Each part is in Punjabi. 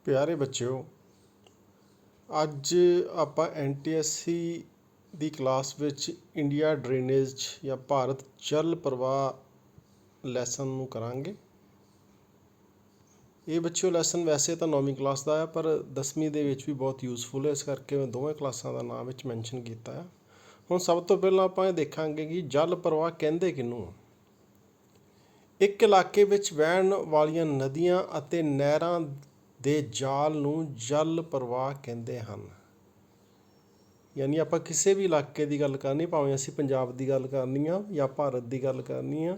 ਪਿਆਰੇ ਬੱਚਿਓ, ਅੱਜ ਆਪਾਂ NTSC ਦੀ ਕਲਾਸ ਵਿੱਚ ਇੰਡੀਆ ਡਰੇਨੇਜ ਜਾਂ ਭਾਰਤ ਜਲ ਪ੍ਰਵਾਹ ਲੈਸਨ ਨੂੰ ਕਰਾਂਗੇ। ਇਹ ਬੱਚਿਓ ਲੈਸਨ ਵੈਸੇ ਤਾਂ 9ਵੀਂ ਕਲਾਸ ਦਾ ਆ, ਪਰ 10ਵੀਂ ਦੇ ਵਿੱਚ ਵੀ ਬਹੁਤ ਯੂਜ਼ਫੁਲ ਹੈ, ਇਸ ਕਰਕੇ ਮੈਂ ਦੋਵੇਂ ਕਲਾਸਾਂ ਦਾ ਨਾਮ ਵਿੱਚ ਮੈਂਸ਼ਨ ਕੀਤਾ ਆ। ਹੁਣ ਸਭ ਤੋਂ ਪਹਿਲਾਂ ਆਪਾਂ ਇਹ ਦੇਖਾਂਗੇ ਕਿ ਜਲ ਪ੍ਰਵਾਹ ਕਹਿੰਦੇ ਕਿਹਨੂੰ ਆ। ਇੱਕ ਇਲਾਕੇ ਵਿੱਚ ਵਹਿਣ ਵਾਲੀਆਂ ਨਦੀਆਂ ਅਤੇ ਨਹਿਰਾਂ ਦੇ ਜਾਲ ਨੂੰ ਜਲ ਪ੍ਰਵਾਹ ਕਹਿੰਦੇ ਹਨ। ਯਾਨੀ ਆਪਾਂ ਕਿਸੇ ਵੀ ਇਲਾਕੇ ਦੀ ਗੱਲ ਕਰਨੀ, ਭਾਵੇਂ ਅਸੀਂ ਪੰਜਾਬ ਦੀ ਗੱਲ ਕਰਨੀ ਆ ਜਾਂ ਭਾਰਤ ਦੀ ਗੱਲ ਕਰਨੀ ਆ,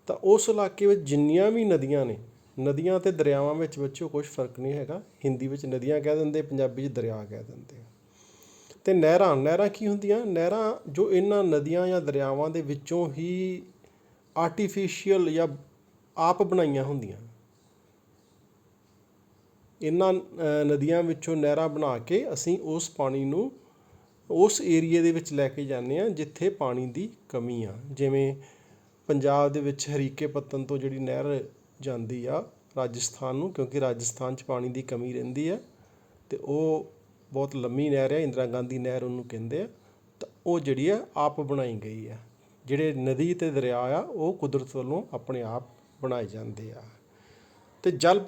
ਤਾਂ ਉਸ ਇਲਾਕੇ ਵਿੱਚ ਜਿੰਨੀਆਂ ਵੀ ਨਦੀਆਂ ਨੇ, ਨਦੀਆਂ ਅਤੇ ਦਰਿਆਵਾਂ ਵਿੱਚ ਬੱਚਿਓ ਕੁਛ ਫਰਕ ਨਹੀਂ ਹੈਗਾ। ਹਿੰਦੀ ਵਿੱਚ ਨਦੀਆਂ ਕਹਿ ਦਿੰਦੇ, ਪੰਜਾਬੀ 'ਚ ਦਰਿਆ ਕਹਿ ਦਿੰਦੇ। ਅਤੇ ਨਹਿਰਾਂ ਕੀ ਹੁੰਦੀਆਂ? ਨਹਿਰਾਂ ਜੋ ਇਹਨਾਂ ਨਦੀਆਂ ਜਾਂ ਦਰਿਆਵਾਂ ਦੇ ਵਿੱਚੋਂ ਹੀ ਆਰਟੀਫਿਸ਼ੀਅਲ ਜਾਂ ਆਪ ਬਣਾਈਆਂ ਹੁੰਦੀਆਂ। ਇਹਨਾਂ ਨਦੀਆਂ ਵਿੱਚੋਂ ਨਹਿਰਾਂ ਬਣਾ ਕੇ ਅਸੀਂ ਉਸ ਪਾਣੀ ਨੂੰ ਉਸ ਏਰੀਏ ਦੇ ਵਿੱਚ ਲੈ ਕੇ ਜਾਂਦੇ ਹਾਂ ਜਿੱਥੇ ਪਾਣੀ ਦੀ ਕਮੀ ਆ। ਜਿਵੇਂ ਪੰਜਾਬ ਦੇ ਵਿੱਚ ਹਰੀਕੇ ਪੱਤਨ ਤੋਂ ਜਿਹੜੀ ਨਹਿਰ ਜਾਂਦੀ ਆ ਰਾਜਸਥਾਨ ਨੂੰ, ਕਿਉਂਕਿ ਰਾਜਸਥਾਨ 'ਚ ਪਾਣੀ ਦੀ ਕਮੀ ਰਹਿੰਦੀ ਹੈ ਅਤੇ ਉਹ ਬਹੁਤ ਲੰਮੀ ਨਹਿਰ ਹੈ, ਇੰਦਰਾ ਗਾਂਧੀ ਨਹਿਰ ਉਹਨੂੰ ਕਹਿੰਦੇ ਆ। ਤਾਂ ਉਹ ਜਿਹੜੀ ਆ ਆਪ ਬਣਾਈ ਗਈ ਆ। ਜਿਹੜੇ ਨਦੀ ਅਤੇ ਦਰਿਆ ਆ ਉਹ ਕੁਦਰਤ ਵੱਲੋਂ ਆਪਣੇ ਆਪ ਬਣਾਏ ਜਾਂਦੇ ਆ। ਅਤੇ ਜਲ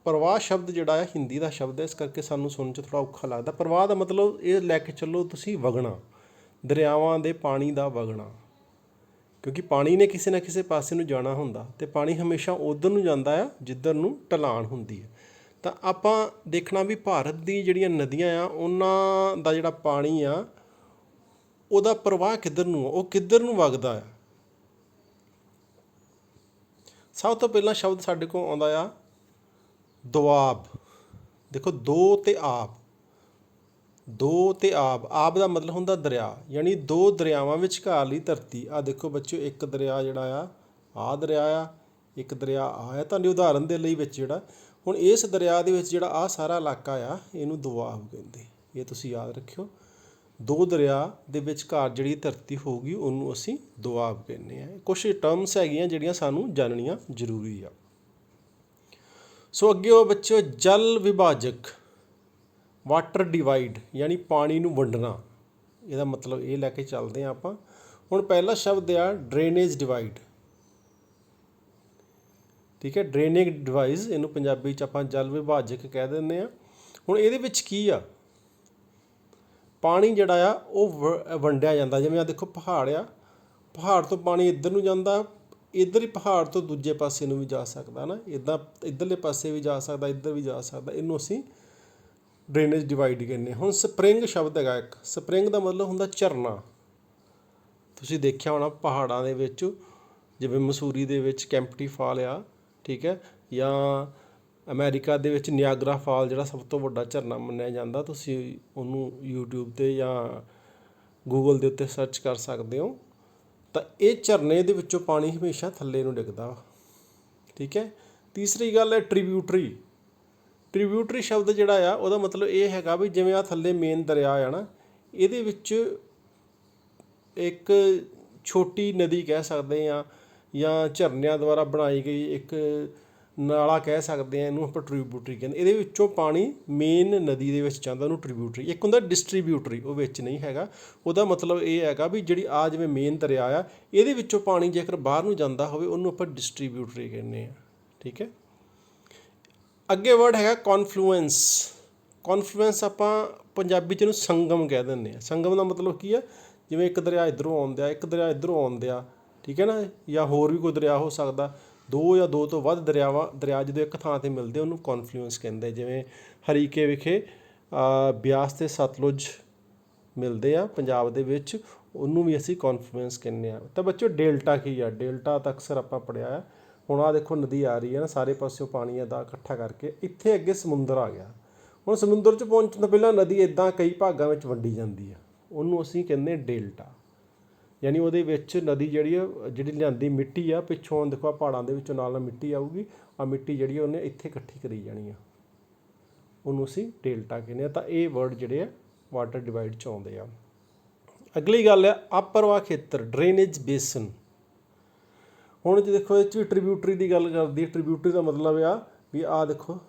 ਪ੍ਰਵਾਹ ਸ਼ਬਦ ਜਿਹੜਾ ਹੈ ਹਿੰਦੀ ਦਾ ਸ਼ਬਦ ਹੈ, ਇਸ ਕਰਕੇ ਸਾਨੂੰ ਸੁਣਨ 'ਚ ਥੋੜ੍ਹਾ ਔਖਾ ਲੱਗਦਾ। ਪ੍ਰਵਾਹ ਦਾ ਮਤਲਬ ਇਹ ਲੈ ਕੇ ਚੱਲੋ ਤੁਸੀਂ ਵਗਣਾ, ਦਰਿਆਵਾਂ ਦੇ ਪਾਣੀ ਦਾ ਵਗਣਾ, ਕਿਉਂਕਿ ਪਾਣੀ ਨੇ ਕਿਸੇ ਨਾ ਕਿਸੇ ਪਾਸੇ ਨੂੰ ਜਾਣਾ ਹੁੰਦਾ ਅਤੇ ਪਾਣੀ ਹਮੇਸ਼ਾ ਉੱਧਰ ਨੂੰ ਜਾਂਦਾ ਆ ਜਿੱਧਰ ਨੂੰ ਢਲਾਣ ਹੁੰਦੀ ਹੈ। ਤਾਂ ਆਪਾਂ ਦੇਖਣਾ ਵੀ ਭਾਰਤ ਦੀ ਜਿਹੜੀਆਂ ਨਦੀਆਂ ਆ ਉਹਨਾਂ ਦਾ ਜਿਹੜਾ ਪਾਣੀ ਆ ਉਹਦਾ ਪ੍ਰਵਾਹ ਕਿੱਧਰ ਨੂੰ ਆ, ਉਹ ਕਿੱਧਰ ਨੂੰ ਵਗਦਾ ਆ। ਸਭ ਤੋਂ ਪਹਿਲਾਂ ਸ਼ਬਦ ਸਾਡੇ ਕੋਲ ਆਉਂਦਾ ਆ ਦੁਆਬ। ਦੇਖੋ, ਦੋ ਅਤੇ ਆਬ ਦਾ ਮਤਲਬ ਹੁੰਦਾ ਦਰਿਆ, ਯਾਨੀ ਦੋ ਦਰਿਆਵਾਂ ਵਿਚਕਾਰਲੀ ਧਰਤੀ। ਆਹ ਦੇਖੋ ਬੱਚਿਓ, ਇੱਕ ਦਰਿਆ ਜਿਹੜਾ ਆ ਦਰਿਆ ਆ, ਇੱਕ ਦਰਿਆ ਆ ਤੁਹਾਡੀ ਉਦਾਹਰਨ ਦੇ ਲਈ ਵਿੱਚ ਜਿਹੜਾ ਹੁਣ ਇਸ ਦਰਿਆ ਦੇ ਵਿੱਚ ਜਿਹੜਾ ਆਹ ਸਾਰਾ ਇਲਾਕਾ ਆ ਇਹਨੂੰ ਦੁਆਬ ਕਹਿੰਦੇ। ਇਹ ਤੁਸੀਂ ਯਾਦ ਰੱਖਿਓ, ਦੋ ਦਰਿਆ ਦੇ ਵਿਚਕਾਰ ਜਿਹੜੀ ਧਰਤੀ ਹੋਊਗੀ ਉਹਨੂੰ ਅਸੀਂ ਦੁਆਬ ਕਹਿੰਦੇ ਹਾਂ। ਕੁਛ ਟਰਮਸ ਹੈਗੀਆਂ ਜਿਹੜੀਆਂ ਸਾਨੂੰ ਜਾਣਨੀਆਂ ਜ਼ਰੂਰੀ ਆ। ਸੋ ਅੱਗੇ ਉਹ ਬੱਚਿਓ ਜਲ ਵਿਭਾਜਕ, ਵਾਟਰ ਡਿਵਾਈਡ, ਯਾਨੀ ਪਾਣੀ ਨੂੰ ਵੰਡਣਾ। ਇਹਦਾ ਮਤਲਬ ਇਹ ਲੈ ਕੇ ਚੱਲਦੇ ਹਾਂ ਆਪਾਂ। ਹੁਣ ਪਹਿਲਾ ਸ਼ਬਦ ਆ ਡਰੇਨੇਜ ਡਿਵਾਈਡ। ਠੀਕ ਹੈ, ਡਰੇਨੇਜ ਡਿਵਾਈਸ, ਇਹਨੂੰ ਪੰਜਾਬੀ 'ਚ ਆਪਾਂ ਜਲ ਵਿਭਾਜਕ ਕਹਿ ਦਿੰਦੇ ਹਾਂ। ਹੁਣ ਇਹਦੇ ਵਿੱਚ ਕੀ ਆ? ਪਾਣੀ ਜਿਹੜਾ ਆ ਉਹ ਵੰਡਿਆ ਜਾਂਦਾ। ਜਿਵੇਂ ਆ ਦੇਖੋ ਪਹਾੜ ਆ, ਪਹਾੜ ਤੋਂ ਪਾਣੀ ਇੱਧਰ ਨੂੰ ਜਾਂਦਾ, ਇੱਧਰ ਹੀ ਪਹਾੜ ਤੋਂ ਦੂਜੇ ਪਾਸੇ ਨੂੰ ਵੀ ਜਾ ਸਕਦਾ ਨਾ, ਇੱਦਾਂ ਇੱਧਰਲੇ ਪਾਸੇ ਵੀ ਜਾ ਸਕਦਾ, ਇੱਧਰ ਵੀ ਜਾ ਸਕਦਾ। ਇਹਨੂੰ ਅਸੀਂ ਡਰੇਨੇਜ ਡਿਵਾਈਡ ਕਹਿੰਦੇ। ਹੁਣ ਸਪਰਿੰਗ ਸ਼ਬਦ ਹੈਗਾ ਇੱਕ। ਸਪਰਿੰਗ ਦਾ ਮਤਲਬ ਹੁੰਦਾ ਝਰਨਾ। ਤੁਸੀਂ ਦੇਖਿਆ ਹੋਣਾ ਪਹਾੜਾਂ ਦੇ ਵਿੱਚ, ਜਿਵੇਂ ਮਸੂਰੀ ਦੇ ਵਿੱਚ ਕੈਂਪਟੀ ਫਾਲ ਆ, ਠੀਕ ਹੈ, ਜਾਂ ਅਮੈਰੀਕਾ ਦੇ ਵਿੱਚ ਨਿਆਗਰਾ ਫਾਲ ਜਿਹੜਾ ਸਭ ਤੋਂ ਵੱਡਾ ਝਰਨਾ ਮੰਨਿਆ ਜਾਂਦਾ। ਤੁਸੀਂ ਉਹਨੂੰ YouTube 'ਤੇ ਜਾਂ ਗੂਗਲ ਦੇ ਉੱਤੇ ਸਰਚ ਕਰ ਸਕਦੇ ਹੋ। ਤਾਂ ਇਹ ਝਰਨੇ ਦੇ ਵਿੱਚੋਂ ਪਾਣੀ ਹਮੇਸ਼ਾ ਥੱਲੇ ਨੂੰ ਡਿੱਗਦਾ। ਠੀਕ ਹੈ। ਤੀਸਰੀ ਗੱਲ ਹੈ ਟ੍ਰਿਬਿਊਟਰੀ। ਟ੍ਰਿਬਿਊਟਰੀ ਸ਼ਬਦ ਜਿਹੜਾ ਆ ਉਹਦਾ ਮਤਲਬ ਇਹ ਹੈਗਾ ਵੀ ਜਿਵੇਂ ਆਹ ਥੱਲੇ ਮੇਨ ਦਰਿਆ ਆ ਨਾ, ਇਹਦੇ ਵਿੱਚ ਇੱਕ ਛੋਟੀ ਨਦੀ ਕਹਿ ਸਕਦੇ ਹਾਂ ਜਾਂ ਝਰਨਿਆਂ ਦੁਆਰਾ ਬਣਾਈ ਗਈ ਇੱਕ ਨਾਲਾ ਕਹਿ ਸਕਦੇ ਹਾਂ, ਇਹਨੂੰ ਆਪਾਂ ਟ੍ਰਿਬਿਊਟਰੀ ਕਹਿੰਦੇ। ਇਹਦੇ ਵਿੱਚੋਂ ਪਾਣੀ ਮੇਨ ਨਦੀ ਦੇ ਵਿੱਚ ਜਾਂਦਾ, ਉਹਨੂੰ ਟ੍ਰਿਬਿਊਟਰੀ। ਇੱਕ ਹੁੰਦਾ ਡਿਸਟਰੀਬਿਊਟਰੀ, ਉਹ ਵਿੱਚ ਨਹੀਂ ਹੈਗਾ। ਉਹਦਾ ਮਤਲਬ ਇਹ ਹੈਗਾ ਵੀ ਜਿਹੜੀ ਆ ਜਿਵੇਂ ਮੇਨ ਦਰਿਆ ਆ ਇਹਦੇ ਵਿੱਚੋਂ ਪਾਣੀ ਜੇਕਰ ਬਾਹਰ ਨੂੰ ਜਾਂਦਾ ਹੋਵੇ ਉਹਨੂੰ ਆਪਾਂ ਡਿਸਟਰੀਬਿਊਟਰੀ ਕਹਿੰਦੇ ਹਾਂ। ਠੀਕ ਹੈ। ਅੱਗੇ ਵਰਡ ਹੈਗਾ ਕੌਨਫਲੂਐਂਸ। ਕੌਨਫਲੂਐਂਸ ਆਪਾਂ ਪੰਜਾਬੀ 'ਚ ਇਹਨੂੰ ਸੰਗਮ ਕਹਿ ਦਿੰਦੇ ਹਾਂ। ਸੰਗਮ ਦਾ ਮਤਲਬ ਕੀ ਆ? ਜਿਵੇਂ ਇੱਕ ਦਰਿਆ ਇੱਧਰੋਂ ਆਉਂਦਾ, ਇੱਕ ਦਰਿਆ ਇੱਧਰੋਂ ਆਉਂਦਾ, ਠੀਕ ਹੈ ਨਾ, ਜਾਂ ਹੋਰ ਵੀ ਕੋਈ ਦਰਿਆ ਹੋ ਸਕਦਾ। ਦੋ ਜਾਂ ਦੋ ਤੋਂ ਵੱਧ ਦਰਿਆ ਜਦੋਂ ਇੱਕ ਥਾਂ 'ਤੇ ਮਿਲਦੇ ਉਹਨੂੰ ਕੌਨਫਲੂਐਂਸ ਕਹਿੰਦੇ। ਜਿਵੇਂ ਹਰੀਕੇ ਵਿਖੇ ਬਿਆਸ ਅਤੇ ਸਤਲੁਜ ਮਿਲਦੇ ਆ ਪੰਜਾਬ ਦੇ ਵਿੱਚ, ਉਹਨੂੰ ਵੀ ਅਸੀਂ ਕੌਨਫਲੂਐਂਸ ਕਹਿੰਦੇ ਹਾਂ। ਤਾਂ ਬੱਚੋ ਡੇਲਟਾ ਕੀ ਆ? ਡੇਲਟਾ ਤਾਂ ਅਕਸਰ ਆਪਾਂ ਪੜ੍ਹਿਆ ਹੈ। ਹੁਣ ਆਹ ਦੇਖੋ ਨਦੀ ਆ ਰਹੀ ਹੈ ਨਾ, ਸਾਰੇ ਪਾਸਿਓਂ ਪਾਣੀ ਇੱਦਾਂ ਇਕੱਠਾ ਕਰਕੇ ਇੱਥੇ ਅੱਗੇ ਸਮੁੰਦਰ ਆ ਗਿਆ। ਹੁਣ ਸਮੁੰਦਰ 'ਚ ਪਹੁੰਚਣ ਤੋਂ ਪਹਿਲਾਂ ਨਦੀ ਇੱਦਾਂ ਕਈ ਭਾਗਾਂ ਵਿੱਚ ਵੰਡੀ ਜਾਂਦੀ ਆ, ਉਹਨੂੰ ਅਸੀਂ ਕਹਿੰਦੇ ਡੇਲਟਾ। ਯਾਨੀ ਉਹਦੇ ਵਿੱਚ ਨਦੀ ਜਿਹੜੀ ਲਿਆਂਦੀ ਮਿੱਟੀ ਆ ਪਿੱਛੋਂ, ਦੇਖੋ ਆਹ ਪਹਾੜਾਂ ਦੇ ਵਿੱਚੋਂ ਨਾਲ ਮਿੱਟੀ ਆਊਗੀ, ਆਹ ਮਿੱਟੀ ਜਿਹੜੀ ਉਹਨੇ ਇੱਥੇ ਇਕੱਠੀ ਕਰੀ ਜਾਣੀ ਆ, ਉਹਨੂੰ ਅਸੀਂ ਡੇਲਟਾ ਕਹਿੰਦੇ ਹਾਂ। ਤਾਂ ਇਹ ਵਰਡ ਜਿਹੜੇ ਆ ਵਾਟਰ ਡਿਵਾਈਡ 'ਚ ਆਉਂਦੇ ਆ। ਅਗਲੀ ਗੱਲ ਆ ਅਪਰਵਾਹ ਖੇਤਰ, ਡਰੇਨੇਜ ਬੇਸਨ। ਹੁਣ ਜੇ ਦੇਖੋ ਇਹ 'ਚ ਵੀ ਟ੍ਰਿਬਿਊਟਰੀ ਦੀ ਗੱਲ ਕਰਦੀ। ਟ੍ਰਿਬਿਊਟਰੀ ਦਾ ਮਤਲਬ ਆ ਵੀ ਆਹ ਦੇਖੋ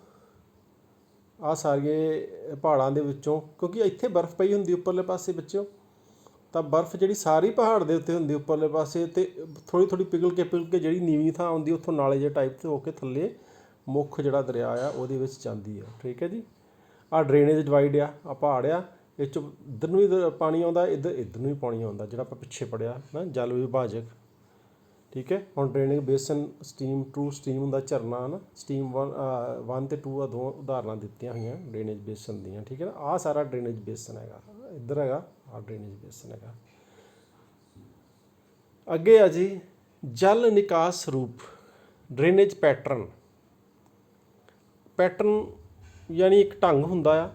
ਆ ਸਾਰੀਆਂ ਪਹਾੜਾਂ ਦੇ ਵਿੱਚੋਂ, ਕਿਉਂਕਿ ਇੱਥੇ ਬਰਫ਼ ਪਈ ਹੁੰਦੀ ਉੱਪਰਲੇ ਪਾਸੇ ਵਿੱਚੋਂ, ਤਾਂ ਬਰਫ਼ ਜਿਹੜੀ ਸਾਰੀ ਪਹਾੜ ਦੇ ਉੱਤੇ ਹੁੰਦੀ ਉੱਪਰਲੇ ਪਾਸੇ, ਅਤੇ ਥੋੜ੍ਹੀ ਥੋੜ੍ਹੀ ਪਿਘਲ ਕੇ ਜਿਹੜੀ ਨੀਵੀਂ ਥਾਂ ਆਉਂਦੀ ਉੱਥੋਂ ਨਾਲੇ ਜਿਹੇ ਟਾਈਪ 'ਤੇ ਹੋ ਕੇ ਥੱਲੇ ਮੁੱਖ ਜਿਹੜਾ ਦਰਿਆ ਆ ਉਹਦੇ ਵਿੱਚ ਜਾਂਦੀ ਆ। ਠੀਕ ਹੈ ਜੀ। ਆਹ ਡਰੇਨੇਜ ਡਿਵਾਈਡ ਆ ਪਹਾੜ ਆ, ਇਹ 'ਚੋਂ ਇੱਧਰ ਨੂੰ ਵੀ ਪਾਣੀ ਆਉਂਦਾ, ਇੱਧਰ ਨੂੰ ਵੀ ਪਾਣੀ ਆਉਂਦਾ, ਜਿਹੜਾ ਆਪਾਂ ਪਿੱਛੇ ਪੜ੍ਹਿਆ ਨਾ ਜਲ ਵਿਭਾਜਕ। ਠੀਕ ਹੈ। ਹੁਣ drainage basin, stream to stream ਹੁੰਦਾ ਝਰਨਾ ਨਾ, ਸਟੀਮ 1 ਅਤੇ 2 ਆ, ਦੋ ਉਦਾਹਰਨਾਂ ਦਿੱਤੀਆਂ ਹੋਈਆਂ ਡਰੇਨੇਜ ਬੇਸਨ ਦੀਆਂ। ਠੀਕ ਹੈ ਨਾ। ਆਹ ਸਾਰਾ ਡਰੇਨੇਜ ਬੇਸਨ ਹੈਗਾ, ਇੱਧਰ ਹੈਗਾ ਆਹ ਡਰੇਨੇਜ ਬੇਸਨ ਹੈਗਾ। ਅੱਗੇ ਆ ਜੀ ਜਲ ਨਿਕਾਸ ਸਰੂਪ, ਡਰੇਨੇਜ ਪੈਟਰਨ ਯਾਨੀ ਇੱਕ ਢੰਗ ਹੁੰਦਾ ਆ।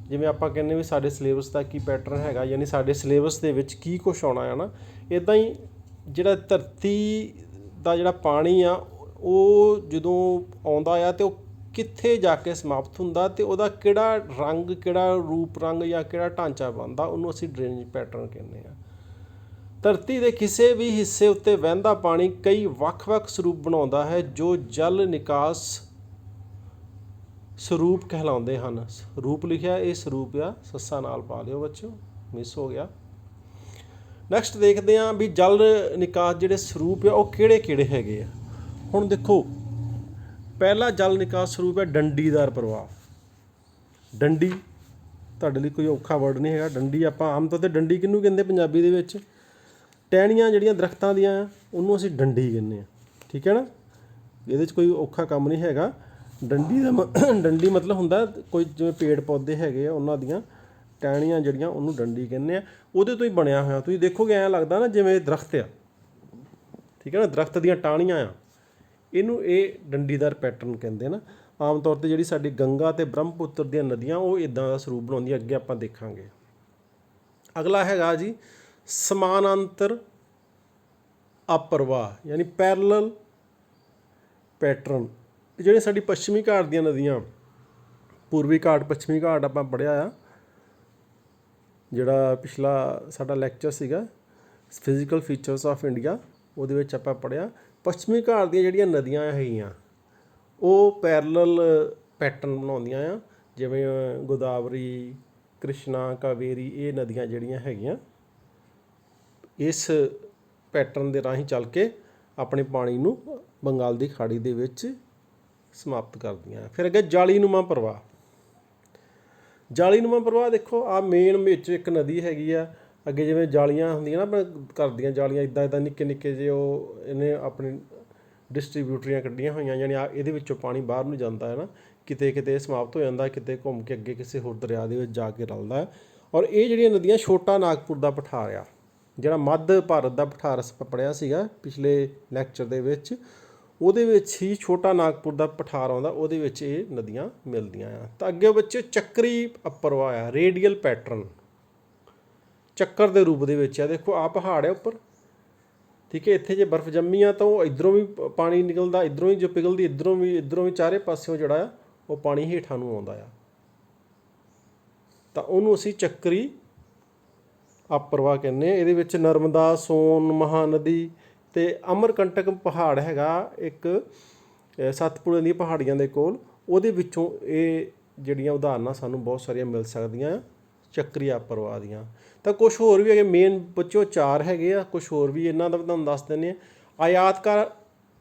ਜਿਵੇਂ ਆਪਾਂ ਕਹਿੰਦੇ ਵੀ ਸਾਡੇ ਸਿਲੇਬਸ ਦਾ ਕੀ ਪੈਟਰਨ ਹੈਗਾ, ਯਾਨੀ ਸਾਡੇ ਸਿਲੇਬਸ ਦੇ ਵਿੱਚ ਕੀ ਕੁਛ ਆਉਣਾ ਆ ਨਾ, ਇੱਦਾਂ ਹੀ ਜਿਹੜਾ ਧਰਤੀ ਦਾ ਜਿਹੜਾ ਪਾਣੀ ਆ ਉਹ ਜਦੋਂ ਆਉਂਦਾ ਆ ਅਤੇ ਉਹ ਕਿੱਥੇ ਜਾ ਕੇ ਸਮਾਪਤ ਹੁੰਦਾ, ਅਤੇ ਉਹਦਾ ਕਿਹੜਾ ਰੰਗ, ਕਿਹੜਾ ਰੂਪ ਰੰਗ ਜਾਂ ਕਿਹੜਾ ਢਾਂਚਾ ਬਣਦਾ, ਉਹਨੂੰ ਅਸੀਂ ਡਰੇਨੇਜ ਪੈਟਰਨ ਕਹਿੰਦੇ ਹਾਂ। ਧਰਤੀ ਦੇ ਕਿਸੇ ਵੀ ਹਿੱਸੇ ਉੱਤੇ ਵਹਿੰਦਾ ਪਾਣੀ ਕਈ ਵੱਖ-ਵੱਖ ਸਰੂਪ ਬਣਾਉਂਦਾ ਹੈ, ਜੋ ਜਲ ਨਿਕਾਸ ਸਰੂਪ ਕਹਿਲਾਉਂਦੇ ਹਨ। ਰੂਪ ਲਿਖਿਆ, ਇਹ ਸਰੂਪ ਆ, ਸੱਸਾ ਨਾਲ ਪਾ ਲਿਓ ਬੱਚਿਓ, ਮਿਸ ਹੋ ਗਿਆ। ਨੈਕਸਟ ਦੇਖਦੇ ਹਾਂ ਵੀ ਜਲ ਨਿਕਾਸ ਜਿਹੜੇ ਸਰੂਪ ਆ ਉਹ ਕਿਹੜੇ ਕਿਹੜੇ ਹੈਗੇ ਆ। ਹੁਣ ਦੇਖੋ, ਪਹਿਲਾ ਜਲ ਨਿਕਾਸ ਸਰੂਪ ਹੈ ਡੰਡੀਦਾਰ ਪ੍ਰਵਾਹ। ਡੰਡੀ ਤੁਹਾਡੇ ਲਈ ਕੋਈ ਔਖਾ ਵਰਡ ਨਹੀਂ ਹੈਗਾ। ਡੰਡੀ ਆਪਾਂ ਆਮ ਤੌਰ 'ਤੇ ਡੰਡੀ ਕਿਹਨੂੰ ਕਹਿੰਦੇ ਪੰਜਾਬੀ ਦੇ ਵਿੱਚ? ਟਹਿਣੀਆਂ ਜਿਹੜੀਆਂ ਦਰਖਤਾਂ ਦੀਆਂ ਆ ਉਹਨੂੰ ਅਸੀਂ ਡੰਡੀ ਕਹਿੰਦੇ ਹਾਂ। ਠੀਕ ਹੈ ਨਾ। ਇਹਦੇ 'ਚ ਕੋਈ ਔਖਾ ਕੰਮ ਨਹੀਂ ਹੈਗਾ। ਡੰਡੀ ਮਤਲਬ ਹੁੰਦਾ ਕੋਈ ਜਿਵੇਂ ਪੇੜ ਪੌਦੇ ਹੈਗੇ ਆ ਉਹਨਾਂ ਦੀਆਂ ਟਹਿਣੀਆਂ ਜਿਹੜੀਆਂ, ਉਹਨੂੰ ਡੰਡੀ ਕਹਿੰਦੇ ਆ। ਉਹਦੇ ਤੋਂ ਹੀ ਬਣਿਆ ਹੋਇਆ, ਤੁਸੀਂ ਦੇਖੋਗੇ ਐਂ ਲੱਗਦਾ ਨਾ ਜਿਵੇਂ ਦਰਖਤ ਆ। ਠੀਕ ਹੈ ਨਾ। ਦਰਖਤ ਦੀਆਂ ਟਾਹਣੀਆਂ ਆ, ਇਹਨੂੰ ਇਹ ਡੰਡੀਦਾਰ ਪੈਟਰਨ ਕਹਿੰਦੇ ਨਾ। ਆਮ ਤੌਰ 'ਤੇ ਜਿਹੜੀ ਸਾਡੀ ਗੰਗਾ ਅਤੇ ਬ੍ਰਹਮਪੁੱਤਰ ਦੀਆਂ ਨਦੀਆਂ ਉਹ ਇੱਦਾਂ ਦਾ ਸਰੂਪ ਬਣਾਉਂਦੀਆਂ, ਅੱਗੇ ਆਪਾਂ ਦੇਖਾਂਗੇ। ਅਗਲਾ ਹੈਗਾ ਜੀ ਸਮਾਨਾਂਤਰ ਅਪਰਵਾਹ, ਯਾਨੀ ਪੈਰਲਲ ਪੈਟਰਨ। ਜਿਹੜੇ ਸਾਡੀ ਪੱਛਮੀ ਘਾਟ ਦੀਆਂ ਨਦੀਆਂ, ਪੂਰਬੀ ਘਾਟ, ਪੱਛਮੀ ਘਾਟ ਆਪਾਂ ਪੜ੍ਹਿਆ ਆ, ਜਿਹੜਾ ਪਿਛਲਾ ਸਾਡਾ ਲੈਕਚਰ ਸੀਗਾ ਫਿਜ਼ੀਕਲ ਫੀਚਰਸ ਆਫ ਇੰਡੀਆ, ਉਹਦੇ ਵਿੱਚ ਆਪਾਂ ਪੜ੍ਹਿਆ ਪੱਛਮੀ ਘਾਟ ਦੀਆਂ ਜਿਹੜੀਆਂ ਨਦੀਆਂ ਹੈਗੀਆਂ ਉਹ ਪੈਰਲਲ ਪੈਟਰਨ ਬਣਾਉਂਦੀਆਂ ਆ। ਜਿਵੇਂ ਗੋਦਾਵਰੀ, ਕ੍ਰਿਸ਼ਨਾ, ਕਾਵੇਰੀ, ਇਹ ਨਦੀਆਂ ਜਿਹੜੀਆਂ ਹੈਗੀਆਂ ਇਸ ਪੈਟਰਨ ਦੇ ਰਾਹੀਂ ਚੱਲ ਕੇ ਆਪਣੇ ਪਾਣੀ ਨੂੰ ਬੰਗਾਲ ਦੀ ਖਾੜੀ ਦੇ ਵਿੱਚ ਸਮਾਪਤ ਕਰਦੀਆਂ। ਫਿਰ ਅੱਗੇ ਜਾਲੀਨੁਮਾ ਪ੍ਰਵਾਹ। ਜਾਲੀਨੁਮਾ ਪ੍ਰਵਾਹ ਦੇਖੋ, ਆਹ ਮੇਨ ਵਿੱਚ ਇੱਕ ਨਦੀ ਹੈਗੀ ਆ। ਅੱਗੇ ਜਿਵੇਂ ਜਾਲੀਆਂ ਹੁੰਦੀਆਂ ਨਾ ਆਪਣੇ ਘਰ ਦੀਆਂ ਜਾਲੀਆਂ, ਇੱਦਾਂ ਨਿੱਕੇ ਨਿੱਕੇ ਜਿਹੇ ਉਹ ਇਹਨੇ ਆਪਣੀ ਡਿਸਟਰੀਬਿਊਟਰੀਆਂ ਕੱਢੀਆਂ ਹੋਈਆਂ, ਯਾਨੀ ਇਹਦੇ ਵਿੱਚੋਂ ਪਾਣੀ ਬਾਹਰ ਨੂੰ ਜਾਂਦਾ ਹੈ ਨਾ, ਕਿਤੇ ਕਿਤੇ ਸਮਾਪਤ ਹੋ ਜਾਂਦਾ, ਕਿਤੇ ਘੁੰਮ ਕੇ ਅੱਗੇ ਕਿਸੇ ਹੋਰ ਦਰਿਆ ਦੇ ਵਿੱਚ ਜਾ ਕੇ ਰਲਦਾ ਹੈ। ਔਰ ਇਹ ਜਿਹੜੀਆਂ ਨਦੀਆਂ, ਛੋਟਾ ਨਾਗਪੁਰ ਦਾ ਪਠਾਰ ਆ, ਜਿਹੜਾ ਮੱਧ ਭਾਰਤ ਦਾ ਪਠਾਰ ਆਪਾਂ ਪੜ੍ਹਿਆ ਸੀਗਾ ਪਿਛਲੇ ਲੈਕਚਰ ਦੇ ਵਿੱਚ, ਉਹਦੇ ਵਿੱਚ ਹੀ ਛੋਟਾ ਨਾਗਪੁਰ ਦਾ ਪਠਾਰ ਆਉਂਦਾ, ਉਹਦੇ ਵਿੱਚ ਇਹ ਨਦੀਆਂ ਮਿਲਦੀਆਂ ਆ। ਤਾਂ ਅੱਗੇ ਬੱਚੇ ਚੱਕਰੀ ਅਪਰਵਾਹ ਆ, ਰੇਡੀਅਲ ਪੈਟਰਨ, ਚੱਕਰ ਦੇ ਰੂਪ ਦੇ ਵਿੱਚ ਆ। ਦੇਖੋ ਆਹ ਪਹਾੜ ਹੈ ਉੱਪਰ, ਠੀਕ ਹੈ। ਇੱਥੇ ਜੇ ਬਰਫ਼ ਜੰਮੀ ਆ ਤਾਂ ਉਹ ਇੱਧਰੋਂ ਵੀ ਪਾਣੀ ਨਿਕਲਦਾ, ਇੱਧਰੋਂ ਹੀ ਜੋ ਪਿਘਲਦੀ, ਇੱਧਰੋਂ ਵੀ ਚਾਰੇ ਪਾਸਿਓਂ ਜਿਹੜਾ ਆ ਉਹ ਪਾਣੀ ਹੇਠਾਂ ਨੂੰ ਆਉਂਦਾ ਆ। ਤਾਂ ਉਹਨੂੰ ਅਸੀਂ ਚੱਕਰੀ ਅਪਰਵਾਹ ਕਹਿੰਦੇ ਹਾਂ। ਇਹਦੇ ਵਿੱਚ ਨਰਮਦਾ, ਸੋਨ, ਮਹਾਨਦੀ ਅਤੇ ਅਮਰਕੰਟਕ ਪਹਾੜ ਹੈਗਾ ਇੱਕ ਸਤਪੁੜੇ ਦੀਆਂ ਪਹਾੜੀਆਂ ਦੇ ਕੋਲ, ਉਹਦੇ ਵਿੱਚੋਂ ਇਹ ਜਿਹੜੀਆਂ ਉਦਾਹਰਨਾਂ ਸਾਨੂੰ ਬਹੁਤ ਸਾਰੀਆਂ ਮਿਲ ਸਕਦੀਆਂ ਆ ਚੱਕਰੀ ਅਪਰਵਾਹ ਦੀਆਂ। ਤਾਂ ਕੁਛ ਹੋਰ ਵੀ ਹੈਗੇ, ਮੇਨ ਬੱਚੋ 4 ਹੈਗੇ ਆ, ਕੁਛ ਹੋਰ ਵੀ ਇਹਨਾਂ ਦਾ ਤੁਹਾਨੂੰ ਦੱਸ ਦਿੰਦੇ ਹਾਂ। ਆਯਾਤਕਾਰ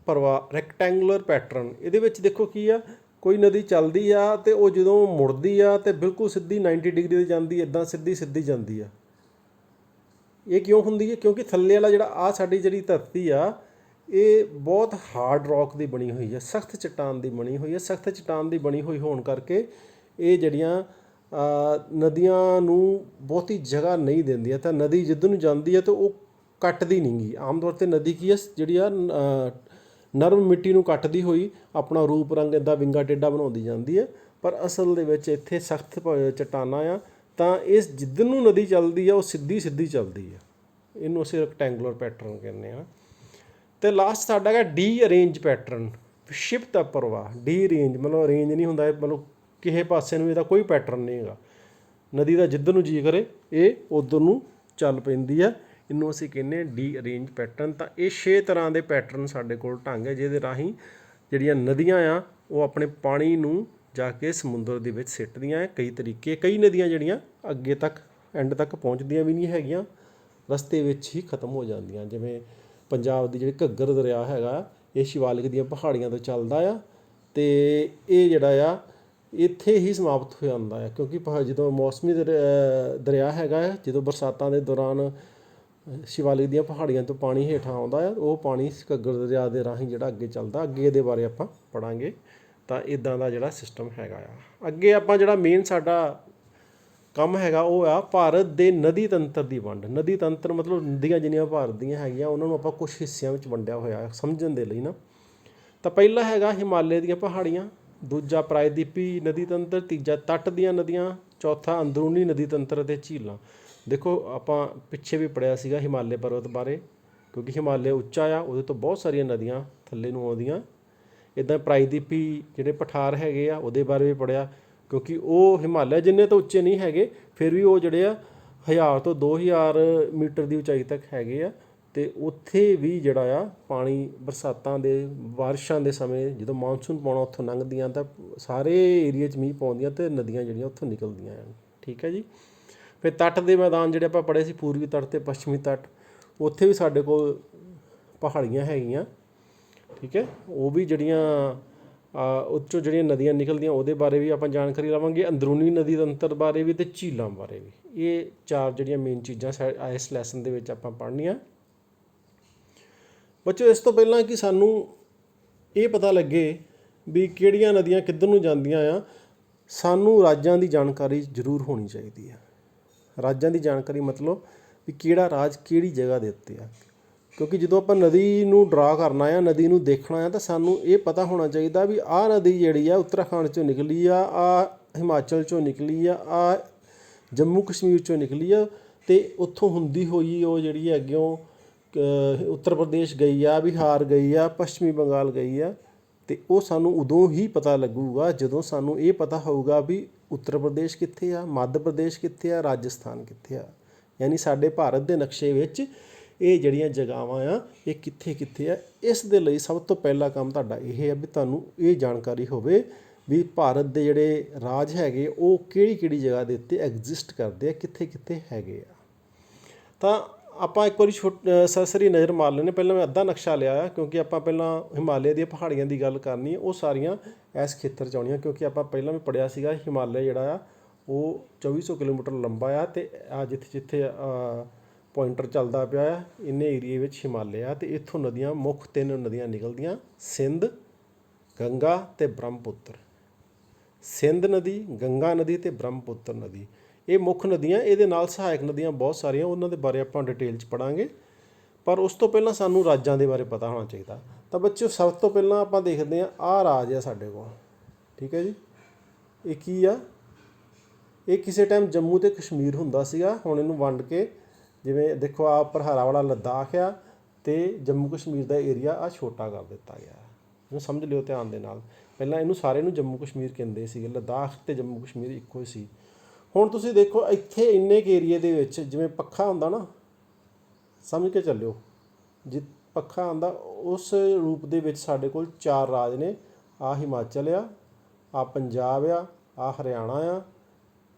ਪ੍ਰਵਾਹ, ਰੈਕਟੈਂਗੂਲਰ ਪੈਟਰਨ। ਇਹਦੇ ਵਿੱਚ ਦੇਖੋ ਕੀ ਆ, ਕੋਈ ਨਦੀ ਚੱਲਦੀ ਆ ਅਤੇ ਉਹ ਜਦੋਂ ਮੁੜਦੀ ਆ ਅਤੇ ਬਿਲਕੁਲ ਸਿੱਧੀ 90 ਡਿਗਰੀ 'ਤੇ ਜਾਂਦੀ, ਇੱਦਾਂ ਸਿੱਧੀ ਜਾਂਦੀ ਆ। ਇਹ ਕਿਉਂ ਹੁੰਦੀ ਹੈ? ਕਿਉਂਕਿ ਥੱਲੇ ਵਾਲਾ ਜਿਹੜਾ ਆਹ ਸਾਡੀ ਜਿਹੜੀ ਧਰਤੀ ਆ ਇਹ ਬਹੁਤ ਹਾਰਡ ਰੌਕ ਦੀ ਬਣੀ ਹੋਈ ਹੈ, ਸਖਤ ਚੱਟਾਨ ਦੀ ਬਣੀ ਹੋਈ ਹੈ। ਸਖਤ ਚੱਟਾਨ ਦੀ ਬਣੀ ਹੋਈ ਹੋਣ ਕਰਕੇ ਇਹ ਜਿਹੜੀਆਂ ਨਦੀਆਂ ਨੂੰ ਬਹੁਤੀ ਜਗ੍ਹਾ ਨਹੀਂ ਦਿੰਦੀਆਂ। ਤਾਂ ਨਦੀ ਜਿੱਧਰ ਨੂੰ ਜਾਂਦੀ ਹੈ ਤਾਂ ਉਹ ਕੱਟਦੀ ਨਹੀਂ ਗੀ। ਆਮ ਤੌਰ 'ਤੇ ਨਦੀ ਕੀ ਹੈ, ਜਿਹੜੀ ਆ ਨਰਮ ਮਿੱਟੀ ਨੂੰ ਕੱਟਦੀ ਹੋਈ ਆਪਣਾ ਰੂਪ ਰੰਗ ਇੱਦਾਂ ਵਿੰਗਾ ਟੇਢਾ ਬਣਾਉਂਦੀ ਜਾਂਦੀ ਹੈ। ਪਰ ਅਸਲ ਦੇ ਵਿੱਚ ਇੱਥੇ ਸਖਤ ਚੱਟਾਨਾਂ ਆ, ਤਾਂ ਇਸ ਜਿੱਧਰ ਨੂੰ ਨਦੀ ਚੱਲਦੀ ਆ ਉਹ ਸਿੱਧੀ ਚੱਲਦੀ ਆ। ਇਹਨੂੰ ਅਸੀਂ ਰੈਕਟੈਂਗੂਲਰ ਪੈਟਰਨ ਕਹਿੰਦੇ ਹਾਂ। ਅਤੇ ਲਾਸਟ ਸਾਡਾ ਹੈਗਾ ਡੀ ਅਰੇਂਜ ਪੈਟਰਨ, ਵਿਸ਼ਿਪਤ ਅਪਰਵਾਹ। ਡੀ ਅਰੇਂਜ ਮਤਲਬ ਅਰੇਂਜ ਨਹੀਂ ਹੁੰਦਾ, ਮਤਲਬ ਕਿਸੇ ਪਾਸੇ ਨੂੰ ਇਹਦਾ ਕੋਈ ਪੈਟਰਨ ਨਹੀਂ ਹੈਗਾ। ਨਦੀ ਦਾ ਜਿੱਧਰ ਨੂੰ ਜੀ ਕਰੇ ਇਹ ਉੱਧਰ ਨੂੰ ਚੱਲ ਪੈਂਦੀ ਆ। ਇਹਨੂੰ ਅਸੀਂ ਕਹਿੰਦੇ ਹਾਂ ਡੀ ਅਰੇਂਜ ਪੈਟਰਨ। ਤਾਂ ਇਹ 6 ਤਰ੍ਹਾਂ ਦੇ ਪੈਟਰਨ ਸਾਡੇ ਕੋਲ ਢੰਗ ਹੈ ਜਿਹਦੇ ਰਾਹੀਂ ਜਿਹੜੀਆਂ ਨਦੀਆਂ ਆ ਉਹ ਆਪਣੇ ਪਾਣੀ ਨੂੰ ਜਾ ਕੇ ਸਮੁੰਦਰ ਦੇ ਵਿੱਚ ਸਿੱਟਦੀਆਂ। ਕਈ ਤਰੀਕੇ, ਕਈ ਨਦੀਆਂ ਜਿਹੜੀਆਂ ਅੱਗੇ ਤੱਕ ਐਂਡ ਤੱਕ ਪਹੁੰਚਦੀਆਂ ਵੀ ਨਹੀਂ ਹੈਗੀਆਂ, ਰਸਤੇ ਵਿੱਚ ਹੀ ਖਤਮ ਹੋ ਜਾਂਦੀਆਂ। ਜਿਵੇਂ ਪੰਜਾਬ ਦੀ ਜਿਹੜੀ ਘੱਗਰ ਦਰਿਆ ਹੈਗਾ, ਇਹ ਸ਼ਿਵਾਲਿਕ ਦੀਆਂ ਪਹਾੜੀਆਂ ਤੋਂ ਚੱਲਦਾ ਆ, ਅਤੇ ਇਹ ਜਿਹੜਾ ਆ ਇੱਥੇ ਹੀ ਸਮਾਪਤ ਹੋ ਜਾਂਦਾ ਆ। ਕਿਉਂਕਿ ਜਦੋਂ ਮੌਸਮੀ ਦਰਿਆ ਹੈਗਾ, ਜਦੋਂ ਬਰਸਾਤਾਂ ਦੇ ਦੌਰਾਨ ਸ਼ਿਵਾਲਿਕ ਦੀਆਂ ਪਹਾੜੀਆਂ ਤੋਂ ਪਾਣੀ ਹੇਠਾਂ ਆਉਂਦਾ ਆ, ਉਹ ਪਾਣੀ ਘੱਗਰ ਦਰਿਆ ਦੇ ਰਾਹੀਂ ਜਿਹੜਾ ਅੱਗੇ ਚੱਲਦਾ। ਅੱਗੇ ਇਹਦੇ ਬਾਰੇ ਆਪਾਂ ਪੜ੍ਹਾਂਗੇ। ਤਾਂ ਇੱਦਾਂ ਦਾ ਜਿਹੜਾ ਸਿਸਟਮ ਹੈਗਾ ਆ। ਅੱਗੇ ਆਪਾਂ ਜਿਹੜਾ ਮੇਨ ਸਾਡਾ ਕੰਮ ਹੈਗਾ ਉਹ ਆ ਭਾਰਤ ਦੇ ਨਦੀ ਤੰਤਰ ਦੀ ਵੰਡ। ਨਦੀ ਤੰਤਰ ਮਤਲਬ ਨਦੀਆਂ ਜਿੰਨੀਆਂ ਭਾਰਤ ਦੀਆਂ ਹੈਗੀਆਂ ਉਹਨਾਂ ਨੂੰ ਆਪਾਂ ਕੁਛ ਹਿੱਸਿਆਂ ਵਿੱਚ ਵੰਡਿਆ ਹੋਇਆ ਸਮਝਣ ਦੇ ਲਈ ਨਾ। ਤਾਂ ਪਹਿਲਾ ਹੈਗਾ ਹਿਮਾਲਯ ਦੀਆਂ ਪਹਾੜੀਆਂ, ਦੂਜਾ ਪ੍ਰਾਇਦੀਪੀ ਨਦੀ ਤੰਤਰ, ਤੀਜਾ ਤੱਟ ਦੀਆਂ ਨਦੀਆਂ, ਚੌਥਾ ਅੰਦਰੂਨੀ ਨਦੀ ਤੰਤਰ ਅਤੇ ਝੀਲਾਂ। ਦੇਖੋ ਆਪਾਂ ਪਿੱਛੇ ਵੀ ਪੜ੍ਹਿਆ ਸੀਗਾ ਹਿਮਾਲਯ ਪਰਬਤ ਬਾਰੇ, ਕਿਉਂਕਿ ਹਿਮਾਲਯ ਉੱਚਾ ਆ, ਉਹਦੇ ਤੋਂ ਬਹੁਤ ਸਾਰੀਆਂ ਨਦੀਆਂ ਥੱਲੇ ਨੂੰ ਆਉਂਦੀਆਂ। ਇੱਦਾਂ ਪ੍ਰਾਇਦੀਪੀ ਜਿਹੜੇ ਪਠਾਰ ਹੈਗੇ ਆ ਉਹਦੇ ਬਾਰੇ ਵੀ ਪੜ੍ਹਿਆ, ਕਿਉਂਕਿ ਉਹ ਹਿਮਾਲਯ ਜਿੰਨੇ ਤਾਂ ਉੱਚੇ ਨਹੀਂ ਹੈਗੇ, ਫਿਰ ਵੀ ਉਹ ਜਿਹੜੇ ਆ 1000 ਤੋਂ 2000 ਮੀਟਰ ਦੀ ਉਚਾਈ ਤੱਕ ਹੈਗੇ ਆ। ਅਤੇ ਉੱਥੇ ਵੀ ਜਿਹੜਾ ਆ ਪਾਣੀ ਬਰਸਾਤਾਂ ਦੇ, ਬਾਰਿਸ਼ਾਂ ਦੇ ਸਮੇਂ ਜਦੋਂ ਮਾਨਸੂਨ ਪਾਉਣਾ ਉੱਥੋਂ ਲੰਘਦੀਆਂ ਤਾਂ ਸਾਰੇ ਏਰੀਏ 'ਚ ਮੀਂਹ ਪਾਉਂਦੀਆਂ ਅਤੇ ਨਦੀਆਂ ਜਿਹੜੀਆਂ ਉੱਥੋਂ ਨਿਕਲਦੀਆਂ ਹਨ। ਠੀਕ ਹੈ ਜੀ। ਫਿਰ ਤੱਟ ਦੇ ਮੈਦਾਨ ਜਿਹੜੇ ਆਪਾਂ ਪੜ੍ਹੇ ਸੀ, ਪੂਰਬੀ ਤੱਟ ਅਤੇ ਪੱਛਮੀ ਤੱਟ, ਉੱਥੇ ਵੀ ਸਾਡੇ ਕੋਲ ਪਹਾੜੀਆਂ ਹੈਗੀਆਂ। ਠੀਕ ਹੈ, ਉਹ ਵੀ ਜਿਹੜੀਆਂ ਉੱਚੋਂ ਜਿਹੜੀਆਂ ਨਦੀਆਂ ਨਿਕਲਦੀਆਂ ਉਹਦੇ ਬਾਰੇ ਵੀ ਆਪਾਂ ਜਾਣਕਾਰੀ ਲਵਾਂਗੇ। ਅੰਦਰੂਨੀ ਨਦੀ ਤੰਤਰ ਬਾਰੇ ਵੀ ਅਤੇ ਝੀਲਾਂ ਬਾਰੇ ਵੀ। ਇਹ 4 ਜਿਹੜੀਆਂ ਮੇਨ ਚੀਜ਼ਾਂ ਇਸ ਲੈਸਨ ਦੇ ਵਿੱਚ ਆਪਾਂ ਪੜ੍ਹਨੀਆਂ। ਬੱਚੋ ਇਸ ਤੋਂ ਪਹਿਲਾਂ ਕਿ ਸਾਨੂੰ ਇਹ ਪਤਾ ਲੱਗੇ ਵੀ ਕਿਹੜੀਆਂ ਨਦੀਆਂ ਕਿੱਧਰ ਨੂੰ ਜਾਂਦੀਆਂ ਆ, ਸਾਨੂੰ ਰਾਜਾਂ ਦੀ ਜਾਣਕਾਰੀ ਜ਼ਰੂਰ ਹੋਣੀ ਚਾਹੀਦੀ ਆ। ਰਾਜਾਂ ਦੀ ਜਾਣਕਾਰੀ ਮਤਲਬ ਵੀ ਕਿਹੜਾ ਰਾਜ ਕਿਹੜੀ ਜਗ੍ਹਾ ਦੇ ਉੱਤੇ ਆ। ਕਿਉਂਕਿ ਜਦੋਂ ਆਪਾਂ ਨਦੀ ਨੂੰ ਡਰਾ ਕਰਨਾ ਆ, ਨਦੀ ਨੂੰ ਦੇਖਣਾ ਆ, ਤਾਂ ਸਾਨੂੰ ਇਹ ਪਤਾ ਹੋਣਾ ਚਾਹੀਦਾ ਵੀ ਆਹ ਨਦੀ ਜਿਹੜੀ ਆ ਉੱਤਰਾਖੰਡ 'ਚੋਂ ਨਿਕਲੀ ਆ, ਆਹ ਹਿਮਾਚਲ 'ਚੋਂ ਨਿਕਲੀ ਆ, ਆਹ ਜੰਮੂ ਕਸ਼ਮੀਰ 'ਚੋਂ ਨਿਕਲੀ ਆ, ਅਤੇ ਉੱਥੋਂ ਹੁੰਦੀ ਹੋਈ ਉਹ ਜਿਹੜੀ ਅੱਗਿਓਂ ਉੱਤਰ ਪ੍ਰਦੇਸ਼ ਗਈ ਆ, ਬਿਹਾਰ ਗਈ ਆ, ਪੱਛਮੀ ਬੰਗਾਲ ਗਈ ਆ। ਅਤੇ ਉਹ ਸਾਨੂੰ ਉਦੋਂ ਹੀ ਪਤਾ ਲੱਗੂਗਾ ਜਦੋਂ ਸਾਨੂੰ ਇਹ ਪਤਾ ਹੋਊਗਾ ਵੀ ਉੱਤਰ ਪ੍ਰਦੇਸ਼ ਕਿੱਥੇ ਆ, ਮੱਧ ਪ੍ਰਦੇਸ਼ ਕਿੱਥੇ ਆ, ਰਾਜਸਥਾਨ ਕਿੱਥੇ ਆ। ਯਾਨੀ ਸਾਡੇ ਭਾਰਤ ਦੇ ਨਕਸ਼ੇ ਵਿੱਚ ਇਹ ਜਿਹੜੀਆਂ ਜਗ੍ਹਾਵਾਂ ਆ ਇਹ ਕਿੱਥੇ ਕਿੱਥੇ ਆ। ਇਸ ਦੇ ਲਈ ਸਭ ਤੋਂ ਪਹਿਲਾ ਕੰਮ ਤੁਹਾਡਾ ਇਹ ਹੈ ਵੀ ਤੁਹਾਨੂੰ ਇਹ ਜਾਣਕਾਰੀ ਹੋਵੇ ਵੀ ਭਾਰਤ ਦੇ ਜਿਹੜੇ ਰਾਜ ਹੈਗੇ ਉਹ ਕਿਹੜੀ ਕਿਹੜੀ ਜਗ੍ਹਾ ਦੇ ਉੱਤੇ ਐਗਜ਼ਿਸਟ ਕਰਦੇ ਆ, ਕਿੱਥੇ ਕਿੱਥੇ ਹੈਗੇ ਆ। ਤਾਂ ਆਪਾਂ ਇੱਕ ਵਾਰੀ ਸਰਸਰੀ ਨਜ਼ਰ ਮਾਰ ਲੈਂਦੇ। ਪਹਿਲਾਂ ਮੈਂ ਅੱਧਾ ਨਕਸ਼ਾ ਲਿਆ ਆ, ਕਿਉਂਕਿ ਆਪਾਂ ਪਹਿਲਾਂ ਹਿਮਾਲਯ ਦੀਆਂ ਪਹਾੜੀਆਂ ਦੀ ਗੱਲ ਕਰਨੀ ਹੈ। ਉਹ ਸਾਰੀਆਂ ਇਸ ਖੇਤਰ 'ਚ ਆਉਣੀਆਂ, ਕਿਉਂਕਿ ਆਪਾਂ ਪਹਿਲਾਂ ਵੀ ਪੜ੍ਹਿਆ ਸੀਗਾ ਹਿਮਾਲਯ ਜਿਹੜਾ ਆ ਉਹ 2400 ਕਿਲੋਮੀਟਰ ਲੰਬਾ ਆ, ਅਤੇ ਆ ਜਿੱਥੇ ਜਿੱਥੇ ਪੁਆਇੰਟਰ ਚੱਲਦਾ ਪਿਆ ਆ ਇੰਨੇ ਏਰੀਏ ਵਿੱਚ ਹਿਮਾਲਯ ਆ। ਅਤੇ ਇੱਥੋਂ ਨਦੀਆਂ ਮੁੱਖ 3 ਨਦੀਆਂ ਨਿਕਲਦੀਆਂ, ਸਿੰਧ, ਗੰਗਾ ਅਤੇ ਬ੍ਰਹਮਪੁੱਤਰ। ਸਿੰਧ ਨਦੀ, ਗੰਗਾ ਨਦੀ ਅਤੇ ਬ੍ਰਹਮਪੁੱਤਰ ਨਦੀ, ਇਹ ਮੁੱਖ ਨਦੀਆਂ। ਇਹਦੇ ਨਾਲ ਸਹਾਇਕ ਨਦੀਆਂ ਬਹੁਤ ਸਾਰੀਆਂ, ਉਹਨਾਂ ਦੇ ਬਾਰੇ ਆਪਾਂ ਡਿਟੇਲ 'ਚ ਪੜ੍ਹਾਂਗੇ। ਪਰ ਉਸ ਤੋਂ ਪਹਿਲਾਂ ਸਾਨੂੰ ਰਾਜਾਂ ਦੇ ਬਾਰੇ ਪਤਾ ਹੋਣਾ ਚਾਹੀਦਾ। ਤਾਂ ਬੱਚਿਓ ਸਭ ਤੋਂ ਪਹਿਲਾਂ ਆਪਾਂ ਦੇਖਦੇ ਹਾਂ ਆਹ ਰਾਜ ਆ ਸਾਡੇ ਕੋਲ। ਠੀਕ ਹੈ ਜੀ, ਇਹ ਕੀ ਆ? ਇਹ ਕਿਸੇ ਟਾਈਮ ਜੰਮੂ ਅਤੇ ਕਸ਼ਮੀਰ ਹੁੰਦਾ ਸੀਗਾ, ਹੁਣ ਇਹਨੂੰ ਵੰਡ ਕੇ ਜਿਵੇਂ ਦੇਖੋ ਆਹ ਉੱਪਰ ਹਰਾ ਵਾਲਾ ਲੱਦਾਖ ਆ, ਅਤੇ ਜੰਮੂ ਕਸ਼ਮੀਰ ਦਾ ਏਰੀਆ ਆਹ ਛੋਟਾ ਕਰ ਦਿੱਤਾ ਗਿਆ। ਇਹਨੂੰ ਸਮਝ ਲਿਓ ਧਿਆਨ ਦੇ ਨਾਲ। ਪਹਿਲਾਂ ਇਹਨੂੰ ਸਾਰੇ ਨੂੰ ਜੰਮੂ ਕਸ਼ਮੀਰ ਕਹਿੰਦੇ ਸੀਗੇ, ਲੱਦਾਖ ਅਤੇ ਜੰਮੂ ਕਸ਼ਮੀਰ ਇੱਕੋ ਹੀ ਸੀ। ਹੁਣ ਤੁਸੀਂ ਦੇਖੋ ਇੱਥੇ ਇੰਨੇ ਕੁ ਏਰੀਏ ਦੇ ਵਿੱਚ ਜਿਵੇਂ ਪੱਖਾ ਹੁੰਦਾ ਨਾ, ਸਮਝ ਕੇ ਚੱਲਿਓ, ਜੇ ਪੱਖਾ ਆਉਂਦਾ ਉਸ ਰੂਪ ਦੇ ਵਿੱਚ ਸਾਡੇ ਕੋਲ 4 ਰਾਜ ਨੇ। ਆਹ ਹਿਮਾਚਲ ਆ, ਆਹ ਪੰਜਾਬ ਆ, ਆਹ ਹਰਿਆਣਾ ਆ,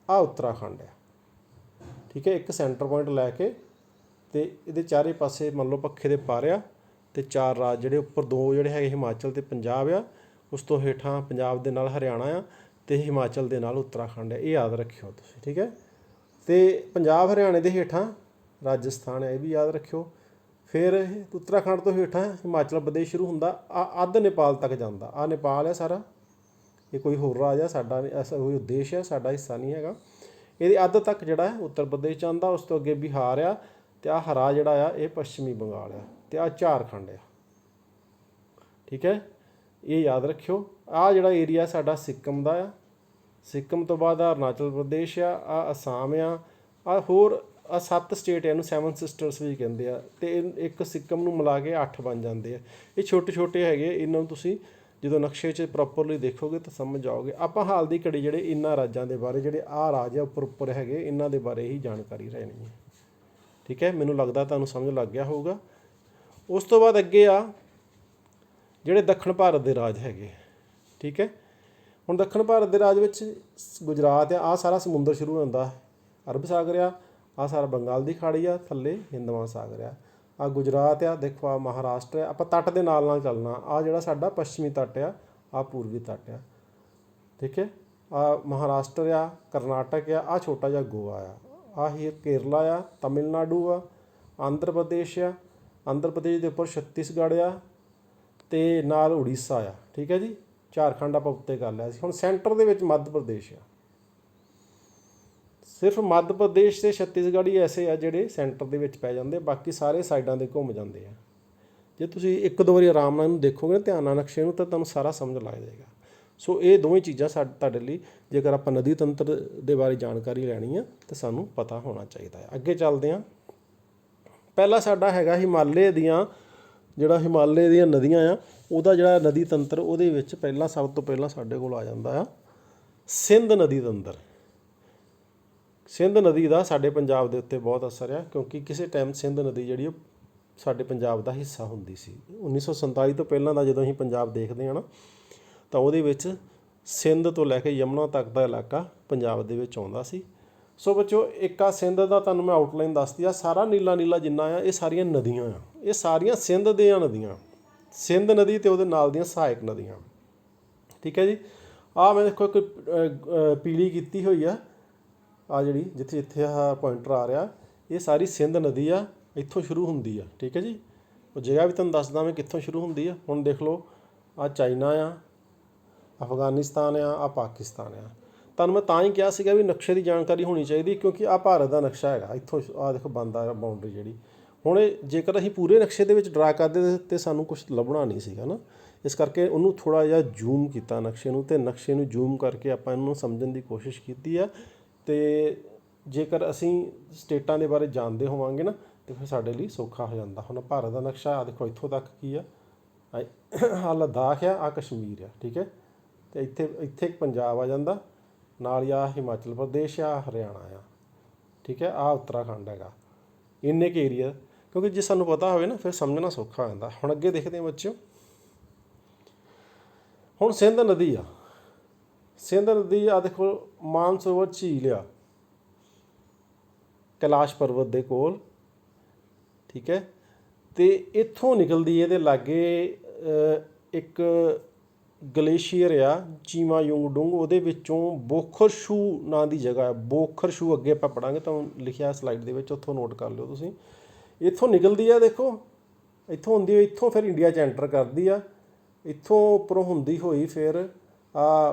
ਆਹ ਉੱਤਰਾਖੰਡ ਆ। ਠੀਕ ਹੈ, ਇੱਕ ਸੈਂਟਰ ਪੁਆਇੰਟ ਲੈ ਕੇ ਅਤੇ ਇਹਦੇ ਚਾਰੇ ਪਾਸੇ ਮੰਨ ਲਓ ਪੱਖੇ ਦੇ ਪਰ ਆ, ਅਤੇ 4 ਰਾਜ ਜਿਹੜੇ ਉੱਪਰ 2 ਜਿਹੜੇ ਹੈਗੇ ਹਿਮਾਚਲ ਅਤੇ ਪੰਜਾਬ ਆ, ਉਸ ਤੋਂ ਹੇਠਾਂ ਪੰਜਾਬ ਦੇ ਨਾਲ ਹਰਿਆਣਾ ਆ, ਅਤੇ ਹਿਮਾਚਲ ਦੇ ਨਾਲ ਉੱਤਰਾਖੰਡ ਹੈ। ਇਹ ਯਾਦ ਰੱਖਿਓ ਤੁਸੀਂ। ਠੀਕ ਹੈ, ਅਤੇ ਪੰਜਾਬ ਹਰਿਆਣੇ ਦੇ ਹੇਠਾਂ ਰਾਜਸਥਾਨ ਹੈ, ਇਹ ਵੀ ਯਾਦ ਰੱਖਿਓ। ਫਿਰ ਉੱਤਰਾਖੰਡ ਤੋਂ ਹੇਠਾਂ ਹਿਮਾਚਲ ਪ੍ਰਦੇਸ਼ ਸ਼ੁਰੂ ਹੁੰਦਾ, ਆਹ ਅੱਧ ਨੇਪਾਲ ਤੱਕ ਜਾਂਦਾ। ਆਹ ਨੇਪਾਲ ਹੈ ਸਾਰਾ, ਇਹ ਕੋਈ ਹੋਰ ਰਾਜ ਆ, ਸਾਡਾ ਐਸਾ ਕੋਈ ਉਦੇਸ਼ ਹੈ, ਸਾਡਾ ਹਿੱਸਾ ਨਹੀਂ ਹੈਗਾ। ਇਹਦੇ ਅੱਧ ਤੱਕ ਜਿਹੜਾ ਹੈ ਉੱਤਰ ਪ੍ਰਦੇਸ਼ 'ਚ ਆਉਂਦਾ, ਉਸ ਤੋਂ ਅੱਗੇ ਬਿਹਾਰ ਆ, ਅਤੇ ਆਹ ਹਰਾ ਜਿਹੜਾ ਆ ਇਹ ਪੱਛਮੀ ਬੰਗਾਲ ਆ, ਅਤੇ ਆਹ ਝਾਰਖੰਡ ਆ। ਠੀਕ ਹੈ, ਇਹ ਯਾਦ ਰੱਖਿਓ। ਆਹ ਜਿਹੜਾ ਏਰੀਆ ਸਾਡਾ ਸਿੱਕਮ ਦਾ ਆ, ਸਿੱਕਮ ਤੋਂ ਬਾਅਦ ਆਹ ਅਰੁਣਾਚਲ ਪ੍ਰਦੇਸ਼ ਆ, ਆਹ ਅਸਾਮ ਆ, ਆਹ ਹੋਰ ਆਹ 7 ਸਟੇਟ ਇਹਨੂੰ 7 ਸਿਸਟਰਸ ਵੀ ਕਹਿੰਦੇ ਆ, ਅਤੇ ਇੱਕ ਸਿੱਕਮ ਨੂੰ ਮਿਲਾ ਕੇ 8 ਬਣ ਜਾਂਦੇ ਆ। ਇਹ ਛੋਟੇ ਛੋਟੇ ਹੈਗੇ, ਇਹਨਾਂ ਨੂੰ ਤੁਸੀਂ ਜਦੋਂ ਨਕਸ਼ੇ 'ਚ ਪ੍ਰੋਪਰਲੀ ਦੇਖੋਗੇ ਤਾਂ ਸਮਝ ਜਾਓਗੇ। ਆਪਾਂ ਹਾਲ ਦੀ ਘੜੀ ਜਿਹੜੇ ਇਹਨਾਂ ਰਾਜਾਂ ਦੇ ਬਾਰੇ, ਜਿਹੜੇ ਆਹ ਰਾਜ ਆ ਉੱਪਰ ਹੈਗੇ, ਇਹਨਾਂ ਦੇ ਬਾਰੇ ਹੀ ਜਾਣਕਾਰੀ ਲੈਣੀ ਹੈ। ਠੀਕ ਹੈ, ਮੈਨੂੰ ਲੱਗਦਾ ਤੁਹਾਨੂੰ ਸਮਝ ਲੱਗ ਗਿਆ ਹੋਊਗਾ। ਉਸ ਤੋਂ ਬਾਅਦ ਅੱਗੇ ਆ ਜਿਹੜੇ ਦੱਖਣ ਭਾਰਤ ਦੇ ਰਾਜ ਹੈਗੇ। ਠੀਕ ਹੈ, ਹੁਣ ਦੱਖਣ ਭਾਰਤ ਦੇ ਰਾਜ ਵਿੱਚ ਗੁਜਰਾਤ ਆ, ਆਹ ਸਾਰਾ ਸਮੁੰਦਰ ਸ਼ੁਰੂ ਹੁੰਦਾ, ਅਰਬ ਸਾਗਰ ਆ, ਆਹ ਸਾਰਾ ਬੰਗਾਲ ਦੀ ਖਾੜੀ ਆ, ਥੱਲੇ ਹਿੰਦ ਮਹਾਸਾਗਰ ਆ। ਆਹ ਗੁਜਰਾਤ ਆ, ਦੇਖੋ ਆ ਮਹਾਰਾਸ਼ਟਰ ਆ। ਆਪਾਂ ਤੱਟ ਦੇ ਨਾਲ ਨਾਲ ਚੱਲਣਾ। ਆਹ ਜਿਹੜਾ ਸਾਡਾ ਪੱਛਮੀ ਤੱਟ ਆ, ਆਹ ਪੂਰਬੀ ਤੱਟ ਆ, ਠੀਕ ਹੈ। ਆ ਮਹਾਰਾਸ਼ਟਰ ਆ, ਕਰਨਾਟਕ ਆ, ਆਹ ਛੋਟਾ ਜਿਹਾ ਗੋਆ ਆ, ਆਹ ਹੀ ਕੇਰਲਾ ਆ, ਤਮਿਲਨਾਡੂ ਆ, ਆਂਧਰਾ ਪ੍ਰਦੇਸ਼ ਆ, ਆਂਧਰਾ ਪ੍ਰਦੇਸ਼ ਦੇ ਉੱਪਰ ਛੱਤੀਸਗੜ੍ਹ ਆ, ਅਤੇ ਨਾਲ ਉੜੀਸਾ ਆ, ਠੀਕ ਹੈ ਜੀ। ਝਾਰਖੰਡ ਆਪਾਂ ਉੱਤੇ ਕਰ ਲਿਆ ਸੀ। ਹੁਣ ਸੈਂਟਰ ਦੇ ਵਿੱਚ ਮੱਧ ਪ੍ਰਦੇਸ਼ ਆ। ਸਿਰਫ ਮੱਧ ਪ੍ਰਦੇਸ਼ ਅਤੇ ਛੱਤੀਸਗੜ੍ਹ ਹੀ ਐਸੇ ਆ ਜਿਹੜੇ ਸੈਂਟਰ ਦੇ ਵਿੱਚ ਪੈ ਜਾਂਦੇ, ਬਾਕੀ ਸਾਰੇ ਸਾਈਡਾਂ 'ਤੇ ਘੁੰਮ ਜਾਂਦੇ ਆ। ਜੇ ਤੁਸੀਂ ਇੱਕ ਦੋ ਵਾਰੀ ਆਰਾਮ ਨਾਲ ਇਹਨੂੰ ਦੇਖੋਗੇ, ਧਿਆਨ ਨਾਲ ਨਕਸ਼ੇ ਨੂੰ, ਤਾਂ ਤੁਹਾਨੂੰ ਸਾਰਾ ਸਮਝ ਲੱਗ ਜਾਏਗਾ। ਸੋ ਇਹ ਦੋਵੇਂ ਚੀਜ਼ਾਂ ਤੁਹਾਡੇ ਲਈ, ਜੇਕਰ ਆਪਾਂ ਨਦੀ ਤੰਤਰ ਦੇ ਬਾਰੇ ਜਾਣਕਾਰੀ ਲੈਣੀ ਆ ਤਾਂ ਸਾਨੂੰ ਪਤਾ ਹੋਣਾ ਚਾਹੀਦਾ ਹੈ। ਅੱਗੇ ਚੱਲਦੇ ਹਾਂ। ਪਹਿਲਾ ਸਾਡਾ ਹੈਗਾ ਹਿਮਾਲਯ ਦੀਆਂ, ਜਿਹੜਾ ਹਿਮਾਲਯ ਦੀਆਂ ਨਦੀਆਂ ਆ, ਉਹਦਾ ਜਿਹੜਾ ਨਦੀ ਤੰਤਰ, ਉਹਦੇ ਵਿੱਚ ਪਹਿਲਾਂ ਸਭ ਤੋਂ ਪਹਿਲਾਂ ਸਾਡੇ ਕੋਲ ਆ ਜਾਂਦਾ ਆ ਸਿੰਧ ਨਦੀ ਤੰਤਰ। ਸਿੰਧ ਨਦੀ ਦਾ ਸਾਡੇ ਪੰਜਾਬ ਦੇ ਉੱਤੇ ਬਹੁਤ ਅਸਰ ਆ, ਕਿਉਂਕਿ ਕਿਸੇ ਟਾਈਮ ਸਿੰਧ ਨਦੀ ਜਿਹੜੀ ਉਹ ਸਾਡੇ ਪੰਜਾਬ ਦਾ ਹਿੱਸਾ ਹੁੰਦੀ ਸੀ। 1947 ਤੋਂ ਪਹਿਲਾਂ ਦਾ ਜਦੋਂ ਅਸੀਂ ਪੰਜਾਬ ਦੇਖਦੇ ਹਾਂ ਨਾ, ਤਾਂ ਉਹਦੇ ਵਿੱਚ ਸਿੰਧ ਤੋਂ ਲੈ ਕੇ ਯਮੁਨਾ ਤੱਕ ਦਾ ਇਲਾਕਾ ਪੰਜਾਬ ਦੇ ਵਿੱਚ ਆਉਂਦਾ ਸੀ। ਸੋ ਬੱਚੋ, ਇੱਕ ਆ ਸਿੰਧ ਦਾ ਤੁਹਾਨੂੰ ਮੈਂ ਆਊਟਲਾਈਨ ਦੱਸਦੀ ਆ। ਸਾਰਾ ਨੀਲਾ ਨੀਲਾ ਜਿੰਨਾ ਆ, ਇਹ ਸਾਰੀਆਂ ਨਦੀਆਂ ਆ, ਇਹ ਸਾਰੀਆਂ ਸਿੰਧ ਦੀਆਂ ਨਦੀਆਂ। ਸਿੰਧ ਨਦੀ ਅਤੇ ਉਹਦੇ ਨਾਲ ਦੀਆਂ ਸਹਾਇਕ ਨਦੀਆਂ, ਠੀਕ ਹੈ ਜੀ। ਆਹ ਮੈਂ ਦੇਖੋ ਇੱਕ ਪੀਲੀ ਕੀਤੀ ਹੋਈ ਆ, ਆ ਜਿਹੜੀ ਜਿੱਥੇ ਜਿੱਥੇ ਆਹ ਪੁਆਇੰਟਰ ਆ ਰਿਹਾ, ਇਹ ਸਾਰੀ ਸਿੰਧ ਨਦੀ ਆ, ਇੱਥੋਂ ਸ਼ੁਰੂ ਹੁੰਦੀ ਆ, ਠੀਕ ਹੈ ਜੀ। ਉਹ ਜਗ੍ਹਾ ਵੀ ਤੁਹਾਨੂੰ ਦੱਸਦਾ ਮੈਂ ਕਿੱਥੋਂ ਸ਼ੁਰੂ ਹੁੰਦੀ ਆ। ਹੁਣ ਦੇਖ ਲਓ, ਆਹ ਚਾਈਨਾ ਆ, ਅਫਗਾਨਿਸਤਾਨ ਆ, ਆਹ ਪਾਕਿਸਤਾਨ ਆ। ਤੁਹਾਨੂੰ ਮੈਂ ਤਾਂ ਹੀ ਕਿਹਾ ਸੀਗਾ ਵੀ ਨਕਸ਼ੇ ਦੀ ਜਾਣਕਾਰੀ ਹੋਣੀ ਚਾਹੀਦੀ, ਕਿਉਂਕਿ ਆਹ ਭਾਰਤ ਦਾ ਨਕਸ਼ਾ ਹੈਗਾ, ਇੱਥੋਂ ਆਹ ਦੇਖੋ ਬਣਦਾ ਬਾਊਂਡਰੀ ਜਿਹੜੀ। ਹੁਣ ਜੇਕਰ ਅਸੀਂ ਪੂਰੇ ਨਕਸ਼ੇ ਦੇ ਵਿੱਚ ਡਰਾ ਕਰਦੇ ਤਾਂ ਸਾਨੂੰ ਕੁਛ ਲੱਭਣਾ ਨਹੀਂ ਸੀਗਾ ਨਾ, ਇਸ ਕਰਕੇ ਉਹਨੂੰ ਥੋੜ੍ਹਾ ਜਿਹਾ ਜ਼ੂਮ ਕੀਤਾ ਨਕਸ਼ੇ ਨੂੰ, ਅਤੇ ਨਕਸ਼ੇ ਨੂੰ ਜ਼ੂਮ ਕਰਕੇ ਆਪਾਂ ਇਹਨੂੰ ਸਮਝਣ ਦੀ ਕੋਸ਼ਿਸ਼ ਕੀਤੀ ਆ। ਅਤੇ ਜੇਕਰ ਅਸੀਂ ਸਟੇਟਾਂ ਦੇ ਬਾਰੇ ਜਾਣਦੇ ਹੋਵਾਂਗੇ ਨਾ, ਤਾਂ ਫਿਰ ਸਾਡੇ ਲਈ ਸੌਖਾ ਹੋ ਜਾਂਦਾ। ਹੁਣ ਭਾਰਤ ਦਾ ਨਕਸ਼ਾ ਆ ਦੇਖੋ, ਇੱਥੋਂ ਤੱਕ ਕੀ ਆ, ਆਹ ਲੱਦਾਖ ਆ, ਆਹ ਕਸ਼ਮੀਰ ਆ, ਠੀਕ ਹੈ। ਅਤੇ ਇੱਥੇ ਇੱਕ ਪੰਜਾਬ ਆ ਜਾਂਦਾ, ਨਾਲ ਹੀ ਆਹ ਹਿਮਾਚਲ ਪ੍ਰਦੇਸ਼ ਆ, ਹਰਿਆਣਾ ਆ, ਠੀਕ ਹੈ। ਆਹ ਉੱਤਰਾਖੰਡ ਹੈਗਾ। ਇੰਨੇ ਕੁ ਏਰੀਆ, ਕਿਉਂਕਿ ਜੇ ਸਾਨੂੰ ਪਤਾ ਹੋਵੇ ਨਾ, ਫਿਰ ਸਮਝਣਾ ਸੌਖਾ ਹੋ ਜਾਂਦਾ। ਹੁਣ ਅੱਗੇ ਦੇਖਦੇ ਹਾਂ ਬੱਚਿਓ। ਹੁਣ ਸਿੰਧ ਨਦੀ ਆ, ਸਿੰਧ ਨਦੀ ਆ ਦੇਖੋ, ਮਾਨਸਰੋਵਰ ਝੀਲ ਆ ਕੈਲਾਸ਼ ਪਰਬਤ ਦੇ ਕੋਲ, ਠੀਕ ਹੈ। ਅਤੇ ਇੱਥੋਂ ਨਿਕਲਦੀ, ਇਹਦੇ ਲਾਗੇ ਇੱਕ ਗਲੇਸ਼ੀਅਰ ਆ, ਚੀਮਾ ਯੂੰਗਡੁੰਗ, ਉਹਦੇ ਵਿੱਚੋਂ ਬੋਖਰਸ਼ੂ ਨਾਂ ਦੀ ਜਗ੍ਹਾ ਹੈ। ਬੋਖਰਸ਼ੂ ਅੱਗੇ ਆਪਾਂ ਪੜ੍ਹਾਂਗੇ, ਤਾਂ ਲਿਖਿਆ ਸਲਾਈਡ ਦੇ ਵਿੱਚ, ਉੱਥੋਂ ਨੋਟ ਕਰ ਲਿਓ ਤੁਸੀਂ। ਇੱਥੋਂ ਨਿਕਲਦੀ ਆ ਦੇਖੋ, ਇੱਥੋਂ ਹੁੰਦੀ ਹੋਈ, ਇੱਥੋਂ ਫਿਰ ਇੰਡੀਆ 'ਚ ਐਂਟਰ ਕਰਦੀ ਆ, ਇੱਥੋਂ ਉੱਪਰੋਂ ਹੁੰਦੀ ਹੋਈ ਫਿਰ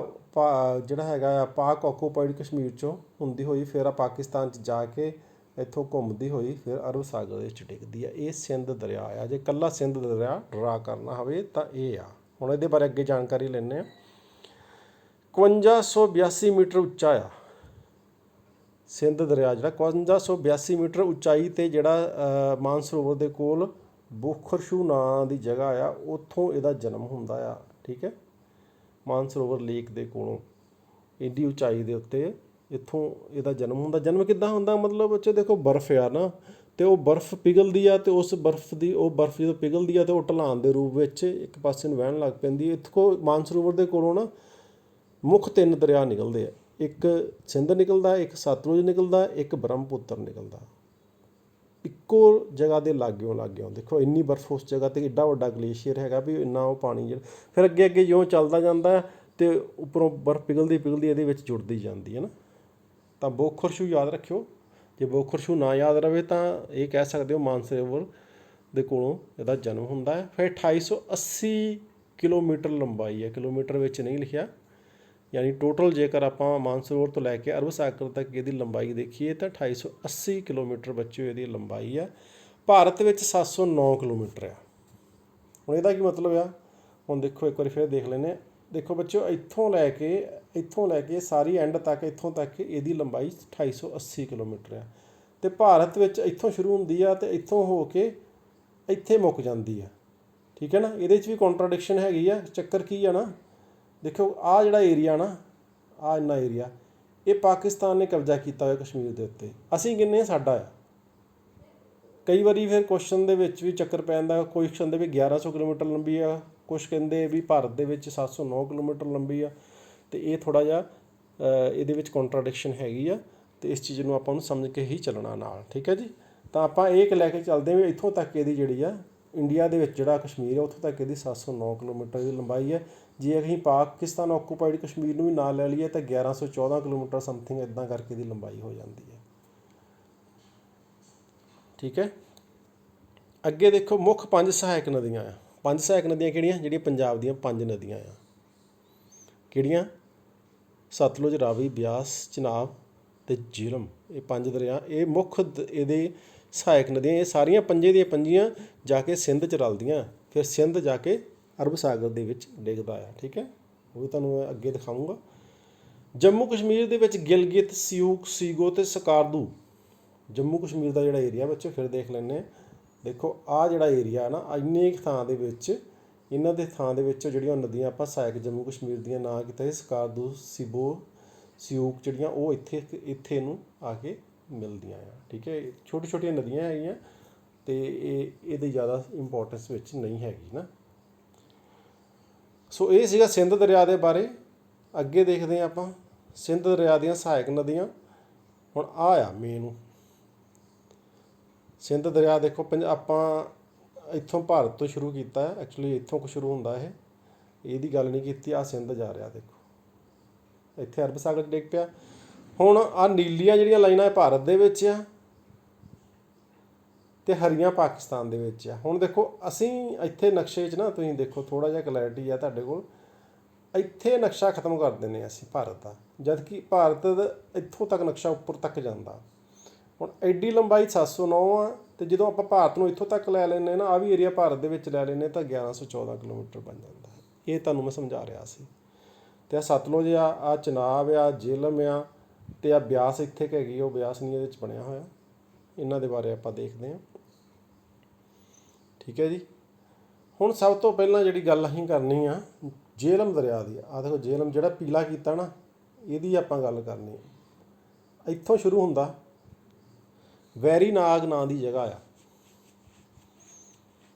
ਜਿਹੜਾ ਹੈਗਾ ਆ ਪਾਕ ਆਕੂਪਾਈਡ ਕਸ਼ਮੀਰ 'ਚੋਂ ਹੁੰਦੀ ਹੋਈ ਫਿਰ ਪਾਕਿਸਤਾਨ 'ਚ ਜਾ ਕੇ ਇੱਥੋਂ ਘੁੰਮਦੀ ਹੋਈ ਫਿਰ ਅਰਬ ਸਾਗਰ ਦੇ ਵਿੱਚ ਡਿੱਗਦੀ ਆ। ਇਹ ਸਿੰਧ ਦਰਿਆ ਆ। ਜੇ ਇਕੱਲਾ ਸਿੰਧ ਦਰਿਆ ਡਰਾ ਕਰਨਾ ਹੋਵੇ ਤਾਂ ਇਹ ਆ। ਹੁਣ ਇਹਦੇ ਬਾਰੇ ਅੱਗੇ ਜਾਣਕਾਰੀ ਲੈਂਦੇ ਹਾਂ। 5182 ਮੀਟਰ ਉੱਚਾ ਆ ਸਿੰਧ ਦਰਿਆ, ਜਿਹੜਾ 5182 ਮੀਟਰ ਉਚਾਈ 'ਤੇ ਜਿਹੜਾ ਮਾਨਸਰੋਵਰ ਦੇ ਕੋਲ ਬੋਖਰਸ਼ੂ ਨਾਂ ਦੀ ਜਗ੍ਹਾ ਆ, ਉੱਥੋਂ ਇਹਦਾ ਜਨਮ ਹੁੰਦਾ ਆ, ਠੀਕ ਹੈ। ਮਾਨਸਰੋਵਰ ਲੇਕ ਦੇ ਕੋਲੋਂ ਏਡੀ ਉਚਾਈ ਦੇ ਉੱਤੇ ਇੱਥੋਂ ਇਹਦਾ ਜਨਮ ਹੁੰਦਾ। ਜਨਮ ਕਿੱਦਾਂ ਹੁੰਦਾ? ਮਤਲਬ ਬੱਚੇ ਦੇਖੋ, ਬਰਫ਼ ਆ ਨਾ, ਅਤੇ ਉਹ ਬਰਫ਼ ਪਿਘਲਦੀ ਆ, ਅਤੇ ਉਸ ਬਰਫ਼ ਜਦੋਂ ਪਿਘਲਦੀ ਆ, ਤਾਂ ਉਹ ਢਲਾਨ ਦੇ ਰੂਪ ਵਿੱਚ ਇੱਕ ਪਾਸੇ ਨੂੰ ਵਹਿਣ ਲੱਗ ਪੈਂਦੀ ਹੈ। ਇੱਥੋਂ ਮਾਨਸਰੋਵਰ ਦੇ ਕੋਲੋਂ ਨਾ ਮੁੱਖ 3 ਦਰਿਆ ਨਿਕਲਦੇ ਆ। ਇੱਕ ਸਿੰਧ ਨਿਕਲਦਾ, ਇੱਕ ਸਤਲੁਜ ਨਿਕਲਦਾ, ਇੱਕ ਬ੍ਰਹਮਪੁੱਤਰ ਨਿਕਲਦਾ। ਇੱਕੋ ਜਗ੍ਹਾ ਦੇ ਲਾਗਿਓ ਦੇਖੋ, ਇੰਨੀ ਬਰਫ਼ ਉਸ ਜਗ੍ਹਾ 'ਤੇ, ਐਡਾ ਵੱਡਾ ਗਲੇਸ਼ੀਅਰ ਹੈਗਾ ਵੀ ਇੰਨਾ ਉਹ ਪਾਣੀ ਜਿਹੜਾ ਫਿਰ ਅੱਗੇ ਜਿਉਂ ਚੱਲਦਾ ਜਾਂਦਾ ਅਤੇ ਉੱਪਰੋਂ ਬਰਫ਼ ਪਿਘਲਦੀ ਇਹਦੇ ਵਿੱਚ ਜੁੜਦੀ ਜਾਂਦੀ ਹੈ ਨਾ। ਤਾਂ ਬੋਖਰਸ਼ੂ ਯਾਦ ਰੱਖਿਓ। ਜੇ ਬੋਖਰਸ਼ੂ ਨਾ ਯਾਦ ਰਹੇ ਤਾਂ ਇਹ ਕਹਿ ਸਕਦੇ ਹੋ ਮਾਨਸਰੋਵਰ ਦੇ ਕੋਲੋਂ ਇਹਦਾ ਜਨਮ ਹੁੰਦਾ ਹੈ। ਫਿਰ 2880 ਕਿਲੋਮੀਟਰ ਲੰਬਾਈ ਹੈ, ਕਿਲੋਮੀਟਰ ਵਿੱਚ ਨਹੀਂ ਲਿਖਿਆ, ਯਾਨੀ ਟੋਟਲ ਜੇਕਰ ਆਪਾਂ ਮਾਨਸਰੋਵਰ ਤੋਂ ਲੈ ਕੇ ਅਰਬ ਸਾਗਰ ਤੱਕ ਇਹਦੀ ਲੰਬਾਈ ਦੇਖੀਏ ਤਾਂ 2880 ਕਿਲੋਮੀਟਰ ਬੱਚਿਓ ਇਹਦੀ ਲੰਬਾਈ ਆ। ਭਾਰਤ ਵਿੱਚ 709 ਕਿਲੋਮੀਟਰ ਆ। ਹੁਣ ਇਹਦਾ ਕੀ ਮਤਲਬ ਆ? ਹੁਣ ਦੇਖੋ, ਇੱਕ ਵਾਰੀ ਫਿਰ ਦੇਖ ਲੈਂਦੇ ਹਾਂ। ਦੇਖੋ ਬੱਚਿਓ, ਇੱਥੋਂ ਲੈ ਕੇ ਸਾਰੀ ਐਂਡ ਤੱਕ, ਇੱਥੋਂ ਤੱਕ ਇਹਦੀ ਲੰਬਾਈ 2880 ਕਿਲੋਮੀਟਰ ਆ। ਅਤੇ ਭਾਰਤ ਵਿੱਚ ਇੱਥੋਂ ਸ਼ੁਰੂ ਹੁੰਦੀ ਆ ਅਤੇ ਇੱਥੋਂ ਹੋ ਕੇ ਇੱਥੇ ਮੁੱਕ ਜਾਂਦੀ ਆ, ਠੀਕ ਹੈ ਨਾ। ਇਹਦੇ 'ਚ ਵੀ ਕੰਟਰਾਡਿਕਸ਼ਨ ਹੈਗੀ ਆ। ਚੱਕਰ ਕੀ ਆ ਨਾ, ਦੇਖੋ ਆਹ ਜਿਹੜਾ ਏਰੀਆ ਨਾ, ਆਹ ਇੰਨਾ ਏਰੀਆ, ਇਹ ਪਾਕਿਸਤਾਨ ਨੇ ਕਬਜ਼ਾ ਕੀਤਾ ਹੋਇਆ ਕਸ਼ਮੀਰ ਦੇ ਉੱਤੇ। ਅਸੀਂ ਕਹਿੰਦੇ ਸਾਡਾ ਆ। ਕਈ ਵਾਰੀ ਫਿਰ ਕੁਐਸਚਨ ਦੇ ਵਿੱਚ ਵੀ ਚੱਕਰ ਪੈ ਜਾਂਦਾ। ਕੋਈ ਕਹਿੰਦੇ ਵੀ 1100 ਕਿਲੋਮੀਟਰ ਲੰਬੀ ਆ, ਕੁਛ ਕਹਿੰਦੇ ਵੀ ਭਾਰਤ ਦੇ ਵਿੱਚ 709 ਕਿਲੋਮੀਟਰ ਲੰਬੀ ਆ। ਤੇ ਇਹ ਥੋੜ੍ਹਾ ਜਿਹਾ ਇਹਦੇ ਵਿੱਚ ਕੰਟਰਾਡਿਕਸ਼ਨ ਹੈਗੀ ਆ, ਤੇ ਇਸ ਚੀਜ਼ ਨੂੰ ਆਪਾਂ ਨੂੰ ਸਮਝ ਕੇ ਹੀ ਚੱਲਣਾ ਨਾਲ। ਠੀਕ ਹੈ ਜੀ। ਤਾਂ ਆਪਾਂ ਇਹ ਲੈ ਕੇ ਚੱਲਦੇ ਵੀ ਇੱਥੋਂ ਤੱਕ ਇਹਦੀ ਜਿਹੜੀ ਆ ਇੰਡੀਆ ਦੇ ਵਿੱਚ ਜਿਹੜਾ ਕਸ਼ਮੀਰ ਹੈ ਉੱਥੋਂ ਤੱਕ ਇਹਦੀ 709 ਕਿਲੋਮੀਟਰ ਦੀ ਲੰਬਾਈ ਹੈ। ਜੇ ਅਸੀਂ ਪਾਕਿਸਤਾਨ ਆਕੂਪਾਈਡ ਕਸ਼ਮੀਰ ਨੂੰ ਵੀ ਨਾਲ ਲੈ ਲਈਏ ਤਾਂ 1114 ਕਿਲੋਮੀਟਰ ਸਮਥਿੰਗ ਇੱਦਾਂ ਕਰਕੇ ਇਹਦੀ ਲੰਬਾਈ ਹੋ ਜਾਂਦੀ ਹੈ। ਠੀਕ ਹੈ। ਅੱਗੇ ਦੇਖੋ ਮੁੱਖ 5 ਸਹਾਇਕ ਨਦੀਆਂ ਆ। 5 ਸਹਾਇਕ ਨਦੀਆਂ ਕਿਹੜੀਆਂ? ਜਿਹੜੀਆਂ ਪੰਜਾਬ ਦੀਆਂ 5 ਨਦੀਆਂ ਆ। ਕਿਹੜੀਆਂ? ਸਤਲੁਜ, ਰਾਵੀ, ਬਿਆਸ, ਚਨਾਬ ਅਤੇ ਜੇਹਲਮ। ਇਹ 5 ਦਰਿਆ, ਇਹ ਮੁੱਖ ਇਹਦੇ ਸਹਾਇਕ ਨਦੀਆਂ। ਇਹ ਸਾਰੀਆਂ ਪੰਜੇ ਦੀਆਂ ਪੰਜੀਆਂ ਜਾ ਕੇ ਸਿੰਧ 'ਚ ਰਲਦੀਆਂ, ਫਿਰ ਸਿੰਧ ਜਾ ਕੇ ਅਰਬ ਸਾਗਰ ਦੇ ਵਿੱਚ ਡਿੱਗਦਾ ਆ। ਠੀਕ ਹੈ, ਉਹ ਵੀ ਤੁਹਾਨੂੰ ਮੈਂ ਅੱਗੇ ਦਿਖਾਊਂਗਾ। ਜੰਮੂ ਕਸ਼ਮੀਰ ਦੇ ਵਿੱਚ ਗਿਲਗਿਤ, ਸਿਊਕ, ਸੀਗੋ ਅਤੇ ਸਕਾਰਦੂ ਜੰਮੂ ਕਸ਼ਮੀਰ ਦਾ ਜਿਹੜਾ ਏਰੀਆ ਬੱਚੇ ਫਿਰ ਦੇਖ ਲੈਂਦੇ ਹਾਂ। ਦੇਖੋ ਆਹ ਜਿਹੜਾ ਏਰੀਆ ਨਾ ਇੰਨੇ ਥਾਂ ਦੇ ਵਿੱਚ, ਇਹਨਾਂ ਦੇ ਥਾਂ ਦੇ ਵਿੱਚ ਜਿਹੜੀਆਂ ਨਦੀਆਂ ਆਪਾਂ ਸਹਾਇਕ ਜੰਮੂ ਕਸ਼ਮੀਰ ਦੀਆਂ ਨਾਂ ਕੀਤਾ, ਸਕਾਰਦੂ, ਸਿਬੋ, ਸਿਊਕ ਜਿਹੜੀਆਂ ਉਹ ਇੱਥੇ ਇਹਨੂੰ ਆ ਕੇ ਮਿਲਦੀਆਂ ਆ। ਠੀਕ ਹੈ, ਛੋਟੀ ਛੋਟੀਆਂ ਨਦੀਆਂ ਹੈਗੀਆਂ ਅਤੇ ਇਹਦੀ ਜ਼ਿਆਦਾ ਇੰਪੋਰਟੈਂਸ ਵਿੱਚ ਨਹੀਂ ਹੈਗੀ ਨਾ। ਸੋ ਇਹ ਸੀਗਾ ਸਿੰਧ ਦਰਿਆ ਦੇ ਬਾਰੇ। ਅੱਗੇ ਦੇਖਦੇ ਹਾਂ ਆਪਾਂ ਸਿੰਧ ਦਰਿਆ ਦੀਆਂ ਸਹਾਇਕ ਨਦੀਆਂ। ਹੁਣ ਆਹ ਆ ਮੇਨ ਸਿੰਧ ਦਰਿਆ। ਦੇਖੋ ਆਪਾਂ ਇੱਥੋਂ ਭਾਰਤ ਤੋਂ ਸ਼ੁਰੂ ਕੀਤਾ ਹੈ, ਐਕਚੁਅਲੀ ਇੱਥੋਂ ਸ਼ੁਰੂ ਹੁੰਦਾ ਇਹ, ਇਹਦੀ ਗੱਲ ਨਹੀਂ ਕੀਤੀ। ਆਹ ਸਿੰਧ ਜਾ ਰਿਹਾ, ਦੇਖੋ ਇੱਥੇ ਅਰਬ ਸਾਗਰ ਡਿੱਗ ਪਿਆ। ਹੁਣ ਆਹ ਨੀਲੀਆਂ ਜਿਹੜੀਆਂ ਲਾਈਨਾਂ ਇਹ ਭਾਰਤ ਦੇ ਵਿੱਚ ਆ ਅਤੇ ਹਰੀਆਂ ਪਾਕਿਸਤਾਨ ਦੇ ਵਿੱਚ ਆ। ਹੁਣ ਦੇਖੋ ਅਸੀਂ ਇੱਥੇ ਨਕਸ਼ੇ 'ਚ ਨਾ ਤੁਸੀਂ ਦੇਖੋ ਥੋੜ੍ਹਾ ਜਿਹਾ ਕਲੈਰਿਟੀ ਆ ਤੁਹਾਡੇ ਕੋਲ, ਇੱਥੇ ਨਕਸ਼ਾ ਖਤਮ ਕਰ ਦਿੰਦੇ ਅਸੀਂ ਭਾਰਤ ਦਾ, ਜਦ ਕਿ ਭਾਰਤ ਦਾ ਇੱਥੋਂ ਤੱਕ ਨਕਸ਼ਾ ਉੱਪਰ ਤੱਕ ਜਾਂਦਾ। ਹੁਣ ਐਡੀ ਲੰਬਾਈ 709 ਆ, ਅਤੇ ਜਦੋਂ ਆਪਾਂ ਭਾਰਤ ਨੂੰ ਇੱਥੋਂ ਤੱਕ ਲੈ ਲੈਂਦੇ ਨਾ, ਆਹ ਵੀ ਏਰੀਆ ਭਾਰਤ ਦੇ ਵਿੱਚ ਲੈ ਲੈਂਦੇ ਤਾਂ 1114 ਕਿਲੋਮੀਟਰ ਬਣ ਜਾਂਦਾ। ਇਹ ਤੁਹਾਨੂੰ ਮੈਂ ਸਮਝਾ ਰਿਹਾ ਸੀ। ਅਤੇ ਆਹ ਸਤਲੁਜ ਆ, ਆਹ ਚਨਾਬ ਆ, ਜੇਹਲਮ ਆ, ਅਤੇ ਆਹ ਬਿਆਸ ਇੱਥੇ ਕੁ ਹੈਗੀ, ਉਹ ਬਿਆਸ ਨਹੀਂ ਇਹਦੇ ਵਿੱਚ ਬਣਿਆ ਹੋਇਆ। ਇਹਨਾਂ ਦੇ ਬਾਰੇ ਆਪਾਂ ਦੇਖਦੇ ਹਾਂ। ਠੀਕ ਹੈ ਜੀ। ਹੁਣ ਸਭ ਤੋਂ ਪਹਿਲਾਂ ਜਿਹੜੀ ਗੱਲ ਅਸੀਂ ਕਰਨੀ ਆ ਜੇਹਲਮ ਦਰਿਆ ਦੀ। ਆਹ ਦੇਖੋ ਜੇਹਲਮ ਜਿਹੜਾ ਪੀਲਾ ਕੀਤਾ ਨਾ, ਇਹਦੀ ਆਪਾਂ ਗੱਲ ਕਰਨੀ ਆ। ਇੱਥੋਂ ਸ਼ੁਰੂ ਹੁੰਦਾ, ਵੈਰੀ ਨਾਗ ਨਾਂ ਦੀ ਜਗ੍ਹਾ ਆ।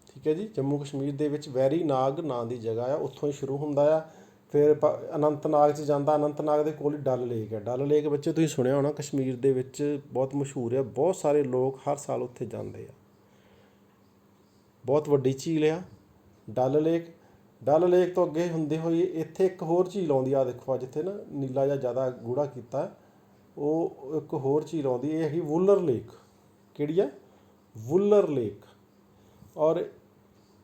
ਠੀਕ ਹੈ ਜੀ, ਜੰਮੂ ਕਸ਼ਮੀਰ ਦੇ ਵਿੱਚ ਵੈਰੀ ਨਾਗ ਨਾਂ ਦੀ ਜਗ੍ਹਾ ਆ, ਉੱਥੋਂ ਹੀ ਸ਼ੁਰੂ ਹੁੰਦਾ ਆ। ਫਿਰ ਅਨੰਤਨਾਗ 'ਚ ਜਾਂਦਾ, ਅਨੰਤਨਾਗ ਦੇ ਕੋਲ ਹੀ ਡਲ ਲੇਕ ਹੈ। ਡਲ ਲੇਕ ਬੱਚੇ ਤੁਸੀਂ ਸੁਣਿਆ ਹੋਣਾ, ਕਸ਼ਮੀਰ ਦੇ ਵਿੱਚ ਬਹੁਤ ਮਸ਼ਹੂਰ ਆ, ਬਹੁਤ ਸਾਰੇ ਲੋਕ ਹਰ ਸਾਲ ਉੱਥੇ ਜਾਂਦੇ ਆ। ਬਹੁਤ ਵੱਡੀ ਝੀਲ ਆ ਡਲ ਲੇਕ। ਡਲ ਲੇਕ ਤੋਂ ਅੱਗੇ ਹੁੰਦੇ ਹੋਏ ਇੱਥੇ ਇੱਕ ਹੋਰ ਝੀਲ ਆਉਂਦੀ ਆ, ਦੇਖੋ ਜਿੱਥੇ ਨਾ ਨੀਲਾ ਜਿਹਾ ਜ਼ਿਆਦਾ ਗੂੜਾ ਕੀਤਾ, ਉਹ ਇੱਕ ਹੋਰ ਝੀਲ ਆਉਂਦੀ, ਇਹ ਹੈਗੀ ਵੁਲਰ ਲੇਕ। ਕਿਹੜੀ ਆ? ਵੁਲਰ ਲੇਕ। ਔਰ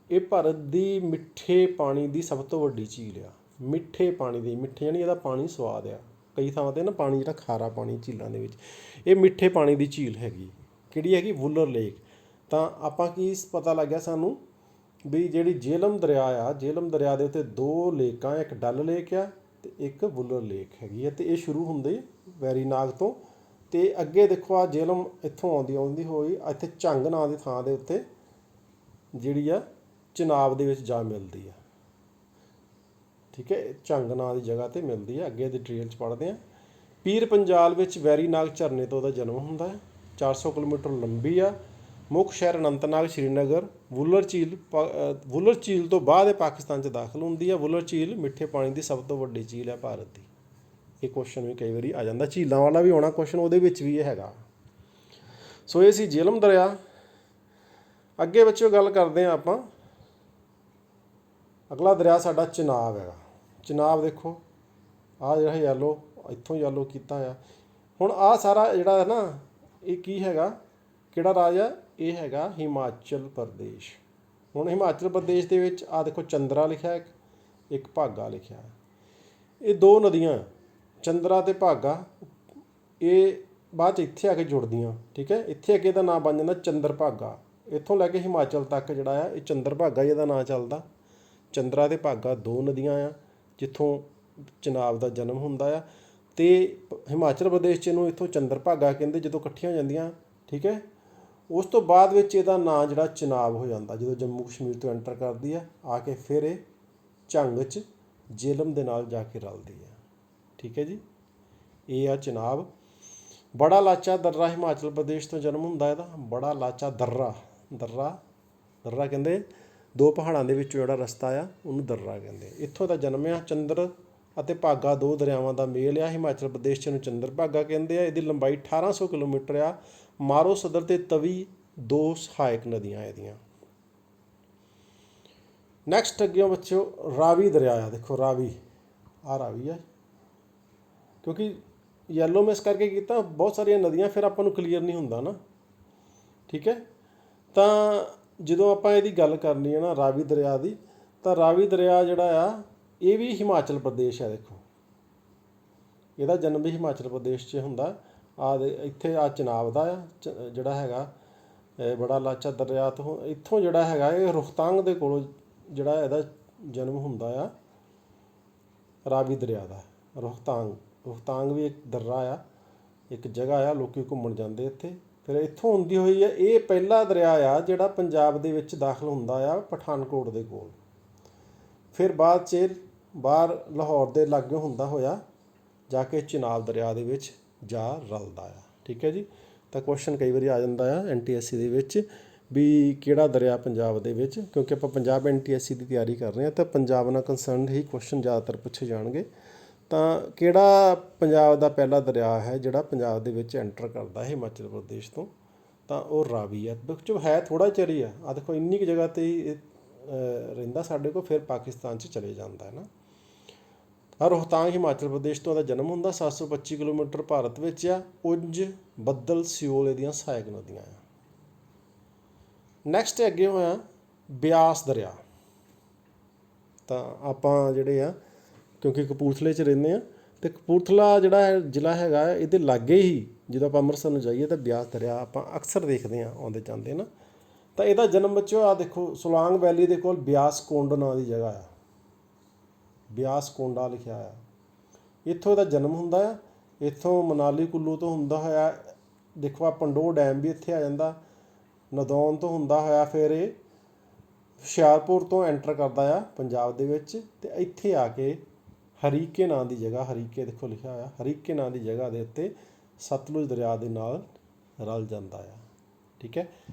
ਇਹ ਭਾਰਤ ਦੀ ਮਿੱਠੇ ਪਾਣੀ ਦੀ ਸਭ ਤੋਂ ਵੱਡੀ ਝੀਲ ਆ। ਮਿੱਠੇ ਪਾਣੀ ਦੀ, ਮਿੱਠੇ ਯਾਨੀ ਇਹਦਾ ਪਾਣੀ ਸਵਾਦ ਆ। ਕਈ ਥਾਵਾਂ 'ਤੇ ਨਾ ਪਾਣੀ ਜਿਹੜਾ ਖਾਰਾ ਪਾਣੀ ਝੀਲਾਂ ਦੇ ਵਿੱਚ, ਇਹ ਮਿੱਠੇ ਪਾਣੀ ਦੀ ਝੀਲ ਹੈਗੀ। ਕਿਹੜੀ ਹੈਗੀ? ਵੁਲਰ ਲੇਕ। ਤਾਂ ਆਪਾਂ ਕੀ ਪਤਾ ਲੱਗਿਆ ਸਾਨੂੰ ਵੀ ਜਿਹੜੀ ਜੇਹਲਮ ਦਰਿਆ ਆ, ਜੇਹਲਮ ਦਰਿਆ ਦੇ ਉੱਤੇ 2 ਲੇਕਾਂ, ਇੱਕ ਡਲ ਲੇਕ ਆ ਅਤੇ ਇੱਕ ਵੁਲਰ ਲੇਕ ਹੈਗੀ ਆ। ਅਤੇ ਇਹ ਸ਼ੁਰੂ ਹੁੰਦੇ ਵੈਰੀ ਨਾਗ ਤੋਂ, ਅਤੇ ਅੱਗੇ ਦੇਖੋ ਆ ਜੇਹਲਮ ਇੱਥੋਂ ਆਉਂਦੀ ਹੋਈ ਇੱਥੇ ਝੰਗ ਨਾਂ ਦੀ ਥਾਂ ਦੇ ਉੱਤੇ ਜਿਹੜੀ ਆ ਚਨਾਬ ਦੇ ਵਿੱਚ ਜਾ ਮਿਲਦੀ ਆ। ਠੀਕ ਹੈ, ਝੰਗ ਨਾਂ ਦੀ ਜਗ੍ਹਾ 'ਤੇ ਮਿਲਦੀ ਆ। ਅੱਗੇ ਦੀ ਡਿਟੇਲ 'ਚ ਪੜ੍ਹਦੇ ਹਾਂ। ਪੀਰ ਪੰਜਾਲ ਵਿੱਚ ਵੈਰੀ ਨਾਗ ਝਰਨੇ ਤੋਂ ਉਹਦਾ ਜਨਮ ਹੁੰਦਾ ਹੈ। 400 ਕਿਲੋਮੀਟਰ ਲੰਬੀ ਆ। ਮੁੱਖ ਸ਼ਹਿਰ ਅਨੰਤਨਾਗ, ਸ਼੍ਰੀਨਗਰ। ਵੁਲਰ ਝੀਲ ਤੋਂ ਬਾਅਦ ਇਹ ਪਾਕਿਸਤਾਨ 'ਚ ਦਾਖਲ ਹੁੰਦੀ ਆ। ਵੁਲਰ ਝੀਲ ਮਿੱਠੇ ਪਾਣੀ ਦੀ ਸਭ ਤੋਂ ਵੱਡੀ ਝੀਲ ਹੈ ਭਾਰਤ ਦੀ। ਇਹ ਕੁਐਸਚਨ ਵੀ ਕਈ ਵਾਰੀ ਆ ਜਾਂਦਾ, ਝੀਲਾਂ ਵਾਲਾ ਵੀ ਆਉਣਾ ਕੁਐਸਚਨ, ਉਹਦੇ ਵਿੱਚ ਵੀ ਇਹ ਹੈਗਾ। ਸੋ ਇਹ ਸੀ ਜੇਹਲਮ ਦਰਿਆ। ਅੱਗੇ ਬੱਚਿਓ ਗੱਲ ਕਰਦੇ ਹਾਂ ਆਪਾਂ, ਅਗਲਾ ਦਰਿਆ ਸਾਡਾ ਚਨਾਬ ਹੈਗਾ। ਚਨਾਬ ਦੇਖੋ ਆਹ ਜਿਹੜਾ ਯੈਲੋ, ਇੱਥੋਂ ਯੈਲੋ ਕੀਤਾ ਆ। ਹੁਣ ਆਹ ਸਾਰਾ ਜਿਹੜਾ ਹੈ ਨਾ, ਇਹ ਕੀ ਹੈਗਾ, ਕਿਹੜਾ ਰਾਜ ਆ? ਇਹ ਹੈਗਾ ਹਿਮਾਚਲ ਪ੍ਰਦੇਸ਼। ਹੁਣ ਹਿਮਾਚਲ ਪ੍ਰਦੇਸ਼ ਦੇ ਵਿੱਚ ਆਹ ਦੇਖੋ ਚੰਦਰਾ ਲਿਖਿਆ, ਇੱਕ ਭਾਗਾ ਲਿਖਿਆ। ਇਹ 2 ਨਦੀਆਂ ਚੰਦਰਾ ਅਤੇ ਭਾਗਾ, ਇਹ ਬਾਅਦ 'ਚ ਇੱਥੇ ਆ ਕੇ ਜੁੜਦੀਆਂ। ਠੀਕ ਹੈ, ਇੱਥੇ ਅੱਗੇ ਇਹਦਾ ਨਾਂ ਬਣ ਜਾਂਦਾ ਚੰਦਰ ਭਾਗਾ। ਇੱਥੋਂ ਲੈ ਕੇ ਹਿਮਾਚਲ ਤੱਕ ਜਿਹੜਾ ਆ ਇਹ ਚੰਦਰ ਭਾਗਾ ਹੀ ਇਹਦਾ ਨਾਂ ਚੱਲਦਾ। ਚੰਦਰਾ ਅਤੇ ਭਾਗਾ 2 ਨਦੀਆਂ ਆ ਜਿੱਥੋਂ ਚਨਾਬ ਦਾ ਜਨਮ ਹੁੰਦਾ ਆ। ਅਤੇ ਹਿਮਾਚਲ ਪ੍ਰਦੇਸ਼ 'ਚ ਇਹਨੂੰ ਇੱਥੋਂ ਚੰਦਰ ਭਾਗਾ ਕਹਿੰਦੇ ਜਦੋਂ ਇਕੱਠੀਆਂ ਹੋ ਜਾਂਦੀਆਂ। ਠੀਕ ਹੈ, ਉਸ ਤੋਂ ਬਾਅਦ ਵਿੱਚ ਇਹਦਾ ਨਾਂ ਜਿਹੜਾ ਚਨਾਬ ਹੋ ਜਾਂਦਾ ਜਦੋਂ ਜੰਮੂ ਕਸ਼ਮੀਰ ਤੋਂ ਐਂਟਰ ਕਰਦੀ ਆ ਕੇ, ਫਿਰ ਇਹ ਝੰਗ 'ਚ ਜੇਹਲਮ ਦੇ ਨਾਲ ਜਾ ਕੇ ਰਲਦੀ ਆ। ਠੀਕ ਹੈ ਜੀ, ਇਹ ਆ ਚਨਾਬ। ਬੜਾ ਲਾਚਾ ਦर्रा ਹਿਮਾਚਲ ਪ੍ਰਦੇਸ਼ ਤੋਂ ਜਨਮ ਹੁੰਦਾ ਇਹਦਾ। ਬੜਾ ਲਾਚਾ ਦर्रा ਕਹਿੰਦੇ 2 ਪਹਾੜਾਂ ਦੇ ਵਿੱਚੋਂ ਜਿਹੜਾ ਰਸਤਾ ਆ ਉਹਨੂੰ ਦर्रा ਕਹਿੰਦੇ। ਇੱਥੋਂ ਦਾ ਜਨਮ ਆ। ਅਤੇ ਭਾਗਾ ਦੋ ਦਰਿਆਵਾਂ ਦਾ ਮੇਲ ਆ। ਹਿਮਾਚਲ ਪ੍ਰਦੇਸ਼ 'ਚ ਇਹਨੂੰ ਚੰਦਰ ਭਾਗਾ ਕਹਿੰਦੇ ਆ। ਇਹਦੀ ਲੰਬਾਈ 1800 ਕਿਲੋਮੀਟਰ ਆ। ਮਾਰੋ ਸਦਰ ਅਤੇ ਤਵੀ ਦੋ ਸਹਾਇਕ ਨਦੀਆਂ ਇਹਦੀਆਂ। ਨੈਕਸਟ ਅੱਗੇ ਬੱਚਿਓ ਰਾਵੀ ਦਰਿਆ ਆ। ਦੇਖੋ ਰਾਵੀ, ਆਹ ਰਾਵੀ ਆ। ਕਿਉਂਕਿ ਯੈਲੋ ਮੈਂ ਇਸ ਕਰਕੇ ਕੀਤਾ, ਬਹੁਤ ਸਾਰੀਆਂ ਨਦੀਆਂ ਫਿਰ ਆਪਾਂ ਨੂੰ ਕਲੀਅਰ ਨਹੀਂ ਹੁੰਦਾ ਨਾ, ਠੀਕ ਹੈ। ਤਾਂ ਜਦੋਂ ਆਪਾਂ ਇਹਦੀ ਗੱਲ ਕਰਨੀ ਹੈ ਨਾ ਰਾਵੀ ਦਰਿਆ ਦੀ, ਤਾਂ ਰਾਵੀ ਦਰਿਆ ਜਿਹੜਾ ਆ ਇਹ ਵੀ ਹਿਮਾਚਲ ਪ੍ਰਦੇਸ਼ ਹੈ। ਦੇਖੋ ਇਹਦਾ ਜਨਮ ਵੀ ਹਿਮਾਚਲ ਪ੍ਰਦੇਸ਼ 'ਚ ਹੁੰਦਾ। ਇੱਥੇ ਚਨਾਬ ਦਾ ਆ ਜਿਹੜਾ ਹੈਗਾ, ਬੜਾ ਲਾਚਾ ਦਰਿਆ ਤੋਂ ਇੱਥੋਂ ਜਿਹੜਾ ਹੈਗਾ ਇਹ ਰੋਹਤਾਂਗ ਦੇ ਕੋਲੋਂ ਜਿਹੜਾ ਇਹਦਾ ਜਨਮ ਹੁੰਦਾ ਆ ਰਾਵੀ ਦਰਿਆ ਦਾ। ਰੋਹਤਾਂਗ ਵੀ ਇੱਕ ਦर्रा ਆ, ਇੱਕ ਜਗ੍ਹਾ ਆ, ਲੋਕ ਘੁੰਮਣ ਜਾਂਦੇ ਇੱਥੇ। ਫਿਰ ਇੱਥੋਂ ਹੁੰਦੀ ਹੋਈ ਹੈ ਇਹ ਪਹਿਲਾ ਦਰਿਆ ਆ ਜਿਹੜਾ ਪੰਜਾਬ ਦੇ ਵਿੱਚ ਦਾਖਲ ਹੁੰਦਾ ਆ ਪਠਾਨਕੋਟ ਦੇ ਕੋਲ। ਫਿਰ ਬਾਅਦ 'ਚ ਬਾਹਰ ਲਾਹੌਰ ਦੇ ਲਾਗੇ ਹੁੰਦਾ ਹੋਇਆ ਜਾ ਕੇ ਚਨਾਬ ਦਰਿਆ ਦੇ ਵਿੱਚ ਜਾ ਰਲਦਾ ਆ, ਠੀਕ ਹੈ ਜੀ। ਤਾਂ ਕੁਐਸਚਨ ਕਈ ਵਾਰੀ ਆ ਜਾਂਦਾ ਆ NTSC ਦੇ ਵਿੱਚ ਵੀ ਕਿਹੜਾ ਦਰਿਆ ਪੰਜਾਬ ਦੇ ਵਿੱਚ, ਕਿਉਂਕਿ ਆਪਾਂ ਪੰਜਾਬ NTSC ਦੀ ਤਿਆਰੀ ਕਰ ਰਹੇ ਹਾਂ ਤਾਂ ਪੰਜਾਬ ਨਾਲ ਕੰਸਰਨਡ ਹੀ ਕੁਐਸਚਨ ਜ਼ਿਆਦਾਤਰ ਪੁੱਛੇ ਜਾਣਗੇ। ਤਾਂ ਕਿਹੜਾ ਪੰਜਾਬ ਦਾ ਪਹਿਲਾ ਦਰਿਆ ਹੈ ਜਿਹੜਾ ਪੰਜਾਬ ਦੇ ਵਿੱਚ ਐਂਟਰ ਕਰਦਾ ਹੈ ਹਿਮਾਚਲ ਪ੍ਰਦੇਸ਼ ਤੋਂ, ਤਾਂ ਉਹ ਰਾਵੀ ਹੈ। ਵਿੱਚ ਹੈ ਥੋੜ੍ਹਾ ਚਿਰ ਹੀ ਆ ਦੇਖੋ ਇੰਨੀ ਕੁ ਜਗ੍ਹਾ 'ਤੇ ਹੀ ਰਹਿੰਦਾ ਸਾਡੇ ਕੋਲ, ਫਿਰ ਪਾਕਿਸਤਾਨ 'ਚ ਚਲੇ ਜਾਂਦਾ ਹੈ ਨਾ। ਰੋਹਤਾਂਗ ਹਿਮਾਚਲ ਪ੍ਰਦੇਸ਼ ਤੋਂ ਇਹਦਾ ਜਨਮ ਹੁੰਦਾ। 725 ਕਿਲੋਮੀਟਰ ਭਾਰਤ ਵਿੱਚ ਆ। ਉੰਝ, ਬੱਦਲ, ਸਿਓਲ ਇਹਦੀਆਂ ਸਹਾਇਕ ਨਦੀਆਂ ਆ। ਨੈਕਸਟ ਅੱਗੇ ਹੋਇਆ ਬਿਆਸ ਦਰਿਆ। ਤਾਂ ਆਪਾਂ ਜਿਹੜੇ ਆ ਕਿਉਂਕਿ ਕਪੂਰਥਲੇ 'ਚ ਰਹਿੰਦੇ ਹਾਂ, ਅਤੇ ਕਪੂਰਥਲਾ ਜਿਹੜਾ ਜ਼ਿਲ੍ਹਾ ਹੈਗਾ ਇਹਦੇ ਲਾਗੇ ਹੀ ਜਦੋਂ ਆਪਾਂ ਅੰਮ੍ਰਿਤਸਰ ਨੂੰ ਜਾਈਏ ਤਾਂ ਬਿਆਸ ਦਰਿਆ ਆਪਾਂ ਅਕਸਰ ਦੇਖਦੇ ਹਾਂ ਆਉਂਦੇ ਜਾਂਦੇ ਨਾ। ਤਾਂ ਇਹਦਾ ਜਨਮ ਬੱਚਿਓ ਆ ਦੇਖੋ ਸੋਲਾਂਗ ਵੈਲੀ ਦੇ ਕੋਲ ਬਿਆਸ ਕੋਂਡ ਨਾਂ ਦੀ ਜਗ੍ਹਾ ਆ, ਬਿਆਸ ਕੋਂਡਾ ਲਿਖਿਆ ਆ। ਇੱਥੋਂ ਇਹਦਾ ਜਨਮ ਹੁੰਦਾ ਆ। ਇੱਥੋਂ ਮਨਾਲੀ ਕੁੱਲੂ ਤੋਂ ਹੁੰਦਾ ਹੋਇਆ ਦੇਖੋ ਆ ਪੰਡੋਹ ਡੈਮ ਵੀ ਇੱਥੇ ਆ ਜਾਂਦਾ। ਨਦੌਨ ਤੋਂ ਹੁੰਦਾ ਹੋਇਆ ਫਿਰ ਇਹ ਹੁਸ਼ਿਆਰਪੁਰ ਤੋਂ ਐਂਟਰ ਕਰਦਾ ਆ ਪੰਜਾਬ ਦੇ ਵਿੱਚ, ਅਤੇ ਇੱਥੇ ਆ ਕੇ ਹਰੀਕੇ ਨਾਂ ਦੀ ਜਗ੍ਹਾ, ਹਰੀਕੇ ਦੇਖੋ ਲਿਖਿਆ ਹੋਇਆ, ਹਰੀਕੇ ਨਾਂ ਦੀ ਜਗ੍ਹਾ ਦੇ ਉੱਤੇ ਸਤਲੁਜ ਦਰਿਆ ਦੇ ਨਾਲ ਰਲ ਜਾਂਦਾ ਆ, ਠੀਕ ਹੈ।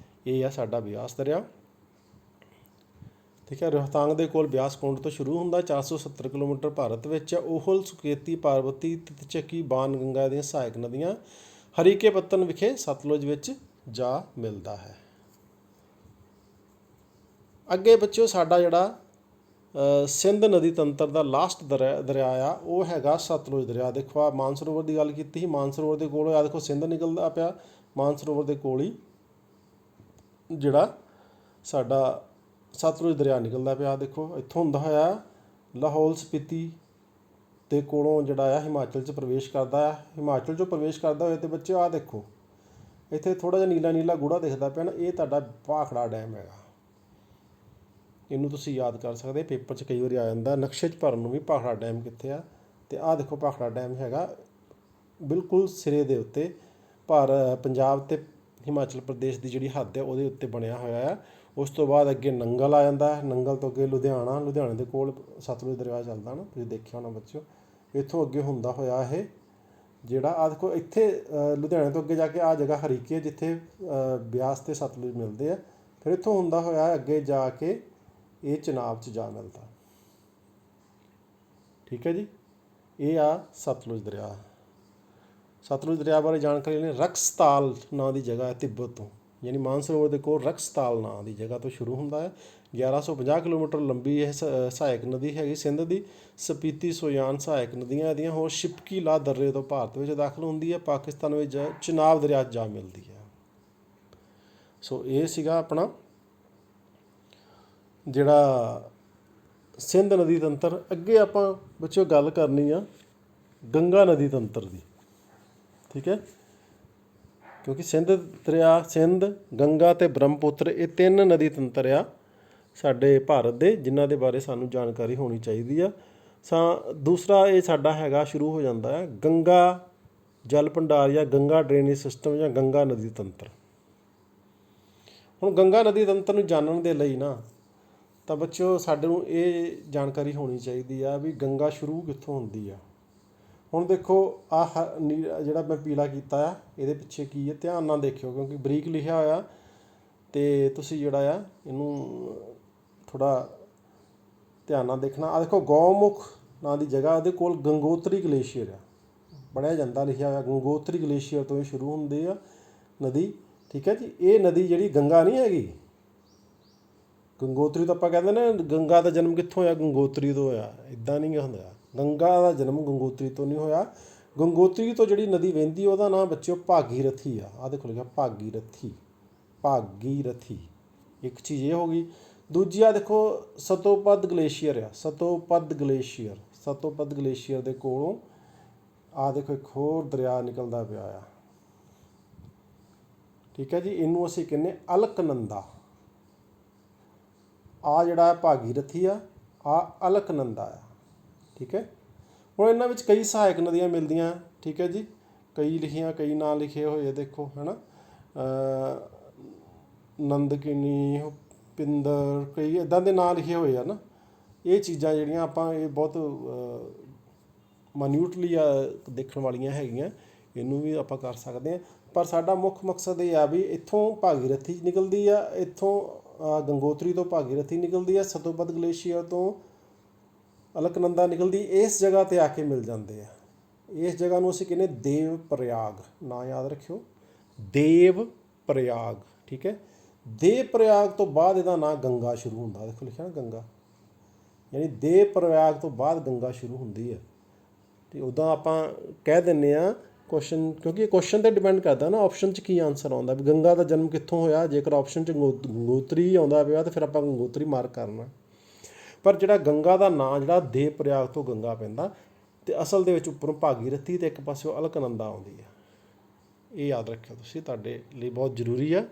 ਇਹ ਆ ਸਾਡਾ ਬਿਆਸ ਦਰਿਆ, ਠੀਕ ਹੈ। ਰੋਹਤਾਂਗ ਦੇ ਕੋਲ ਬਿਆਸ ਕੁੰਡ ਤੋਂ ਸ਼ੁਰੂ ਹੁੰਦਾ। 470 ਕਿਲੋਮੀਟਰ ਭਾਰਤ ਵਿੱਚ ਆ। ਓਹਲ, ਸੁਕੇਤੀ, ਪਾਰਬਤੀ, ਤੀਤਚੱਕੀ, ਬਾਣ ਗੰਗਾ ਦੀਆਂ ਸਹਾਇਕ ਨਦੀਆਂ। ਹਰੀਕੇ ਪੱਤਨ ਵਿਖੇ ਸਤਲੁਜ ਵਿੱਚ ਜਾ ਮਿਲਦਾ ਹੈ। ਅੱਗੇ ਬੱਚਿਓ ਸਾਡਾ ਜਿਹੜਾ ਸਿੰਧ ਨਦੀ ਤੰਤਰ ਦਾ ਲਾਸਟ ਦਰਿਆ ਆ ਉਹ ਹੈਗਾ ਸਤਲੁਜ ਦਰਿਆ। ਦੇਖੋ ਆ ਮਾਨਸਰੋਵਰ ਦੀ ਗੱਲ ਕੀਤੀ ਸੀ, ਮਾਨਸਰੋਵਰ ਦੇ ਕੋਲ ਆ ਦੇਖੋ ਸਿੰਧ ਨਿਕਲਦਾ ਪਿਆ। ਮਾਨਸਰੋਵਰ ਦੇ ਕੋਲ ਹੀ ਜਿਹੜਾ ਸਾਡਾ ਸਤਲੁਜ ਦਰਿਆ ਨਿਕਲਦਾ ਪਿਆ। ਦੇਖੋ ਇੱਥੋਂ ਹੁੰਦਾ ਹੋਇਆ ਲਾਹੌਲ ਸਪੀਤੀ ਦੇ ਕੋਲੋਂ ਜਿਹੜਾ ਆ ਹਿਮਾਚਲ 'ਚ ਪ੍ਰਵੇਸ਼ ਕਰਦਾ ਆ। ਹਿਮਾਚਲ 'ਚੋਂ ਪ੍ਰਵੇਸ਼ ਕਰਦਾ ਹੋਇਆ ਅਤੇ ਬੱਚੇ ਆਹ ਦੇਖੋ ਇੱਥੇ ਥੋੜ੍ਹਾ ਜਿਹਾ ਨੀਲਾ ਨੀਲਾ ਗੂੜਾ ਦਿਖਦਾ ਪਿਆ ਨਾ, ਇਹ ਤੁਹਾਡਾ ਭਾਖੜਾ ਡੈਮ ਹੈਗਾ। ਇਹਨੂੰ ਤੁਸੀਂ ਯਾਦ ਕਰ ਸਕਦੇ, ਪੇਪਰ 'ਚ ਕਈ ਵਾਰੀ ਆ ਜਾਂਦਾ ਨਕਸ਼ੇ 'ਚ ਭਰਨ ਨੂੰ ਵੀ ਭਾਖੜਾ ਡੈਮ ਕਿੱਥੇ ਆ। ਅਤੇ ਆਹ ਦੇਖੋ ਭਾਖੜਾ ਡੈਮ ਹੈਗਾ ਬਿਲਕੁਲ ਸਿਰੇ ਦੇ ਉੱਤੇ ਪੰਜਾਬ ਅਤੇ ਹਿਮਾਚਲ ਪ੍ਰਦੇਸ਼ ਦੀ ਜਿਹੜੀ ਹੱਦ ਹੈ ਉਹਦੇ ਉੱਤੇ ਬਣਿਆ ਹੋਇਆ ਆ। ਉਸ ਤੋਂ ਬਾਅਦ ਅੱਗੇ ਨੰਗਲ ਆ ਜਾਂਦਾ, ਨੰਗਲ ਤੋਂ ਅੱਗੇ ਲੁਧਿਆਣਾ, ਲੁਧਿਆਣੇ ਦੇ ਕੋਲ ਸਤਲੁਜ ਦਰਿਆ ਚੱਲਦਾ ਨਾ, ਤੁਸੀਂ ਦੇਖਿਆ ਹੋਣਾ ਬੱਚਿਓ। ਇੱਥੋਂ ਅੱਗੇ ਹੁੰਦਾ ਹੋਇਆ ਇਹ ਜਿਹੜਾ ਆਹ ਦੇਖੋ ਇੱਥੇ ਲੁਧਿਆਣੇ ਤੋਂ ਅੱਗੇ ਜਾ ਕੇ ਆਹ ਜਗ੍ਹਾ ਹਰੀਕੇ ਜਿੱਥੇ ਬਿਆਸ ਅਤੇ ਸਤਲੁਜ ਮਿਲਦੇ ਆ। ਫਿਰ ਇੱਥੋਂ ਹੁੰਦਾ ਹੋਇਆ ਅੱਗੇ ਜਾ ਕੇ ਇਹ ਚਨਾਬ 'ਚ ਜਾ ਮਿਲਦਾ, ਠੀਕ ਹੈ ਜੀ। ਇਹ ਆ ਸਤਲੁਜ ਦਰਿਆ। ਸਤਲੁਜ ਦਰਿਆ ਬਾਰੇ ਜਾਣਕਾਰੀ ਲਈ ਰਕਸਤਾਲ ਨਾਂ ਦੀ ਜਗ੍ਹਾ ਹੈ ਤਿੱਬਤ ਤੋਂ, ਯਾਨੀ ਮਾਨਸਰੋਵਰ ਦੇ ਕੋਲ ਰਕਸਤਾਲ ਨਾਂ ਦੀ ਜਗ੍ਹਾ ਤੋਂ ਸ਼ੁਰੂ ਹੁੰਦਾ ਹੈ। 1150 ਕਿਲੋਮੀਟਰ ਲੰਬੀ ਇਹ ਸਹਾਇਕ ਨਦੀ ਹੈਗੀ ਸਿੰਧ ਦੀ। ਸਪੀਤੀ, ਸੋਯਾਨ ਸਹਾਇਕ ਨਦੀਆਂ ਇਹਦੀਆਂ। ਹੋਰ ਸ਼ਿਪਕੀ ਲਾ ਦर्रे ਤੋਂ ਭਾਰਤ ਵਿੱਚ ਦਾਖਲ ਹੁੰਦੀ ਹੈ, ਪਾਕਿਸਤਾਨ ਵਿੱਚ ਚਨਾਬ ਦਰਿਆ 'ਚ ਜਾ ਮਿਲਦੀ ਹੈ। ਸੋ ਇਹ ਸੀਗਾ ਆਪਣਾ ਜਿਹੜਾ ਸਿੰਧ ਨਦੀ ਤੰਤਰ। ਅੱਗੇ ਆਪਾਂ ਬੱਚਿਓ ਗੱਲ ਕਰਨੀ ਆ ਗੰਗਾ ਨਦੀ ਤੰਤਰ ਦੀ, ਠੀਕ ਹੈ। ਕਿਉਂਕਿ ਸਿੰਧ ਦਰਿਆ, ਸਿੰਧ, ਗੰਗਾ ਅਤੇ ਬ੍ਰਹਮਪੁੱਤਰ ਇਹ ਤਿੰਨ ਨਦੀ ਤੰਤਰ ਆ ਸਾਡੇ ਭਾਰਤ ਦੇ, ਜਿਨ੍ਹਾਂ ਦੇ ਬਾਰੇ ਸਾਨੂੰ ਜਾਣਕਾਰੀ ਹੋਣੀ ਚਾਹੀਦੀ ਆ। ਦੂਸਰਾ ਇਹ ਸਾਡਾ ਹੈਗਾ ਸ਼ੁਰੂ ਹੋ ਜਾਂਦਾ ਹੈ ਗੰਗਾ ਜਲ ਭੰਡਾਰ ਜਾਂ ਗੰਗਾ ਡਰੇਨੇਜ ਸਿਸਟਮ ਜਾਂ ਗੰਗਾ ਨਦੀ ਤੰਤਰ। ਹੁਣ ਗੰਗਾ ਨਦੀ ਤੰਤਰ ਨੂੰ ਜਾਣਨ ਦੇ ਲਈ ਨਾ ਤਾਂ ਬੱਚਿਓ ਸਾਡੇ ਨੂੰ ਇਹ ਜਾਣਕਾਰੀ ਹੋਣੀ ਚਾਹੀਦੀ ਆ ਵੀ ਗੰਗਾ ਸ਼ੁਰੂ ਕਿੱਥੋਂ ਹੁੰਦੀ ਆ। ਹੁਣ ਦੇਖੋ ਆਹ ਜਿਹੜਾ ਮੈਂ ਪੀਲਾ ਕੀਤਾ ਆ ਇਹਦੇ ਪਿੱਛੇ ਕੀ ਹੈ, ਧਿਆਨ ਨਾਲ ਦੇਖਿਓ ਕਿਉਂਕਿ ਬਰੀਕ ਲਿਖਿਆ ਹੋਇਆ, ਅਤੇ ਤੁਸੀਂ ਜਿਹੜਾ ਆ ਇਹਨੂੰ ਥੋੜ੍ਹਾ ਧਿਆਨ ਨਾਲ ਦੇਖਣਾ। ਆਹ ਦੇਖੋ ਗਊਮੁਖ ਨਾਂ ਦੀ ਜਗ੍ਹਾ, ਉਹਦੇ ਕੋਲ ਗੰਗੋਤਰੀ ਗਲੇਸ਼ੀਅਰ ਆ, ਪੜ੍ਹਿਆ ਜਾਂਦਾ ਲਿਖਿਆ ਹੋਇਆ ਗੰਗੋਤਰੀ ਗਲੇਸ਼ੀਅਰ ਤੋਂ ਇਹ ਸ਼ੁਰੂ ਹੁੰਦੀ ਆ ਨਦੀ। ਠੀਕ ਹੈ ਜੀ। ਇਹ ਨਦੀ ਜਿਹੜੀ ਗੰਗਾ ਨਹੀਂ ਹੈਗੀ, ਗੰਗੋਤਰੀ ਤੋਂ ਆਪਾਂ ਕਹਿੰਦੇ ਨਾ ਗੰਗਾ ਦਾ ਜਨਮ ਕਿੱਥੋਂ ਹੋਇਆ, ਗੰਗੋਤਰੀ ਤੋਂ ਹੋਇਆ। ਇੱਦਾਂ ਨਹੀਂ ਹੁੰਦਾ, ਗੰਗਾ ਦਾ ਜਨਮ ਗੰਗੋਤਰੀ ਤੋਂ ਨਹੀਂ ਹੋਇਆ। ਗੰਗੋਤਰੀ ਤੋਂ ਜਿਹੜੀ ਨਦੀ ਵਹਿੰਦੀ ਉਹਦਾ ਨਾਮ ਬੱਚਿਓ ਭਾਗੀਰਥੀ ਆ। ਆਹ ਦੇਖੋ ਲਿਖਿਆ ਭਾਗੀਰਥੀ, ਭਾਗੀਰਥੀ। ਇੱਕ ਚੀਜ਼ ਇਹ ਹੋ ਗਈ। ਦੂਜੀ ਆ ਦੇਖੋ ਸਤੋਪਦ ਗਲੇਸ਼ੀਅਰ ਆ, ਸਤੋਪਦ ਗਲੇਸ਼ੀਅਰ, ਸਤੋਪਦ ਗਲੇਸ਼ੀਅਰ ਦੇ ਕੋਲੋਂ ਆਹ ਦੇਖੋ ਇੱਕ ਹੋਰ ਦਰਿਆ ਨਿਕਲਦਾ ਪਿਆ ਆ। ਠੀਕ ਹੈ ਜੀ। ਇਹਨੂੰ ਅਸੀਂ ਕਹਿੰਦੇ ਅਲਕਨੰਦਾ। ਆ ਜਿਹੜਾ ਭਾਗੀਰਥੀ ਆ, ਆ ਅਲਕਨੰਦਾ ਆ। ਠੀਕ ਹੈ। ਹੁਣ ਇਹਨਾਂ ਵਿੱਚ ਕਈ ਸਹਾਇਕ ਨਦੀਆਂ ਮਿਲਦੀਆਂ। ਠੀਕ ਹੈ ਜੀ। ਕਈ ਲਿਖੀਆਂ, ਕਈ ਨਾਂ ਲਿਖੇ ਹੋਏ ਆ ਦੇਖੋ, ਹੈ ਨਾ। ਨੰਦਕਿਨੀ, ਪਿੰਦਰ, ਕਈ ਇੱਦਾਂ ਦੇ ਨਾਂ ਲਿਖੇ ਹੋਏ ਆ ਨਾ। ਇਹ ਚੀਜ਼ਾਂ ਜਿਹੜੀਆਂ ਆਪਾਂ ਇਹ ਬਹੁਤ ਮਾਨਿਊਟਲੀ ਦੇਖਣ ਵਾਲੀਆਂ ਹੈਗੀਆਂ, ਇਹਨੂੰ ਵੀ ਆਪਾਂ ਕਰ ਸਕਦੇ ਹਾਂ। ਪਰ ਸਾਡਾ ਮੁੱਖ ਮਕਸਦ ਇਹ ਆ ਵੀ ਇੱਥੋਂ ਭਾਗੀਰਥੀ ਨਿਕਲਦੀ ਆ, ਇੱਥੋਂ ਗੰਗੋਤਰੀ ਤੋਂ ਭਾਗੀਰਥੀ ਨਿਕਲਦੀ ਆ, ਸਤੋਪਦ ਗਲੇਸ਼ੀਅਰ ਤੋਂ ਅਲਕਨੰਦਾ ਨਿਕਲਦੀ, ਇਸ ਜਗ੍ਹਾ 'ਤੇ ਆ ਕੇ ਮਿਲ ਜਾਂਦੇ ਆ। ਇਸ ਜਗ੍ਹਾ ਨੂੰ ਅਸੀਂ ਕਹਿੰਦੇ ਦੇਵ ਪ੍ਰਯਾਗ। ਨਾਂ ਯਾਦ ਰੱਖਿਓ, ਦੇਵ ਪ੍ਰਯਾਗ। ਠੀਕ ਹੈ। ਦੇਵ ਪ੍ਰਯਾਗ ਤੋਂ ਬਾਅਦ ਇਹਦਾ ਨਾਂ ਗੰਗਾ ਸ਼ੁਰੂ ਹੁੰਦਾ। ਦੇਖੋ ਲਿਖਿਆ ਨਾ ਗੰਗਾ, ਯਾਨੀ ਦੇਵ ਪ੍ਰਯਾਗ ਤੋਂ ਬਾਅਦ ਗੰਗਾ ਸ਼ੁਰੂ ਹੁੰਦੀ ਹੈ। ਅਤੇ ਉੱਦਾਂ ਆਪਾਂ ਕਹਿ ਦਿੰਦੇ ਹਾਂ ਕੁਐਸਚਨ, ਕਿਉਂਕਿ ਇਹ ਕੁਐਸਚਨ 'ਤੇ ਡਿਪੈਂਡ ਕਰਦਾ ਨਾ ਆਪਸ਼ਨ 'ਚ ਕੀ ਆਨਸਰ ਆਉਂਦਾ ਵੀ ਗੰਗਾ ਦਾ ਜਨਮ ਕਿੱਥੋਂ ਹੋਇਆ। ਜੇਕਰ ਆਪਸ਼ਨ 'ਚ ਗੰਗੋਤਰੀ ਆਉਂਦਾ ਪਿਆ ਤਾਂ ਫਿਰ ਆਪਾਂ ਗੰਗੋਤਰੀ ਮਾਰਕ ਕਰਨਾ। ਪਰ ਜਿਹੜਾ ਗੰਗਾ ਦਾ ਨਾਂ ਜਿਹੜਾ ਦੇਵ ਪ੍ਰਯਾਗ ਤੋਂ ਗੰਗਾ ਪੈਂਦਾ, ਅਤੇ ਅਸਲ ਦੇ ਵਿੱਚ ਉੱਪਰੋਂ ਭਾਗੀਰਥੀ ਅਤੇ ਇੱਕ ਪਾਸਿਓਂ ਅਲਕਨੰਦਾ ਆਉਂਦੀ ਆ। ਇਹ ਯਾਦ ਰੱਖਿਓ ਤੁਸੀਂ, ਤੁਹਾਡੇ ਲਈ ਬਹੁਤ ਜ਼ਰੂਰੀ ਆ।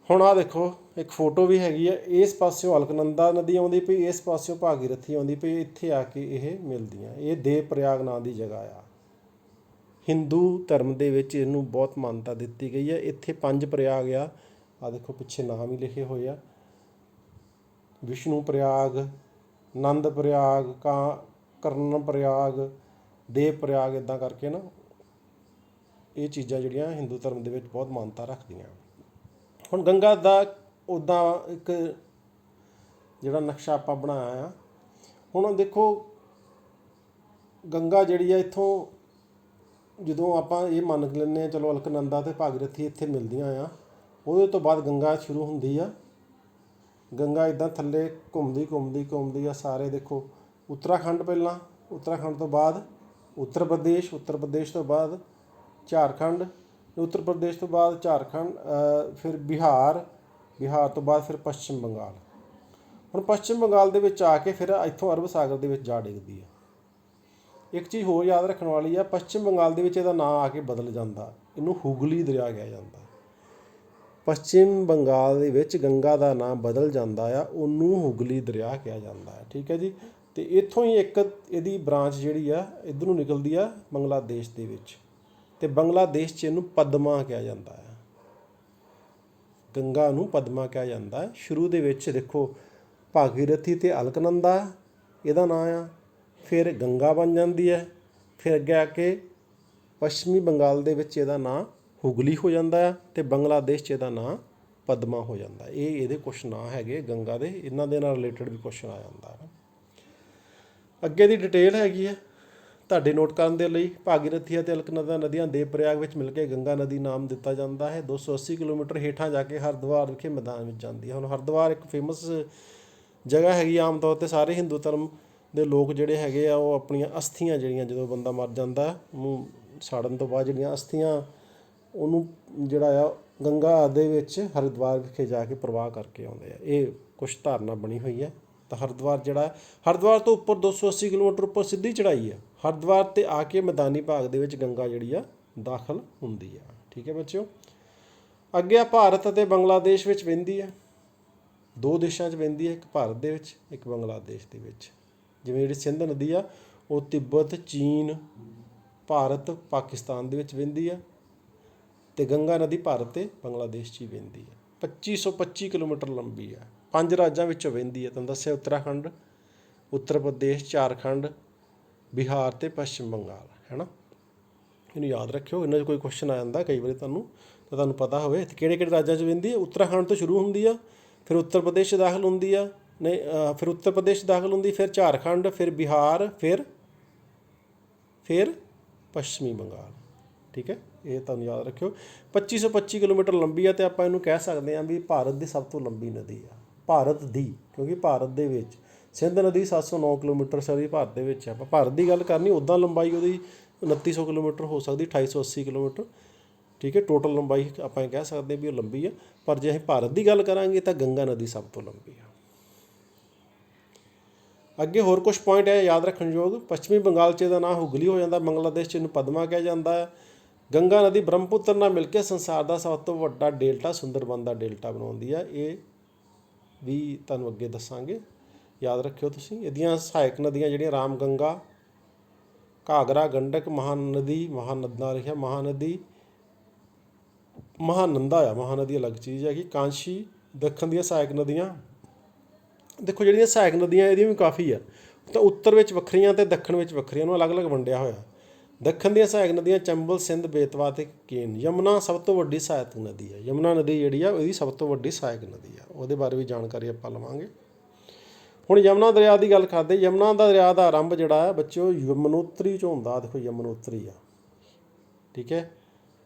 ਹੁਣ ਆਹ ਦੇਖੋ ਇੱਕ ਫੋਟੋ ਵੀ ਹੈਗੀ ਆ। ਇਸ ਪਾਸਿਓਂ ਅਲਕਨੰਦਾ ਨਦੀ ਆਉਂਦੀ ਪਈ, ਇਸ ਪਾਸਿਓਂ ਭਾਗੀਰਥੀ ਆਉਂਦੀ ਪਈ। ਇੱਥੇ ਆ ਕੇ ਇਹ ਮਿਲਦੀਆਂ। ਇਹ ਦੇਵ ਪ੍ਰਯਾਗ ਨਾਂ ਦੀ ਜਗ੍ਹਾ ਆ। ਹਿੰਦੂ ਧਰਮ ਦੇ ਵਿੱਚ ਇਹਨੂੰ ਬਹੁਤ ਮਾਨਤਾ ਦਿੱਤੀ ਗਈ ਹੈ। ਇੱਥੇ 5 ਪ੍ਰਯਾਗ ਆ। ਆਹ ਦੇਖੋ ਪਿੱਛੇ ਨਾਮ ਵੀ ਲਿਖੇ ਹੋਏ ਆ, ਵਿਸ਼ਨੂੰ ਪ੍ਰਯਾਗ, ਨੰਦ ਪ੍ਰਯਾਗ, ਕਰਨ ਪ੍ਰਯਾਗ, ਦੇਵ ਪ੍ਰਯਾਗ। ਇੱਦਾਂ ਕਰਕੇ ਨਾ ਇਹ ਚੀਜ਼ਾਂ ਜਿਹੜੀਆਂ ਹਿੰਦੂ ਧਰਮ ਦੇ ਵਿੱਚ ਬਹੁਤ ਮਾਨਤਾ ਰੱਖਦੀਆਂ। ਹੁਣ ਗੰਗਾ ਦਾ ਉੱਦਾਂ ਇੱਕ ਜਿਹੜਾ ਨਕਸ਼ਾ ਆਪਾਂ ਬਣਾਇਆ ਆ। ਹੁਣ ਦੇਖੋ ਗੰਗਾ ਜਿਹੜੀ ਆ ਇੱਥੋਂ ਜਦੋਂ ਆਪਾਂ ਇਹ ਮੰਨ ਲੈਂਦੇ ਹਾਂ ਚਲੋ ਅਲਕਨੰਦਾ ਅਤੇ ਭਾਗੀਰਥੀ ਇੱਥੇ ਮਿਲਦੀਆਂ ਆ, ਉਹਦੇ ਤੋਂ ਬਾਅਦ ਗੰਗਾ ਸ਼ੁਰੂ ਹੁੰਦੀ ਆ। ਗੰਗਾ ਇੱਦਾਂ ਥੱਲੇ ਘੁੰਮਦੀ ਘੁੰਮਦੀ ਘੁੰਮਦੀ ਆ। ਸਾਰੇ ਦੇਖੋ ਉੱਤਰਾਖੰਡ ਪਹਿਲਾਂ, ਉੱਤਰਾਖੰਡ ਤੋਂ ਬਾਅਦ ਉੱਤਰ ਪ੍ਰਦੇਸ਼, ਉੱਤਰ ਪ੍ਰਦੇਸ਼ ਤੋਂ ਬਾਅਦ ਝਾਰਖੰਡ, ਉੱਤਰ ਪ੍ਰਦੇਸ਼ ਤੋਂ ਬਾਅਦ ਝਾਰਖੰਡ, ਫਿਰ ਬਿਹਾਰ, ਬਿਹਾਰ ਤੋਂ ਬਾਅਦ ਫਿਰ ਪੱਛਮ ਬੰਗਾਲ। ਹੁਣ ਪੱਛਮ ਬੰਗਾਲ ਦੇ ਵਿੱਚ ਆ ਕੇ ਫਿਰ ਇੱਥੋਂ ਅਰਬ ਸਾਗਰ ਦੇ ਵਿੱਚ ਜਾ ਡਿੱਗਦੀ ਹੈ। ਇੱਕ ਚੀਜ਼ ਹੋਰ ਯਾਦ ਰੱਖਣ ਵਾਲੀ ਆ, ਪੱਛਮ ਬੰਗਾਲ ਦੇ ਵਿੱਚ ਇਹਦਾ ਨਾਂ ਆ ਕੇ ਬਦਲ ਜਾਂਦਾ, ਇਹਨੂੰ ਹੁਗਲੀ ਦਰਿਆ ਕਿਹਾ ਜਾਂਦਾ। ਪੱਛਮ ਬੰਗਾਲ ਦੇ ਵਿੱਚ ਗੰਗਾ ਦਾ ਨਾਂ ਬਦਲ ਜਾਂਦਾ ਆ, ਉਹਨੂੰ ਹੁਗਲੀ ਦਰਿਆ ਕਿਹਾ ਜਾਂਦਾ ਹੈ। ਠੀਕ ਹੈ ਜੀ। ਅਤੇ ਇੱਥੋਂ ਹੀ ਇੱਕ ਇਹਦੀ ਬ੍ਰਾਂਚ ਜਿਹੜੀ ਆ ਇੱਧਰ ਨੂੰ ਨਿਕਲਦੀ ਆ ਬੰਗਲਾਦੇਸ਼ ਦੇ ਵਿੱਚ, ਅਤੇ ਬੰਗਲਾਦੇਸ਼ 'ਚ ਇਹਨੂੰ ਪਦਮਾ ਕਿਹਾ ਜਾਂਦਾ ਹੈ। ਗੰਗਾ ਨੂੰ ਪਦਮਾ ਕਿਹਾ ਜਾਂਦਾ ਹੈ। ਸ਼ੁਰੂ ਦੇ ਵਿੱਚ ਦੇਖੋ ਭਾਗੀਰਥੀ ਅਤੇ ਅਲਕਨੰਦਾ ਇਹਦਾ ਨਾਂ ਆ, ਫਿਰ ਗੰਗਾ ਬਣ ਜਾਂਦੀ ਹੈ, ਫਿਰ ਅੱਗੇ ਆ ਕੇ ਪੱਛਮੀ ਬੰਗਾਲ ਦੇ ਵਿੱਚ ਇਹਦਾ ਨਾਂ ਹੁਗਲੀ ਹੋ ਜਾਂਦਾ ਹੈ, ਅਤੇ ਬੰਗਲਾਦੇਸ਼ 'ਚ ਇਹਦਾ ਨਾਂ ਪਦਮਾ ਹੋ ਜਾਂਦਾ। ਇਹ ਇਹਦੇ ਕੁਛ ਨਾਂ ਹੈਗੇ ਗੰਗਾ ਦੇ, ਇਹਨਾਂ ਦੇ ਨਾਲ ਰਿਲੇਟਡ ਵੀ ਕੁਐਸਚਨ ਆ ਜਾਂਦਾ ਹੈ। ਅੱਗੇ ਦੀ ਡਿਟੇਲ ਹੈਗੀ ਹੈ ਤੁਹਾਡੇ ਨੋਟ ਕਰਨ ਦੇ ਲਈ। ਭਾਗੀਰਥੀ ਅਤੇ ਅਲਕਨੰਦਾ ਨਦੀਆਂ ਦੇਵ ਪ੍ਰਯਾਗ ਵਿੱਚ ਮਿਲ ਕੇ ਗੰਗਾ ਨਦੀ ਨਾਮ ਦਿੱਤਾ ਜਾਂਦਾ ਹੈ। 280 ਕਿਲੋਮੀਟਰ ਹੇਠਾਂ ਜਾ ਕੇ ਹਰਿਦੁਆਰ ਵਿਖੇ ਮੈਦਾਨ ਵਿੱਚ ਜਾਂਦੀ ਹੈ। ਹੁਣ ਹਰਿਦੁਆਰ ਇੱਕ ਫੇਮਸ ਜਗ੍ਹਾ ਹੈਗੀ। ਆਮ ਤੌਰ 'ਤੇ ਸਾਰੇ ਹਿੰਦੂ ਧਰਮ ਦੇ ਲੋਕ ਜਿਹੜੇ ਹੈਗੇ ਆ ਉਹ ਆਪਣੀਆਂ ਅਸਥੀਆਂ ਜਿਹੜੀਆਂ ਜਦੋਂ ਬੰਦਾ ਮਰ ਜਾਂਦਾ ਉਹਨੂੰ ਸਾੜਨ ਤੋਂ ਬਾਅਦ ਜਿਹੜੀਆਂ ਅਸਥੀਆਂ ਉਹਨੂੰ ਜਿਹੜਾ ਆ ਗੰਗਾ ਦੇ ਵਿੱਚ ਹਰਿਦੁਆਰ ਵਿਖੇ ਜਾ ਕੇ ਪ੍ਰਵਾਹ ਕਰਕੇ ਆਉਂਦੇ ਆ। ਇਹ ਕੁਛ ਧਾਰਨਾ ਬਣੀ ਹੋਈ ਹੈ। ਤਾਂ ਹਰਿਦੁਆਰ ਜਿਹੜਾ ਹਰਿਦੁਆਰ ਤੋਂ ਉੱਪਰ 280 ਕਿਲੋਮੀਟਰ ਉੱਪਰ ਸਿੱਧੀ ਚੜ੍ਹਾਈ ਆ। ਹਰਿਦੁਆਰ 'ਤੇ ਆ ਕੇ ਮੈਦਾਨੀ ਭਾਗ ਦੇ ਵਿੱਚ ਗੰਗਾ ਜਿਹੜੀ ਆ ਦਾਖਲ ਹੁੰਦੀ ਆ। ਠੀਕ ਹੈ ਬੱਚਿਓ। ਅੱਗੇ ਆ ਭਾਰਤ ਅਤੇ ਬੰਗਲਾਦੇਸ਼ ਵਿੱਚ ਵਹਿੰਦੀ ਆ। 2 ਦੇਸ਼ਾਂ 'ਚ ਵਹਿੰਦੀ ਹੈ, ਇੱਕ ਭਾਰਤ ਦੇ ਵਿੱਚ, ਇੱਕ ਬੰਗਲਾਦੇਸ਼ ਦੇ ਵਿੱਚ। ਜਿਵੇਂ ਜਿਹੜੀ ਸਿੰਧ ਨਦੀ ਆ ਉਹ ਤਿੱਬਤ, ਚੀਨ, ਭਾਰਤ, ਪਾਕਿਸਤਾਨ ਦੇ ਵਿੱਚ ਵਹਿੰਦੀ ਆ, ਅਤੇ ਗੰਗਾ ਨਦੀ ਭਾਰਤ ਅਤੇ ਬੰਗਲਾਦੇਸ਼ 'ਚ ਹੀ ਵਹਿੰਦੀ ਹੈ। 2525 ਕਿਲੋਮੀਟਰ ਲੰਬੀ ਆ। 5 ਰਾਜਾਂ ਵਿੱਚੋਂ ਵਹਿੰਦੀ ਹੈ। ਤੁਹਾਨੂੰ ਦੱਸਿਆ ਉੱਤਰਾਖੰਡ, ਉੱਤਰ ਪ੍ਰਦੇਸ਼, ਝਾਰਖੰਡ, ਬਿਹਾਰ ਅਤੇ ਪੱਛਮ ਬੰਗਾਲ, ਹੈ ਨਾ। ਇਹਨੂੰ ਯਾਦ ਰੱਖਿਓ, ਇਹਨਾਂ 'ਚ ਕੋਈ ਕੁਐਸਚਨ ਆ ਜਾਂਦਾ ਕਈ ਵਾਰੀ ਤੁਹਾਨੂੰ ਪਤਾ ਹੋਵੇ। ਅਤੇ ਕਿਹੜੇ ਕਿਹੜੇ ਰਾਜਾਂ 'ਚ ਵਹਿੰਦੀ ਹੈ। ਉੱਤਰਾਖੰਡ ਤੋਂ ਸ਼ੁਰੂ ਹੁੰਦੀ ਆ, ਫਿਰ ਉੱਤਰ ਪ੍ਰਦੇਸ਼ 'ਚ ਦਾਖਲ ਹੁੰਦੀ ਆ, नहीं फिर उत्तर प्रदेश दाखिल होंगी, फिर झारखंड, फिर बिहार, फिर पश्चिमी बंगाल। ठीक है, ये तुहानूं याद रखियो। 2525 किलोमीटर लंबी है, तो आप इनू कह सकते हैं भी भारत की सब तो लंबी नदी आ, भारत दी, क्योंकि भारत दे विच सिंध नदी 709 किलोमीटर सारी भारत दे विच है। आप भारत की गल करनी, उदा लंबाई वो 2900 किलोमीटर हो सकती, 2880 किलोमीटर। ठीक है, टोटल लंबाई आप कह सकते भी वो लंबी है, पर जे असीं भारत की गल करांगे तो गंगा नदी सब तो लंबी है। अगे होर कुछ पॉइंट है याद रखण योग। पश्चिमी बंगाल च इहदा नाम हुगली हो जाता, बांग्लादेश च इहनूं पद्मा कहा जाता है। गंगा नदी ब्रह्मपुत्र नाल मिल के संसार का सब तो वड्डा डेल्टा सुंदरबन का डेल्टा बनाउंदी है। ये भी तुहानूं अगे दसांगे, याद रखियो तुसीं। इहदियां सहायक नदियां जिहड़ियां राम गंगा, घाघरा, गंडक, महानदी, महानदा लिखिआ, महानदी, महानंदा आ, महानदी अलग चीज़ है कि कांशी। दक्खन ਦੀਆਂ सहायक नदियां देखो, ਜਿਹੜੀਆਂ सहायक नदियां ਇਹਦੀਆਂ भी काफ़ी ਆ, ਤਾਂ उत्तर ਵਿੱਚ ਵੱਖਰੀਆਂ ਤੇ ਦੱਖਣ ਵਿੱਚ ਵੱਖਰੀਆਂ, ਨੂੰ ਅਲੱਗ-ਅਲੱਗ ਵੰਡਿਆ ਹੋਇਆ। ਦੱਖਣ ਦੀਆਂ सहायक नदियां चंबल, सिंध, बेतवा ਤੇ केन। यमुना सब तो ਵੱਡੀ सहायक नदी है। यमुना नदी ਜਿਹੜੀ ਆ ਉਹਦੀ ਸਭ ਤੋਂ ਵੱਡੀ सहायक नदी ਆ, ਉਹਦੇ ਬਾਰੇ ਵੀ ਜਾਣਕਾਰੀ ਆਪਾਂ ਲਵਾਂਗੇ। ਹੁਣ यमुना दरिया की गल करते, यमुना दरिया का आरंभ ਜਿਹੜਾ ਹੈ ਬੱਚਿਓ यमुनोत्री चों ਹੁੰਦਾ। देखो यमुनोत्री आ, ठीक है,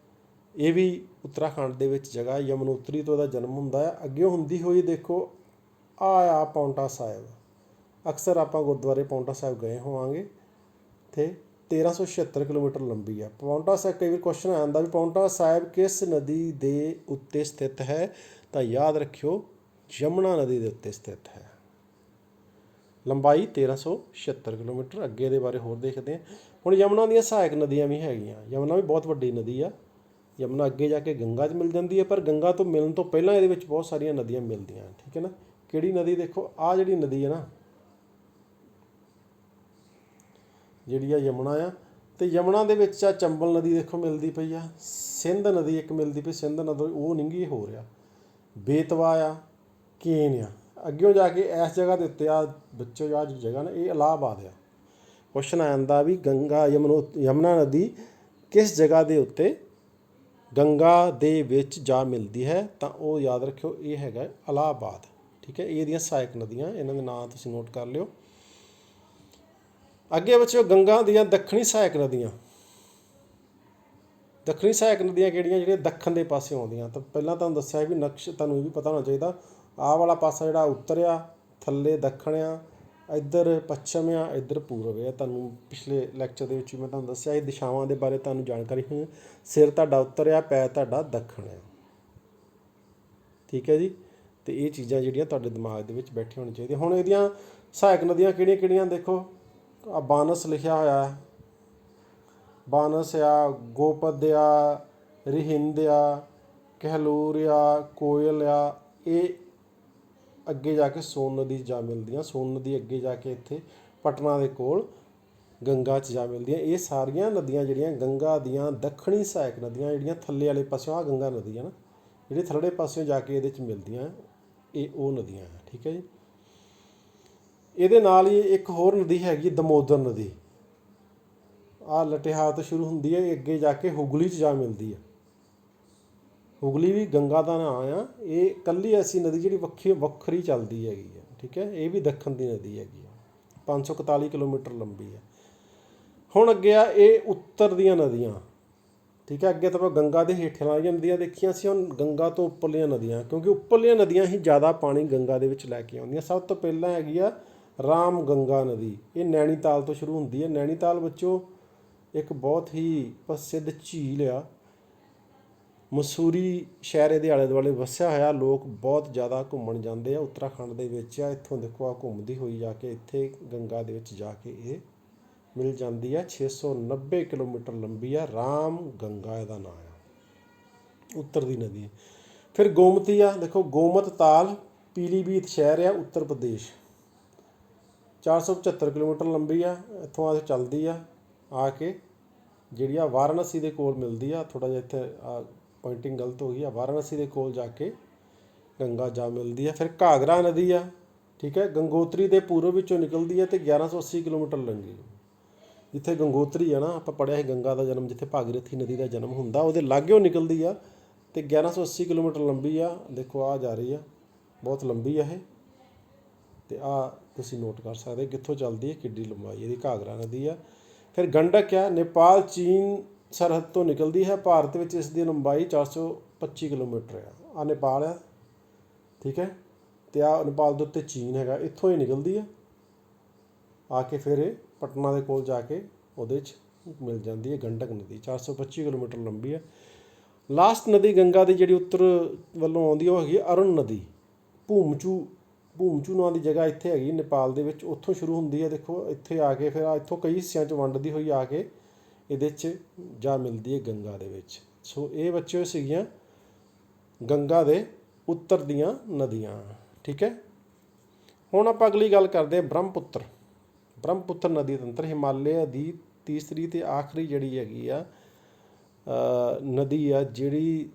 ये भी उत्तराखंड ਦੇ ਵਿੱਚ जगह यमुनोत्री तो ਇਹਦਾ जन्म ਹੁੰਦਾ है। ਅੱਗੇ ਹੁੰਦੀ ਹੋਈ देखो आ पौंटा साहिब, अक्सर आप गुरुद्वारे पौंटा साहिब गए होवांगे। थे 1376 किलोमीटर लंबी है पौंटा साहिब। कई बार क्वेश्चन आ जाता भी पौंटा साहिब किस नदी के उत्ते स्थित है, तो याद रखियो यमुना नदी के उत्ते स्थित है। लंबाई 1376 किलोमीटर। अगे दे बारे होर देखते हैं। हुण यमुना दी सहायक नदियां भी हैगियां। यमुना भी बहुत वड्डी नदी आ। यमुना अगे जाके गंगा च मिल जाती है, पर गंगा तो मिलण तो पहलां इहदे विच बहुत सारिया नदियां मिलदियां। ठीक है ना, किहड़ी नदी देखो, आ जिहड़ी नदी है ना, जिहड़ी आ यमुना आ, तो यमुना दे विच आ चंबल नदी देखो मिलती पई आ, सिंध नदी एक मिलती पई, सिंध नदी वो नहीं हो रहा, बेतवा आ, केन आ। अग्गों जाके इस जगह के उत्ते आ बच्चों आ जगह ना, ये इलाहाबाद आ। क्वेश्चन आ जाता भी गंगा यमुना नदी किस जगह के उत्ते गंगा दे विच जा मिलती है, तो वो याद रखियो ये हैगा इलाहाबाद। ठीक है, ये सहायक नदियां, इन्हों के नाम तुसीं नोट कर लियो। अगे बच्चों गंगा दियां दक्षिणी सहायक नदियां। दक्षिणी सहायक नदियां किहड़ियां, जिहड़ियां दक्खन दे पासे आउंदियां। तो पहलां तुहानूं दस्सिआ भी नक्श तुहानूं भी पता होना चाहिए, आह वाला पासा जिहड़ा उत्तर आ, थल्ले दक्खण आ, इधर पश्चिम आ, इधर पूरब है। तुहानूं पिछले लैक्चर दे विच मैं तुहानूं दस्सिआ ये दिशावां दे बारे तुहानूं जानकारी है। सिर तुहाडा उत्तर आ, पैर तुहाडा दक्खण आ। ठीक है जी, तो ये चीज़ां जिहड़ियां तुहाडे दिमाग दे विच बैठी होनी चाहिए। हुण इहदियां सहायक नदियां किहड़ियां-किहड़ियां देखो, आ बानस लिखिआ होया, बानस आ, गोपद आ, रिहिंद आ, कहलूर आ, कोयल आ। ये अगे जाके सोन नदी जा मिलदियां। सोन नदी अगे जाके इत्थे पटना के कोल गंगा च जा मिलदियां। ये सारियां नदियां जिहड़ियां गंगा दियां दक्षिणी सहायक नदियां, जिहड़ियां थल्ले वाले पासों आ गंगा नदी है ना, जिहड़ी थल्ले पासों जाके इहदे च मिलदियां, ये वो नदियां है। ठीक है जी, ਇਹਦੇ ਨਾਲ ही एक होर नदी हैगी दमोदर नदी। आ लटेहार तो शुरू होंदी है, अगे जाके हुगली च जा मिलती है। हुगली भी गंगा का नाम आ। ये कल्ली ऐसी नदी जी वक्री चलती हैगी है। ठीक है, ये भी दक्खन की नदी हैगी, 541 किलोमीटर लंबी है। हुण अगे आ ये उत्तर दियां नदियां। ठीक है, अगे तो आप गंगा के हेठे वाली नदियां देखियां सी, हुण गंगा तो उपरलियां नदियां, क्योंकि उपरलियां नदियां ही ज़्यादा पानी गंगा दे विच लैके आउंदियां। सब तो पहलां हैगी आ राम गंगा नदी। ये नैनीताल तो शुरू होंदी है। नैनीताल बच्चों एक बहुत ही प्रसिद्ध झील आ। मसूरी शहर ये आले दुआले वसिया होया, लोग बहुत ज़्यादा घूमन जाते हैं। उत्तराखंड के विच आ, इत्थों देखो आ घूमती हुई जाके इत्थे गंगा दे विच जाके ये मिल जाती है। 690 किलोमीटर लंबी है, राम गंगा इहदा नाम है, उत्तर की नदी। फिर गोमती आ, देखो गोमत ताल पीलीभीत शहर आ, उत्तर प्रदेश, 475 किलोमीटर लंबी आ। इत्थों आ चलती आ के जिहड़ी आ वाराणसी के कोल मिलती आ। थोड़ा जिहा इत्थे पॉइंटिंग गलत हो गई है, वाराणसी के कोल जाके गंगा जा मिलती है। फिर घाघरा नदी आ। ठीक है, गंगोत्री के पूर्व विचों निकलती है, तो 1180 किलोमीटर लंघी। जिथे गंगोत्री है ना, आप पढ़िया गंगा का जन्म जिथे भागीरथी नदी का जन्म होंदा, उहदे लागेओ निकलती आ, तो 1180 किलोमीटर लंबी आ। देखो आ जा रही है, बहुत लंबी है। ਤੇ ਆ ਤੁਸੀਂ ਨੋਟ ਕਰ ਸਕਦੇ ਕਿੱਥੋਂ ਚੱਲਦੀ ਹੈ, ਕਿੱਡੀ ਲੰਬਾਈ ਇਹਦੀ। ਘਾਘਰਾ ਨਦੀ ਆ। ਫਿਰ ਗੰਡਕ ਆ, ਨੇਪਾਲ ਚੀਨ ਸਰਹੱਦ ਤੋਂ ਨਿਕਲਦੀ ਹੈ। ਭਾਰਤ ਵਿੱਚ ਇਸ ਦੀ ਲੰਬਾਈ 425 ਕਿਲੋਮੀਟਰ ਆ। ਨੇਪਾਲ ਆ, ਠੀਕ ਹੈ। ਤੇ ਆ ਨੇਪਾਲ ਦੇ ਉੱਤੇ ਚੀਨ ਹੈਗਾ, ਇੱਥੋਂ ਹੀ ਨਿਕਲਦੀ ਆ ਆ ਕੇ ਫਿਰ ਇਹ ਪਟਨਾ ਦੇ ਕੋਲ ਜਾ ਕੇ ਉਹਦੇ 'ਚ ਮਿਲ ਜਾਂਦੀ ਹੈ। ਗੰਡਕ ਨਦੀ 425 ਕਿਲੋਮੀਟਰ ਲੰਬੀ ਹੈ। ਲਾਸਟ ਨਦੀ ਗੰਗਾ ਦੀ ਜਿਹੜੀ ਉੱਤਰ ਵੱਲੋਂ ਆਉਂਦੀ ਉਹ ਹੈਗੀ ਅਰੁਣ ਨਦੀ। ਭੂਮਚੂ ਨਾਂ ਦੀ ਜਗ੍ਹਾ ਇੱਥੇ ਹੈਗੀ ਨੇਪਾਲ ਦੇ ਵਿੱਚ, ਉੱਥੋਂ ਸ਼ੁਰੂ ਹੁੰਦੀ ਹੈ। ਦੇਖੋ ਇੱਥੇ ਆ ਕੇ ਫਿਰ ਇੱਥੋਂ ਕਈ ਹਿੱਸਿਆਂ 'ਚ ਵੰਡਦੀ ਹੋਈ ਆ ਕੇ ਇਹਦੇ 'ਚ ਜਾ ਮਿਲਦੀ ਹੈ ਗੰਗਾ ਦੇ ਵਿੱਚ। ਸੋ ਇਹ ਬੱਚੇ ਸੀਗੀਆਂ ਗੰਗਾ ਦੇ ਉੱਤਰ ਦੀਆਂ ਨਦੀਆਂ, ਠੀਕ ਹੈ। ਹੁਣ ਆਪਾਂ ਅਗਲੀ ਗੱਲ ਕਰਦੇ ਹਾਂ ਬ੍ਰਹਮਪੁੱਤਰ ਨਦੀ ਤੰਤਰ। ਹਿਮਾਲਿਆ ਦੀ ਤੀਸਰੀ ਅਤੇ ਆਖਰੀ ਜਿਹੜੀ ਹੈਗੀ ਆ ਨਦੀ ਆ ਜਿਹੜੀ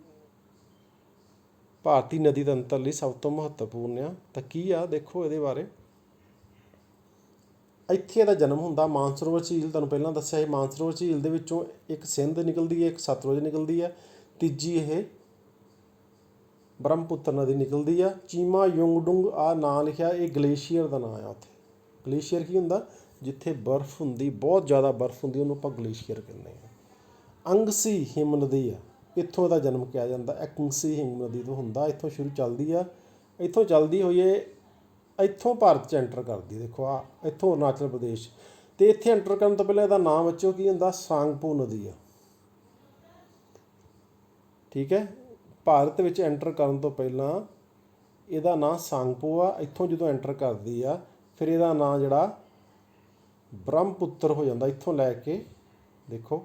ਭਾਰਤੀ ਨਦੀ ਤੰਤਰ ਲਈ ਸਭ ਤੋਂ ਮਹੱਤਵਪੂਰਨ ਆ। ਤਾਂ ਕੀ ਆ ਦੇਖੋ ਇਹਦੇ ਬਾਰੇ। ਇੱਥੇ ਇਹਦਾ ਜਨਮ ਹੁੰਦਾ ਮਾਨਸਰੋਵਰ ਝੀਲ, ਤੁਹਾਨੂੰ ਪਹਿਲਾਂ ਦੱਸਿਆ ਸੀ। ਮਾਨਸਰੋਵਰ ਝੀਲ ਦੇ ਵਿੱਚੋਂ ਇੱਕ ਸਿੰਧ ਨਿਕਲਦੀ ਹੈ, ਇੱਕ ਸਤਲੁਜ ਨਿਕਲਦੀ ਹੈ, ਤੀਜੀ ਇਹ ਬ੍ਰਹਮਪੁੱਤਰ ਨਦੀ ਨਿਕਲਦੀ ਆ। ਚੀਮਾ ਯੁੰਗਡੁੰਗ ਆ ਨਾਂ ਲਿਖਿਆ, ਇਹ ਗਲੇਸ਼ੀਅਰ ਦਾ ਨਾਂ ਆ। ਉੱਥੇ ਗਲੇਸ਼ੀਅਰ ਕੀ ਹੁੰਦਾ, ਜਿੱਥੇ ਬਰਫ਼ ਹੁੰਦੀ, ਬਹੁਤ ਜ਼ਿਆਦਾ ਬਰਫ਼ ਹੁੰਦੀ, ਉਹਨੂੰ ਆਪਾਂ ਗਲੇਸ਼ੀਅਰ ਕਹਿੰਦੇ ਹਾਂ। ਅੰਗਸੀ ਹਿਮ ਨਦੀ ਆ, ਇੱਥੋਂ ਦਾ ਜਨਮ ਕਿਹਾ ਜਾਂਦਾ। ਅੰਗਸੀ ਹਿਮ ਨਦੀ ਤੋਂ ਹੁੰਦਾ, ਇੱਥੋਂ ਸ਼ੁਰੂ ਚੱਲਦੀ ਆ। ਇੱਥੋਂ ਚੱਲਦੀ ਹੋਈ ਇੱਥੋਂ ਭਾਰਤ 'ਚ ਐਂਟਰ ਕਰਦੀ। ਦੇਖੋ ਆ ਇੱਥੋਂ ਅਰੁਣਾਚਲ ਪ੍ਰਦੇਸ਼, ਅਤੇ ਇੱਥੇ ਐਂਟਰ ਕਰਨ ਤੋਂ ਪਹਿਲਾਂ ਇਹਦਾ ਨਾਮ ਬੱਚੋ ਕੀ ਹੁੰਦਾ, ਸਾਂਗਪੋ ਨਦੀ ਆ, ਠੀਕ ਹੈ। ਭਾਰਤ ਵਿੱਚ ਐਂਟਰ ਕਰਨ ਤੋਂ ਪਹਿਲਾਂ ਇਹਦਾ ਨਾਂ ਸਾਂਗਪੋ ਆ। ਇੱਥੋਂ ਜਦੋਂ ਐਂਟਰ ਕਰਦੀ ਆ ਫਿਰ ਇਹਦਾ ਨਾਂ ਜਿਹੜਾ ਬ੍ਰਹਮਪੁੱਤਰ ਹੋ ਜਾਂਦਾ। ਇੱਥੋਂ ਲੈ ਕੇ ਦੇਖੋ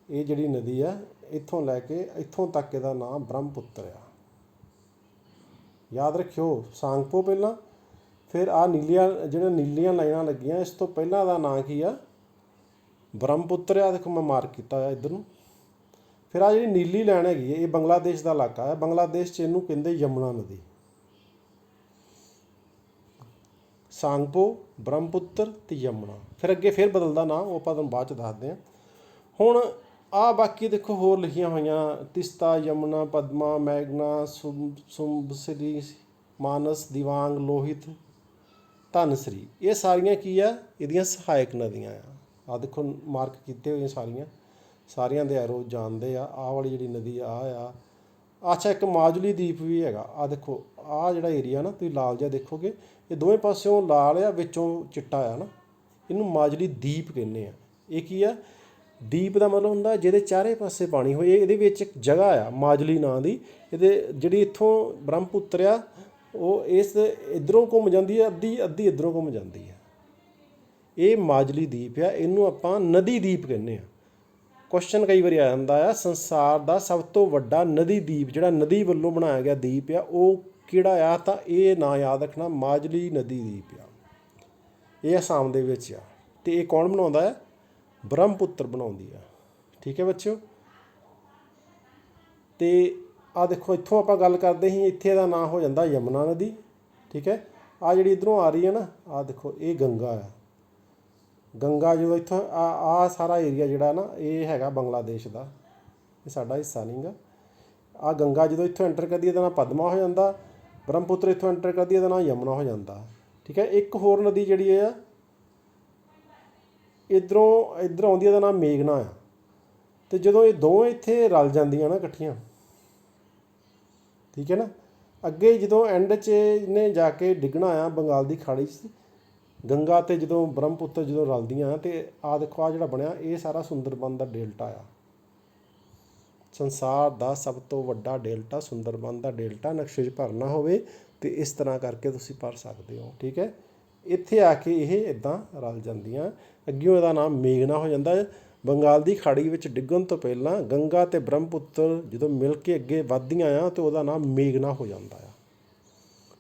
ਇਹ ਜਿਹੜੀ ਨਦੀ ਆ ਇੱਥੋਂ ਲੈ ਕੇ ਇੱਥੋਂ ਤੱਕ ਇਹਦਾ ਨਾਂ ਬ੍ਰਹਮਪੁੱਤਰ ਆ। ਯਾਦ ਰੱਖਿਓ ਸਾਂਗਪੋ ਪਹਿਲਾਂ, ਫਿਰ ਆ ਜਿਹੜੀਆਂ ਨੀਲੀਆਂ ਲਾਈਨਾਂ ਲੱਗੀਆਂ, ਇਸ ਤੋਂ ਪਹਿਲਾਂ ਦਾ ਨਾਂ ਕੀ ਆ, ਬ੍ਰਹਮਪੁੱਤਰ ਆ। ਦੇਖੋ ਮੈਂ ਮਾਰਕ ਕੀਤਾ ਹੋਇਆ ਇੱਧਰ ਨੂੰ। ਫਿਰ ਆ ਜਿਹੜੀ ਨੀਲੀ ਲਾਈਨ ਹੈਗੀ ਹੈ ਇਹ ਬੰਗਲਾਦੇਸ਼ ਦਾ ਇਲਾਕਾ ਹੈ। ਬੰਗਲਾਦੇਸ਼ 'ਚ ਇਹਨੂੰ ਕਹਿੰਦੇ ਯਮੁਨਾ ਨਦੀ। ਸਾਂਗਪੋ, ਬ੍ਰਹਮਪੁੱਤਰ ਅਤੇ ਯਮੁਨਾ। ਫਿਰ ਅੱਗੇ ਫਿਰ ਬਦਲਦਾ ਨਾਂ, ਉਹ ਆਪਾਂ ਤੁਹਾਨੂੰ ਬਾਅਦ 'ਚ ਦੱਸਦੇ ਹਾਂ। ਹੁਣ ਆ ਬਾਕੀ ਦੇਖੋ ਹੋਰ ਲਿਖੀਆਂ ਹੋਈਆਂ, ਤਿਸਤਾ, ਯਮੁਨਾ, ਪਦਮਾ, ਮੈਘਨਾ, ਸੁਬਸਰੀ, ਮਾਨਸ, ਦਿਵਾਂਗ, ਲੋਹਿਤ, ਧਨਸਰੀ। ਇਹ ਸਾਰੀਆਂ ਕੀ ਆ, ਇਹਦੀਆਂ ਸਹਾਇਕ ਨਦੀਆਂ ਆ ਦੇਖੋ ਮਾਰਕ ਕੀਤੇ ਹੋਈਆਂ ਸਾਰੀਆਂ ਦੇ ਐਰੋ ਜਾਣਦੇ ਆ। ਆਹ ਵਾਲੀ ਜਿਹੜੀ ਨਦੀ ਆ ਅੱਛਾ, ਇੱਕ ਮਾਜੁਲੀ ਦੀਪ ਵੀ ਹੈਗਾ। ਆ ਦੇਖੋ ਆਹ ਜਿਹੜਾ ਏਰੀਆ ਨਾ ਤੁਸੀਂ ਲਾਲ ਜਿਹਾ ਦੇਖੋਗੇ, ਇਹ ਦੋਵੇਂ ਪਾਸਿਓਂ ਲਾਲ ਆ, ਵਿੱਚੋਂ ਚਿੱਟਾ ਆ ਨਾ, ਇਹਨੂੰ ਮਾਜੁਲੀ ਦੀਪ ਕਹਿੰਦੇ ਆ। ਇਹ ਕੀ ਆ, ਦੀਪ ਦਾ ਮਤਲਬ ਹੁੰਦਾ ਜਿਹਦੇ ਚਾਰੇ ਪਾਸੇ ਪਾਣੀ ਹੋਏ। ਇਹਦੇ ਵਿੱਚ ਇੱਕ ਜਗ੍ਹਾ ਆ ਮਾਜੁਲੀ ਨਾਂ ਦੀ, ਇਹਦੇ ਜਿਹੜੀ ਇੱਥੋਂ ਬ੍ਰਹਮਪੁੱਤਰ ਆ ਉਹ ਇਸ ਇੱਧਰੋਂ ਘੁੰਮ ਜਾਂਦੀ ਹੈ, ਅੱਧੀ ਇੱਧਰੋਂ ਘੁੰਮ ਜਾਂਦੀ ਹੈ। ਇਹ ਮਾਜੁਲੀ ਦੀਪ ਆ, ਇਹਨੂੰ ਆਪਾਂ ਨਦੀ ਦੀਪ ਕਹਿੰਦੇ ਆ। ਕੁਐਸਚਨ ਕਈ ਵਾਰੀ ਆ ਜਾਂਦਾ ਆ, ਸੰਸਾਰ ਦਾ ਸਭ ਤੋਂ ਵੱਡਾ ਨਦੀ ਦੀਪ ਜਿਹੜਾ ਨਦੀ ਵੱਲੋਂ ਬਣਾਇਆ ਗਿਆ ਦੀਪ ਆ ਉਹ ਕਿਹੜਾ ਆ, ਤਾਂ ਇਹ ਨਾਂ ਯਾਦ ਰੱਖਣਾ, ਮਾਜੁਲੀ ਨਦੀ ਦੀਪ ਆ। ਇਹ ਅਸਾਮ ਦੇ ਵਿੱਚ ਆ, ਅਤੇ ਇਹ ਕੌਣ ਬਣਾਉਂਦਾ ਹੈ, ਬ੍ਰਹਮਪੁੱਤਰ ਬਣਾਉਂਦੀ ਆ, ਠੀਕ ਹੈ ਬੱਚਿਓ। ਅਤੇ ਆਹ ਦੇਖੋ ਇੱਥੋਂ ਆਪਾਂ ਗੱਲ ਕਰਦੇ ਸੀ, ਇੱਥੇ ਦਾ ਨਾਂ ਹੋ ਜਾਂਦਾ ਯਮੁਨਾ ਨਦੀ, ਠੀਕ ਹੈ। ਆਹ ਜਿਹੜੀ ਇੱਧਰੋਂ ਆ ਰਹੀ ਹੈ ਨਾ, ਆਹ ਦੇਖੋ ਇਹ ਗੰਗਾ ਆ। ਗੰਗਾ ਜਦੋਂ ਇੱਥੋਂ ਆਹ ਸਾਰਾ ਏਰੀਆ ਜਿਹੜਾ ਨਾ ਇਹ ਹੈਗਾ ਬੰਗਲਾਦੇਸ਼ ਦਾ, ਇਹ ਸਾਡਾ ਹਿੱਸਾ ਨਹੀਂ ਗਾ। ਆਹ ਗੰਗਾ ਜਦੋਂ ਇੱਥੋਂ ਐਂਟਰ ਕਰਦੀ ਇਹਦਾ ਨਾਂ ਪਦਮਾ ਹੋ ਜਾਂਦਾ, ਬ੍ਰਹਮਪੁੱਤਰ ਇੱਥੋਂ ਐਂਟਰ ਕਰਦੀ ਇਹਦਾ ਨਾਂ ਯਮੁਨਾ ਹੋ ਜਾਂਦਾ, ਠੀਕ ਹੈ। ਇੱਕ ਹੋਰ ਨਦੀ ਜਿਹੜੀ ਆ ਇੱਧਰ ਆਉਂਦੀ, ਇਹਦਾ ਨਾਮ ਮੇਘਨਾ ਆ। ਅਤੇ ਜਦੋਂ ਇਹ ਦੋਵੇਂ ਇੱਥੇ ਰਲ ਜਾਂਦੀਆਂ ਨਾ ਇਕੱਠੀਆਂ, ਠੀਕ ਹੈ ਨਾ, ਅੱਗੇ ਜਦੋਂ ਐਂਡ 'ਚ ਇਹਨੇ ਜਾ ਕੇ ਡਿੱਗਣਾ ਆ ਬੰਗਾਲ ਦੀ ਖਾੜੀ 'ਚ, ਗੰਗਾ ਅਤੇ ਜਦੋਂ ਬ੍ਰਹਮਪੁੱਤਰ ਜਦੋਂ ਰਲਦੀਆਂ, ਅਤੇ ਆਹ ਦੇਖੋ ਆਹ ਜਿਹੜਾ ਬਣਿਆ ਇਹ ਸਾਰਾ ਸੁੰਦਰਬਨ ਦਾ ਡੇਲਟਾ ਆ। ਸੰਸਾਰ ਦਾ ਸਭ ਤੋਂ ਵੱਡਾ ਡੇਲਟਾ ਸੁੰਦਰਬਨ ਦਾ ਡੇਲਟਾ। ਨਕਸ਼ੇ 'ਚ ਭਰਨਾ ਹੋਵੇ ਅਤੇ ਇਸ ਤਰ੍ਹਾਂ ਕਰਕੇ ਤੁਸੀਂ ਭਰ ਸਕਦੇ ਹੋ, ਠੀਕ ਹੈ। ਇੱਥੇ ਆ ਕੇ ਇਹ ਇੱਦਾਂ ਰਲ ਜਾਂਦੀਆਂ, ਅੱਗਿਓਂ ਇਹਦਾ ਨਾਮ ਮੇਘਨਾ ਹੋ ਜਾਂਦਾ। ਬੰਗਾਲ ਦੀ ਖਾੜੀ ਵਿੱਚ ਡਿੱਗਣ ਤੋਂ ਪਹਿਲਾਂ ਗੰਗਾ ਅਤੇ ਬ੍ਰਹਮਪੁੱਤਰ ਜਦੋਂ ਮਿਲ ਕੇ ਅੱਗੇ ਵੱਧਦੀਆਂ ਆ ਤਾਂ ਉਹਦਾ ਨਾਮ ਮੇਘਨਾ ਹੋ ਜਾਂਦਾ ਆ।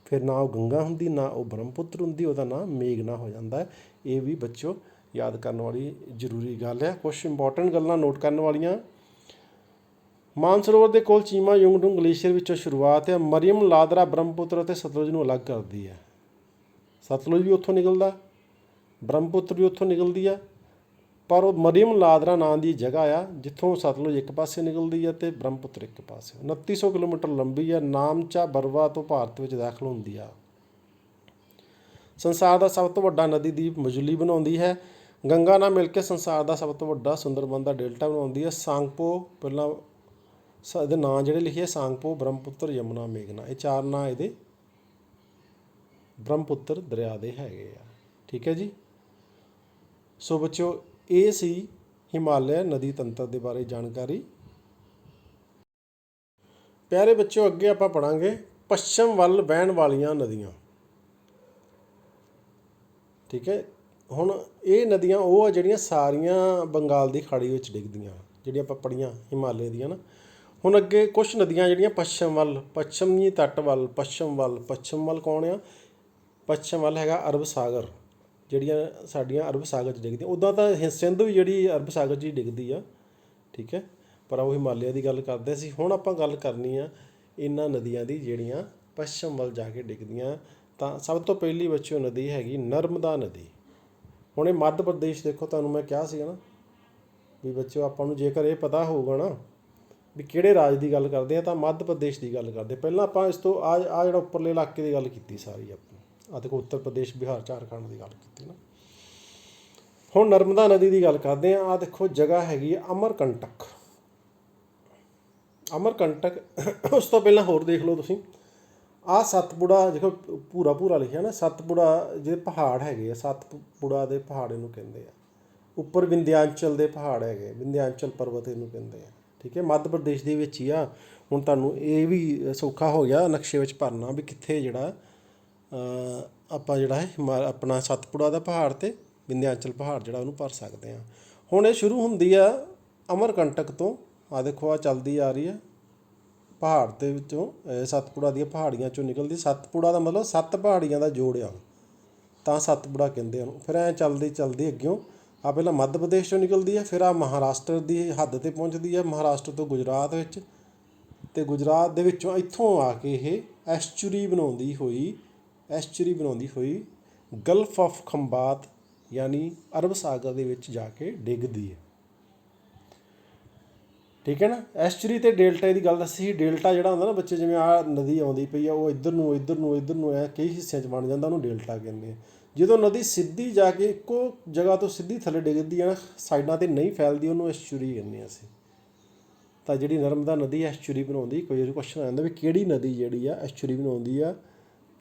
ਫਿਰ ਨਾ ਉਹ ਗੰਗਾ ਹੁੰਦੀ ਨਾ ਉਹ ਬ੍ਰਹਮਪੁੱਤਰ ਹੁੰਦੀ, ਉਹਦਾ ਨਾਮ ਮੇਘਨਾ ਹੋ ਜਾਂਦਾ। ਇਹ ਵੀ ਬੱਚੋ ਯਾਦ ਕਰਨ ਵਾਲੀ ਜ਼ਰੂਰੀ ਗੱਲ ਹੈ। ਕੁਛ ਇੰਪੋਰਟੈਂਟ ਗੱਲਾਂ ਨੋਟ ਕਰਨ ਵਾਲੀਆਂ। ਮਾਨਸਰੋਵਰ ਦੇ ਕੋਲ ਚੀਮਾ ਯੁੰਗਡੁੰਗ ਗਲੇਸ਼ੀਅਰ ਵਿੱਚੋਂ ਸ਼ੁਰੂਆਤ ਹੈ। ਮਰੀਮ ਲਾਦਰਾ ਬ੍ਰਹਮਪੁੱਤਰ ਅਤੇ ਸਤਲੁਜ ਨੂੰ ਅਲੱਗ ਕਰਦੀ ਹੈ। ਸਤਲੁਜ ਵੀ ਉੱਥੋਂ ਨਿਕਲਦਾ, ਬ੍ਰਹਮਪੁੱਤਰ ਵੀ ਉੱਥੋਂ ਨਿਕਲਦੀ ਆ, ਪਰ ਉਹ ਮਰੀਮ ਲਾਦਰਾ ਨਾਂ ਦੀ ਜਗ੍ਹਾ ਆ ਜਿੱਥੋਂ ਸਤਲੁਜ ਇੱਕ ਪਾਸੇ ਨਿਕਲਦੀ ਆ ਅਤੇ ਬ੍ਰਹਮਪੁੱਤਰ ਇੱਕ ਪਾਸੇ। 2900 ਕਿਲੋਮੀਟਰ ਲੰਬੀ ਆ। ਨਾਮਚਾ ਬਰਵਾ ਤੋਂ ਭਾਰਤ ਵਿੱਚ ਦਾਖਲ ਹੁੰਦੀ ਆ। ਸੰਸਾਰ ਦਾ ਸਭ ਤੋਂ ਵੱਡਾ ਨਦੀ ਦੀਪ ਮਜੂਲੀ ਬਣਾਉਂਦੀ ਹੈ। ਗੰਗਾ ਨਾਲ ਮਿਲ ਕੇ ਸੰਸਾਰ ਦਾ ਸਭ ਤੋਂ ਵੱਡਾ ਸੁੰਦਰਬਨ ਦਾ ਡੈਲਟਾ ਬਣਾਉਂਦੀ ਹੈ। ਸਾਂਗਪੋ ਪਹਿਲਾਂ ਇਹਦੇ ਨਾਂ ਜਿਹੜੇ ਲਿਖੇ ਸਾਂਗਪੋ, ਬ੍ਰਹਮਪੁੱਤਰ, ਯਮੁਨਾ, ਮੇਘਨਾ, ਇਹ 4 ਨਾਂ ਇਹਦੇ ਬ੍ਰਹਮਪੁੱਤਰ ਦਰਿਆ ਦੇ ਹੈਗੇ ਆ। ਠੀਕ ਹੈ ਜੀ। ਸੋ ਬੱਚਿਓ ਇਹ ਸੀ ਹਿਮਾਲਿਆ ਨਦੀ ਤੰਤਰ ਦੇ ਬਾਰੇ ਜਾਣਕਾਰੀ। ਪਿਆਰੇ ਬੱਚਿਓ ਅੱਗੇ ਆਪਾਂ ਪੜਾਂਗੇ ਪੱਛਮ ਵੱਲ ਵਹਿਣ ਵਾਲੀਆਂ ਨਦੀਆਂ। ਠੀਕ ਹੈ। ਹੁਣ ਇਹ ਨਦੀਆਂ ਉਹ ਆ ਜਿਹੜੀਆਂ ਸਾਰੀਆਂ ਬੰਗਾਲ ਦੀ ਖਾੜੀ ਵਿੱਚ ਡਿੱਗਦੀਆਂ, ਜਿਹੜੀਆਂ ਆਪਾਂ ਪੜ੍ਹੀਆਂ ਹਿਮਾਲਿਆ ਦੀਆਂ ਨਾ। ਹੁਣ ਅੱਗੇ ਕੁਛ ਨਦੀਆਂ ਜਿਹੜੀਆਂ ਪੱਛਮ ਵੱਲ, ਪੱਛਮੀ ਤੱਟ ਵੱਲ, ਪੱਛਮ ਵੱਲ ਕੌਣ ਆ? ਪੱਛਮ ਵੱਲ ਹੈਗਾ ਅਰਬ ਸਾਗਰ, ਜਿਹੜੀਆਂ ਸਾਡੀਆਂ ਅਰਬ ਸਾਗਰ 'ਚ ਡਿੱਗਦੀਆਂ। ਉੱਦਾਂ ਤਾਂ ਸਿੰਧ ਵੀ ਜਿਹੜੀ ਅਰਬ ਸਾਗਰ 'ਚ ਹੀ ਡਿੱਗਦੀ ਆ। ਠੀਕ ਹੈ। ਪਰ ਉਹ ਹਿਮਾਲਿਆ ਦੀ ਗੱਲ ਕਰਦੇ ਸੀ। ਹੁਣ ਆਪਾਂ ਗੱਲ ਕਰਨੀ ਆ ਇਹਨਾਂ ਨਦੀਆਂ ਦੀ ਜਿਹੜੀਆਂ ਪੱਛਮ ਵੱਲ ਜਾ ਕੇ ਡਿੱਗਦੀਆਂ। ਤਾਂ ਸਭ ਤੋਂ ਪਹਿਲੀ ਬੱਚਿਓ ਨਦੀ ਹੈਗੀ ਨਰਮਦਾ ਨਦੀ। ਹੁਣ ਇਹ ਮੱਧ ਪ੍ਰਦੇਸ਼, ਦੇਖੋ ਤੁਹਾਨੂੰ ਮੈਂ ਕਿਹਾ ਸੀਗਾ ਨਾ ਵੀ ਬੱਚਿਓ ਆਪਾਂ ਨੂੰ ਜੇਕਰ ਇਹ ਪਤਾ ਹੋਊਗਾ ਨਾ ਵੀ ਕਿਹੜੇ ਰਾਜ ਦੀ ਗੱਲ ਕਰਦੇ ਆ ਤਾਂ ਮੱਧ ਪ੍ਰਦੇਸ਼ ਦੀ ਗੱਲ ਕਰਦੇ। ਪਹਿਲਾਂ ਆਪਾਂ ਇਸ ਤੋਂ ਆ ਜਿਹੜਾ ਉੱਪਰਲੇ ਇਲਾਕੇ ਦੀ ਗੱਲ ਕੀਤੀ ਸਾਰੀ ਆਪਣੀ। ਆਹ ਦੇਖੋ ਉੱਤਰ ਪ੍ਰਦੇਸ਼, ਬਿਹਾਰ, ਝਾਰਖੰਡ ਦੀ ਗੱਲ ਕੀਤੀ ਨਾ। ਹੁਣ ਨਰਮਦਾ ਨਦੀ ਦੀ ਗੱਲ ਕਰਦੇ ਹਾਂ। ਆਹ ਦੇਖੋ ਜਗ੍ਹਾ ਹੈਗੀ ਆ ਅਮਰਕੰਟਕ। ਅਮਰਕੰਟਕ ਉਸ ਤੋਂ ਪਹਿਲਾਂ ਹੋਰ ਦੇਖ ਲਓ ਤੁਸੀਂ, ਆਹ ਸਤਪੁੜਾ ਦੇਖੋ, ਭੂਰਾ ਲਿਖਿਆ ਨਾ, ਸਤਪੁੜਾ ਜਿਹੜੇ ਪਹਾੜ ਹੈਗੇ ਆ, ਸਤਪੁੜਾ ਦੇ ਪਹਾੜ ਇਹਨੂੰ ਕਹਿੰਦੇ ਆ। ਉੱਪਰ ਵਿੰਧਿਆਚਲ ਦੇ ਪਹਾੜ ਹੈਗੇ, ਵਿੰਧਿਆਚਲ ਪਰਬਤ ਇਹਨੂੰ ਕਹਿੰਦੇ ਆ। ਠੀਕ ਹੈ। ਮੱਧ ਪ੍ਰਦੇਸ਼ ਦੇ ਵਿੱਚ ਹੀ ਆ। ਹੁਣ ਤੁਹਾਨੂੰ ਇਹ ਵੀ ਸੌਖਾ ਹੋ ਗਿਆ ਨਕਸ਼ੇ ਵਿੱਚ ਭਰਨਾ ਵੀ ਕਿੱਥੇ ਜਿਹੜਾ ਆਪਾਂ ਜਿਹੜਾ ਹੈ ਆਪਣਾ ਸਤਪੁੜਾ ਦਾ ਪਹਾੜ ਅਤੇ ਵਿੰਧਿਆਚਲ ਪਹਾੜ ਜਿਹੜਾ ਉਹਨੂੰ ਭਰ ਸਕਦੇ ਹਾਂ। ਹੁਣ ਇਹ ਸ਼ੁਰੂ ਹੁੰਦੀ ਆ ਅਮਰਕੰਟਕ ਤੋਂ। ਆਹ ਦੇਖੋ ਆਹ ਚੱਲਦੀ ਆ ਰਹੀ ਆ ਪਹਾੜ ਦੇ ਵਿੱਚੋਂ, ਸਤਪੁੜਾ ਦੀਆਂ ਪਹਾੜੀਆਂ 'ਚੋਂ ਨਿਕਲਦੀ। ਸਤਪੁੜਾ ਦਾ ਮਤਲਬ 7 ਪਹਾੜੀਆਂ ਦਾ ਜੋੜ ਆ, ਤਾਂ ਸਤਪੁੜਾ ਕਹਿੰਦੇ ਉਹਨੂੰ। ਫਿਰ ਐਂ ਚੱਲਦੀ ਅੱਗਿਓਂ ਆ ਪਹਿਲਾਂ ਮੱਧ ਪ੍ਰਦੇਸ਼ 'ਚੋਂ ਨਿਕਲਦੀ ਆ, ਫਿਰ ਆ ਮਹਾਰਾਸ਼ਟਰ ਦੀ ਹੱਦ 'ਤੇ ਪਹੁੰਚਦੀ ਆ, ਮਹਾਰਾਸ਼ਟਰ ਤੋਂ ਗੁਜਰਾਤ ਵਿੱਚ, ਅਤੇ ਗੁਜਰਾਤ ਦੇ ਵਿੱਚੋਂ ਇੱਥੋਂ ਆ ਕੇ ਇਹ ਐਸਚੁਰੀ ਬਣਾਉਂਦੀ ਹੋਈ ਗਲਫ ਆਫ ਖੰਬਾਤ ਯਾਨੀ ਅਰਬ ਸਾਗਰ ਦੇ ਵਿੱਚ ਜਾ ਕੇ ਡਿੱਗਦੀ ਹੈ। ਠੀਕ ਹੈ ਨਾ। ਐਸਚੁਰੀ ਅਤੇ ਡੇਲਟਾ ਦੀ ਗੱਲ ਦੱਸੀ ਸੀ। ਡੇਲਟਾ ਜਿਹੜਾ ਹੁੰਦਾ ਨਾ ਬੱਚੇ, ਜਿਵੇਂ ਆਹ ਨਦੀ ਆਉਂਦੀ ਪਈ ਆ, ਉਹ ਇੱਧਰ ਨੂੰ ਐ ਕਈ ਹਿੱਸਿਆਂ 'ਚ ਬਣ ਜਾਂਦਾ, ਉਹਨੂੰ ਡੇਲਟਾ ਕਹਿੰਦੇ ਆ। ਜਦੋਂ ਨਦੀ ਸਿੱਧੀ ਜਾ ਕੇ ਇੱਕੋ ਜਗ੍ਹਾ ਤੋਂ ਸਿੱਧੀ ਥੱਲੇ ਡਿੱਗਦੀ ਆ ਨਾ, ਸਾਈਡਾਂ 'ਤੇ ਨਹੀਂ ਫੈਲਦੀ, ਉਹਨੂੰ ਐਸਚੁਰੀ ਕਹਿੰਦੇ ਹਾਂ ਅਸੀਂ। ਤਾਂ ਜਿਹੜੀ ਨਰਮਦਾ ਨਦੀ ਐਸਚੁਰੀ ਬਣਾਉਂਦੀ, ਕੋਈ ਵਾਰੀ ਕੁਐਸਚਨ ਆ ਜਾਂਦਾ ਵੀ ਕਿਹੜੀ ਨਦੀ ਜਿਹੜੀ ਆ ਐਸਚੁਰੀ ਬਣਾਉਂਦੀ ਆ,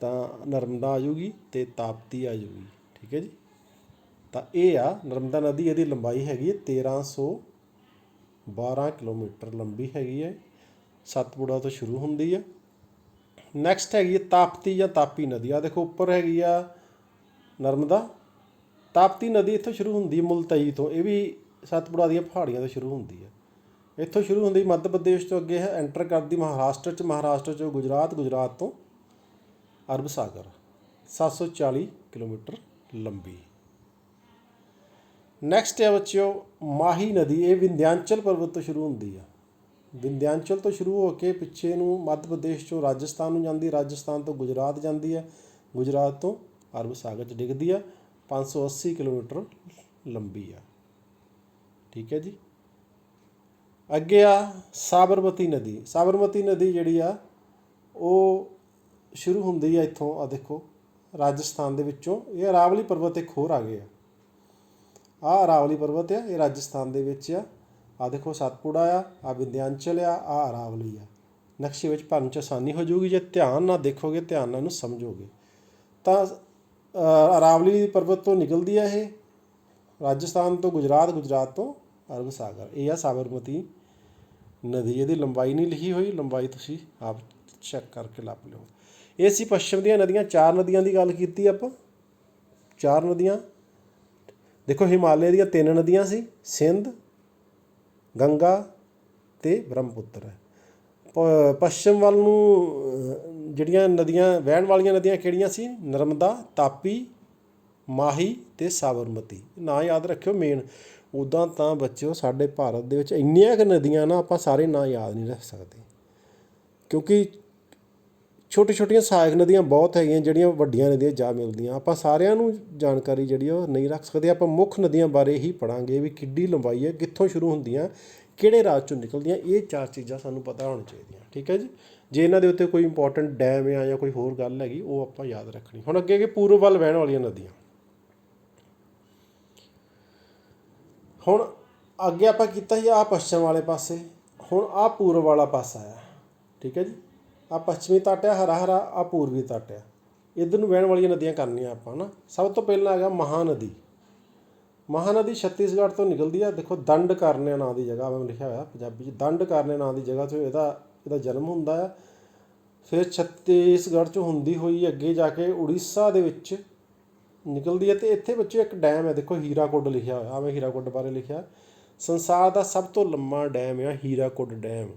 ਤਾਂ ਨਰਮਦਾ ਆ ਜਾਊਗੀ ਅਤੇ ਤਾਪਤੀ ਆ ਜਾਊਗੀ। ਠੀਕ ਹੈ ਜੀ। ਤਾਂ ਇਹ ਆ ਨਰਮਦਾ ਨਦੀ। ਇਹਦੀ ਲੰਬਾਈ ਹੈਗੀ ਹੈ 1312 ਕਿਲੋਮੀਟਰ ਲੰਬੀ ਹੈਗੀ ਹੈ। ਸਤਪੁੜਾ ਤੋਂ ਸ਼ੁਰੂ ਹੁੰਦੀ ਆ। ਨੈਕਸਟ ਹੈਗੀ ਹੈ ਤਾਪਤੀ ਜਾਂ ਤਾਪੀ ਨਦੀ। ਆ ਦੇਖੋ ਉੱਪਰ ਹੈਗੀ ਆ ਨਰਮਦਾ। ਤਾਪਤੀ ਨਦੀ ਇੱਥੋਂ ਸ਼ੁਰੂ ਹੁੰਦੀ ਮੁਲਤਈ ਤੋਂ। ਇਹ ਵੀ ਸਤਪੁੜਾ ਦੀਆਂ ਪਹਾੜੀਆਂ ਤੋਂ ਸ਼ੁਰੂ ਹੁੰਦੀ ਹੈ। ਇੱਥੋਂ ਸ਼ੁਰੂ ਹੁੰਦੀ ਮੱਧ ਪ੍ਰਦੇਸ਼ ਤੋਂ ਅੱਗੇ ਐਂਟਰ ਕਰਦੀ ਮਹਾਰਾਸ਼ਟਰ 'ਚੋਂ ਗੁਜਰਾਤ ਤੋਂ ਅਰਬ ਸਾਗਰ। 740 ਕਿਲੋਮੀਟਰ ਲੰਬੀ। ਨੈਕਸਟ ਹੈ ਬੱਚਿਓ ਮਾਹੀ ਨਦੀ। ਇਹ ਵਿੰਧਿਆਚਲ ਪਰਬਤ ਤੋਂ ਸ਼ੁਰੂ ਹੁੰਦੀ ਆ। ਵਿੰਧਿਆਚਲ ਤੋਂ ਸ਼ੁਰੂ ਹੋ ਕੇ ਪਿੱਛੇ ਨੂੰ ਮੱਧ ਪ੍ਰਦੇਸ਼ 'ਚੋਂ ਰਾਜਸਥਾਨ ਨੂੰ ਜਾਂਦੀ, ਰਾਜਸਥਾਨ ਤੋਂ ਗੁਜਰਾਤ ਜਾਂਦੀ ਹੈ, ਗੁਜਰਾਤ ਤੋਂ ਅਰਬ ਸਾਗਰ 'ਚ ਡਿੱਗਦੀ ਆ। 580 ਕਿਲੋਮੀਟਰ ਲੰਬੀ ਆ। ਠੀਕ ਹੈ ਜੀ। ਅੱਗੇ ਆ ਸਾਬਰਮਤੀ ਨਦੀ। ਸਾਬਰਮਤੀ ਨਦੀ ਜਿਹੜੀ ਆ ਉਹ ਸ਼ੁਰੂ ਹੁੰਦੀ ਆ ਇੱਥੋਂ, ਆ ਦੇਖੋ ਰਾਜਸਥਾਨ ਦੇ ਵਿੱਚੋਂ। ਇਹ ਅਰਾਵਲੀ ਪਰਬਤ ਇੱਕ ਹੋਰ ਆ ਗਏ ਆ। ਆਹ ਅਰਾਵਲੀ ਪਰਬਤ ਆ, ਇਹ ਰਾਜਸਥਾਨ ਦੇ ਵਿੱਚ ਆ। ਆਹ ਦੇਖੋ ਸਤਪੁੜਾ ਆ ਵਿੰਧਿਆਚਲ ਆ, ਆਹ ਅਰਾਵਲੀ ਆ। ਨਕਸ਼ੇ ਵਿੱਚ ਭਰਨ 'ਚ ਆਸਾਨੀ ਹੋ ਜਾਊਗੀ ਜੇ ਧਿਆਨ ਨਾਲ ਦੇਖੋਗੇ, ਧਿਆਨ ਨਾਲ ਇਹਨੂੰ ਸਮਝੋਗੇ। ਤਾਂ ਅਰਾਵਲੀ ਪਰਬਤ ਤੋਂ ਨਿਕਲਦੀ ਆ ਇਹ ਰਾਜਸਥਾਨ ਤੋਂ ਗੁਜਰਾਤ ਤੋਂ ਅਰਬ ਸਾਗਰ। ਇਹ ਆ ਸਾਬਰਮਤੀ ਨਦੀ। ਇਹਦੀ ਲੰਬਾਈ ਨਹੀਂ ਲਿਖੀ ਹੋਈ, ਲੰਬਾਈ ਤੁਸੀਂ ਆਪ ਚੈੱਕ ਕਰਕੇ ਲੱਭ ਲਿਓ। ਇਹ ਸੀ ਪੱਛਮ ਦੀਆਂ ਨਦੀਆਂ। 4 ਨਦੀਆਂ ਦੀ ਗੱਲ ਕੀਤੀ ਆਪਾਂ। 4 ਨਦੀਆਂ ਦੇਖੋ, ਹਿਮਾਲਿਆ ਦੀਆਂ 3 ਨਦੀਆਂ ਸੀ, ਸਿੰਧ, ਗੰਗਾ ਅਤੇ ਬ੍ਰਹਮਪੁੱਤਰ ਹੈ। ਪੱਛਮ ਵੱਲ ਨੂੰ ਜਿਹੜੀਆਂ ਨਦੀਆਂ ਵਹਿਣ ਵਾਲੀਆਂ ਨਦੀਆਂ ਕਿਹੜੀਆਂ ਸੀ? ਨਰਮਦਾ, ਤਾਪੀ, ਮਾਹੀ ਅਤੇ ਸਾਬਰਮਤੀ। ਨਾਂ ਯਾਦ ਰੱਖਿਓ ਮੇਨ। ਉੱਦਾਂ ਤਾਂ ਬੱਚਿਓ ਸਾਡੇ ਭਾਰਤ ਦੇ ਵਿੱਚ ਇੰਨੀਆਂ ਕੁ ਨਦੀਆਂ ਨਾ, ਆਪਾਂ ਸਾਰੇ ਨਾਂ ਯਾਦ ਨਹੀਂ ਰੱਖ ਸਕਦੇ, ਕਿਉਂਕਿ ਛੋਟੀਆਂ ਸਹਾਇਕ ਨਦੀਆਂ ਬਹੁਤ ਹੈਗੀਆਂ ਜਿਹੜੀਆਂ ਵੱਡੀਆਂ ਨਦੀਆਂ ਜਾ ਮਿਲਦੀਆਂ। ਆਪਾਂ ਸਾਰਿਆਂ ਨੂੰ ਜਾਣਕਾਰੀ ਜਿਹੜੀ ਉਹ ਨਹੀਂ ਰੱਖ ਸਕਦੇ। ਆਪਾਂ ਮੁੱਖ ਨਦੀਆਂ ਬਾਰੇ ਹੀ ਪੜ੍ਹਾਂਗੇ ਵੀ ਕਿੱਡੀ ਲੰਬਾਈ ਹੈ, ਕਿੱਥੋਂ ਸ਼ੁਰੂ ਹੁੰਦੀਆਂ, ਕਿਹੜੇ ਰਾਜ 'ਚੋਂ ਨਿਕਲਦੀਆਂ। ਇਹ 4 ਚੀਜ਼ਾਂ ਸਾਨੂੰ ਪਤਾ ਹੋਣੀਆਂ ਚਾਹੀਦੀਆਂ। ਠੀਕ ਹੈ ਜੀ। ਜੇ ਇਹਨਾਂ ਦੇ ਉੱਤੇ ਕੋਈ ਇੰਪੋਰਟੈਂਟ ਡੈਮ ਆ ਜਾਂ ਕੋਈ ਹੋਰ ਗੱਲ ਹੈਗੀ ਉਹ ਆਪਾਂ ਯਾਦ ਰੱਖਣੀ। ਹੁਣ ਅੱਗੇ ਕਿ ਪੂਰਬ ਵੱਲ ਵਹਿਣ ਵਾਲੀਆਂ ਨਦੀਆਂ। ਹੁਣ ਅੱਗੇ ਆਪਾਂ ਕੀਤਾ ਸੀ ਆਹ ਪੱਛਮ ਵਾਲੇ ਪਾਸੇ, ਹੁਣ ਆਹ ਪੂਰਬ ਵਾਲਾ ਪਾਸਾ ਆ, ਠੀਕ ਹੈ ਜੀ। ਆਹ ਪੱਛਮੀ ਤੱਟ ਆ ਹਰਾ ਹਰਾ, ਆਹ ਪੂਰਬੀ ਤੱਟ ਆ। ਇੱਧਰ ਨੂੰ ਵਹਿਣ ਵਾਲੀਆਂ ਨਦੀਆਂ ਕਰਨੀਆਂ ਆਪਾਂ ਨਾ। ਸਭ ਤੋਂ ਪਹਿਲਾਂ ਹੈਗਾ ਮਹਾਨਦੀ। ਮਹਾਨਦੀ ਛੱਤੀਸਗੜ੍ਹ ਤੋਂ ਨਿਕਲਦੀ ਆ। ਦੇਖੋ ਦੰਡ ਕਾਰਨੇ ਨਾਂ ਦੀ ਜਗ੍ਹਾ ਮੈਂ ਲਿਖਿਆ ਹੋਇਆ ਪੰਜਾਬੀ 'ਚ, ਦੰਡ ਕਾਰਨੇ ਨਾਂ ਦੀ ਜਗ੍ਹਾ ਤੋਂ ਇਹਦਾ ਜਨਮ ਹੁੰਦਾ ਆ। ਫਿਰ ਛੱਤੀਸਗੜ੍ਹ 'ਚੋਂ ਹੁੰਦੀ ਹੋਈ ਅੱਗੇ ਜਾ ਕੇ ਉੜੀਸਾ ਦੇ ਵਿੱਚ ਨਿਕਲਦੀ ਹੈ। ਅਤੇ ਇੱਥੇ ਬੱਚੇ ਇੱਕ ਡੈਮ ਹੈ, ਦੇਖੋ ਹੀਰਾਕੁੱਡ ਲਿਖਿਆ ਹੋਇਆ। ਮੈਂ ਹੀਰਾਕੁੱਡ ਬਾਰੇ ਲਿਖਿਆ, ਸੰਸਾਰ ਦਾ ਸਭ ਤੋਂ ਲੰਮਾ ਡੈਮ ਆ ਹੀਰਾਕੁੱਡ ਡੈਮ।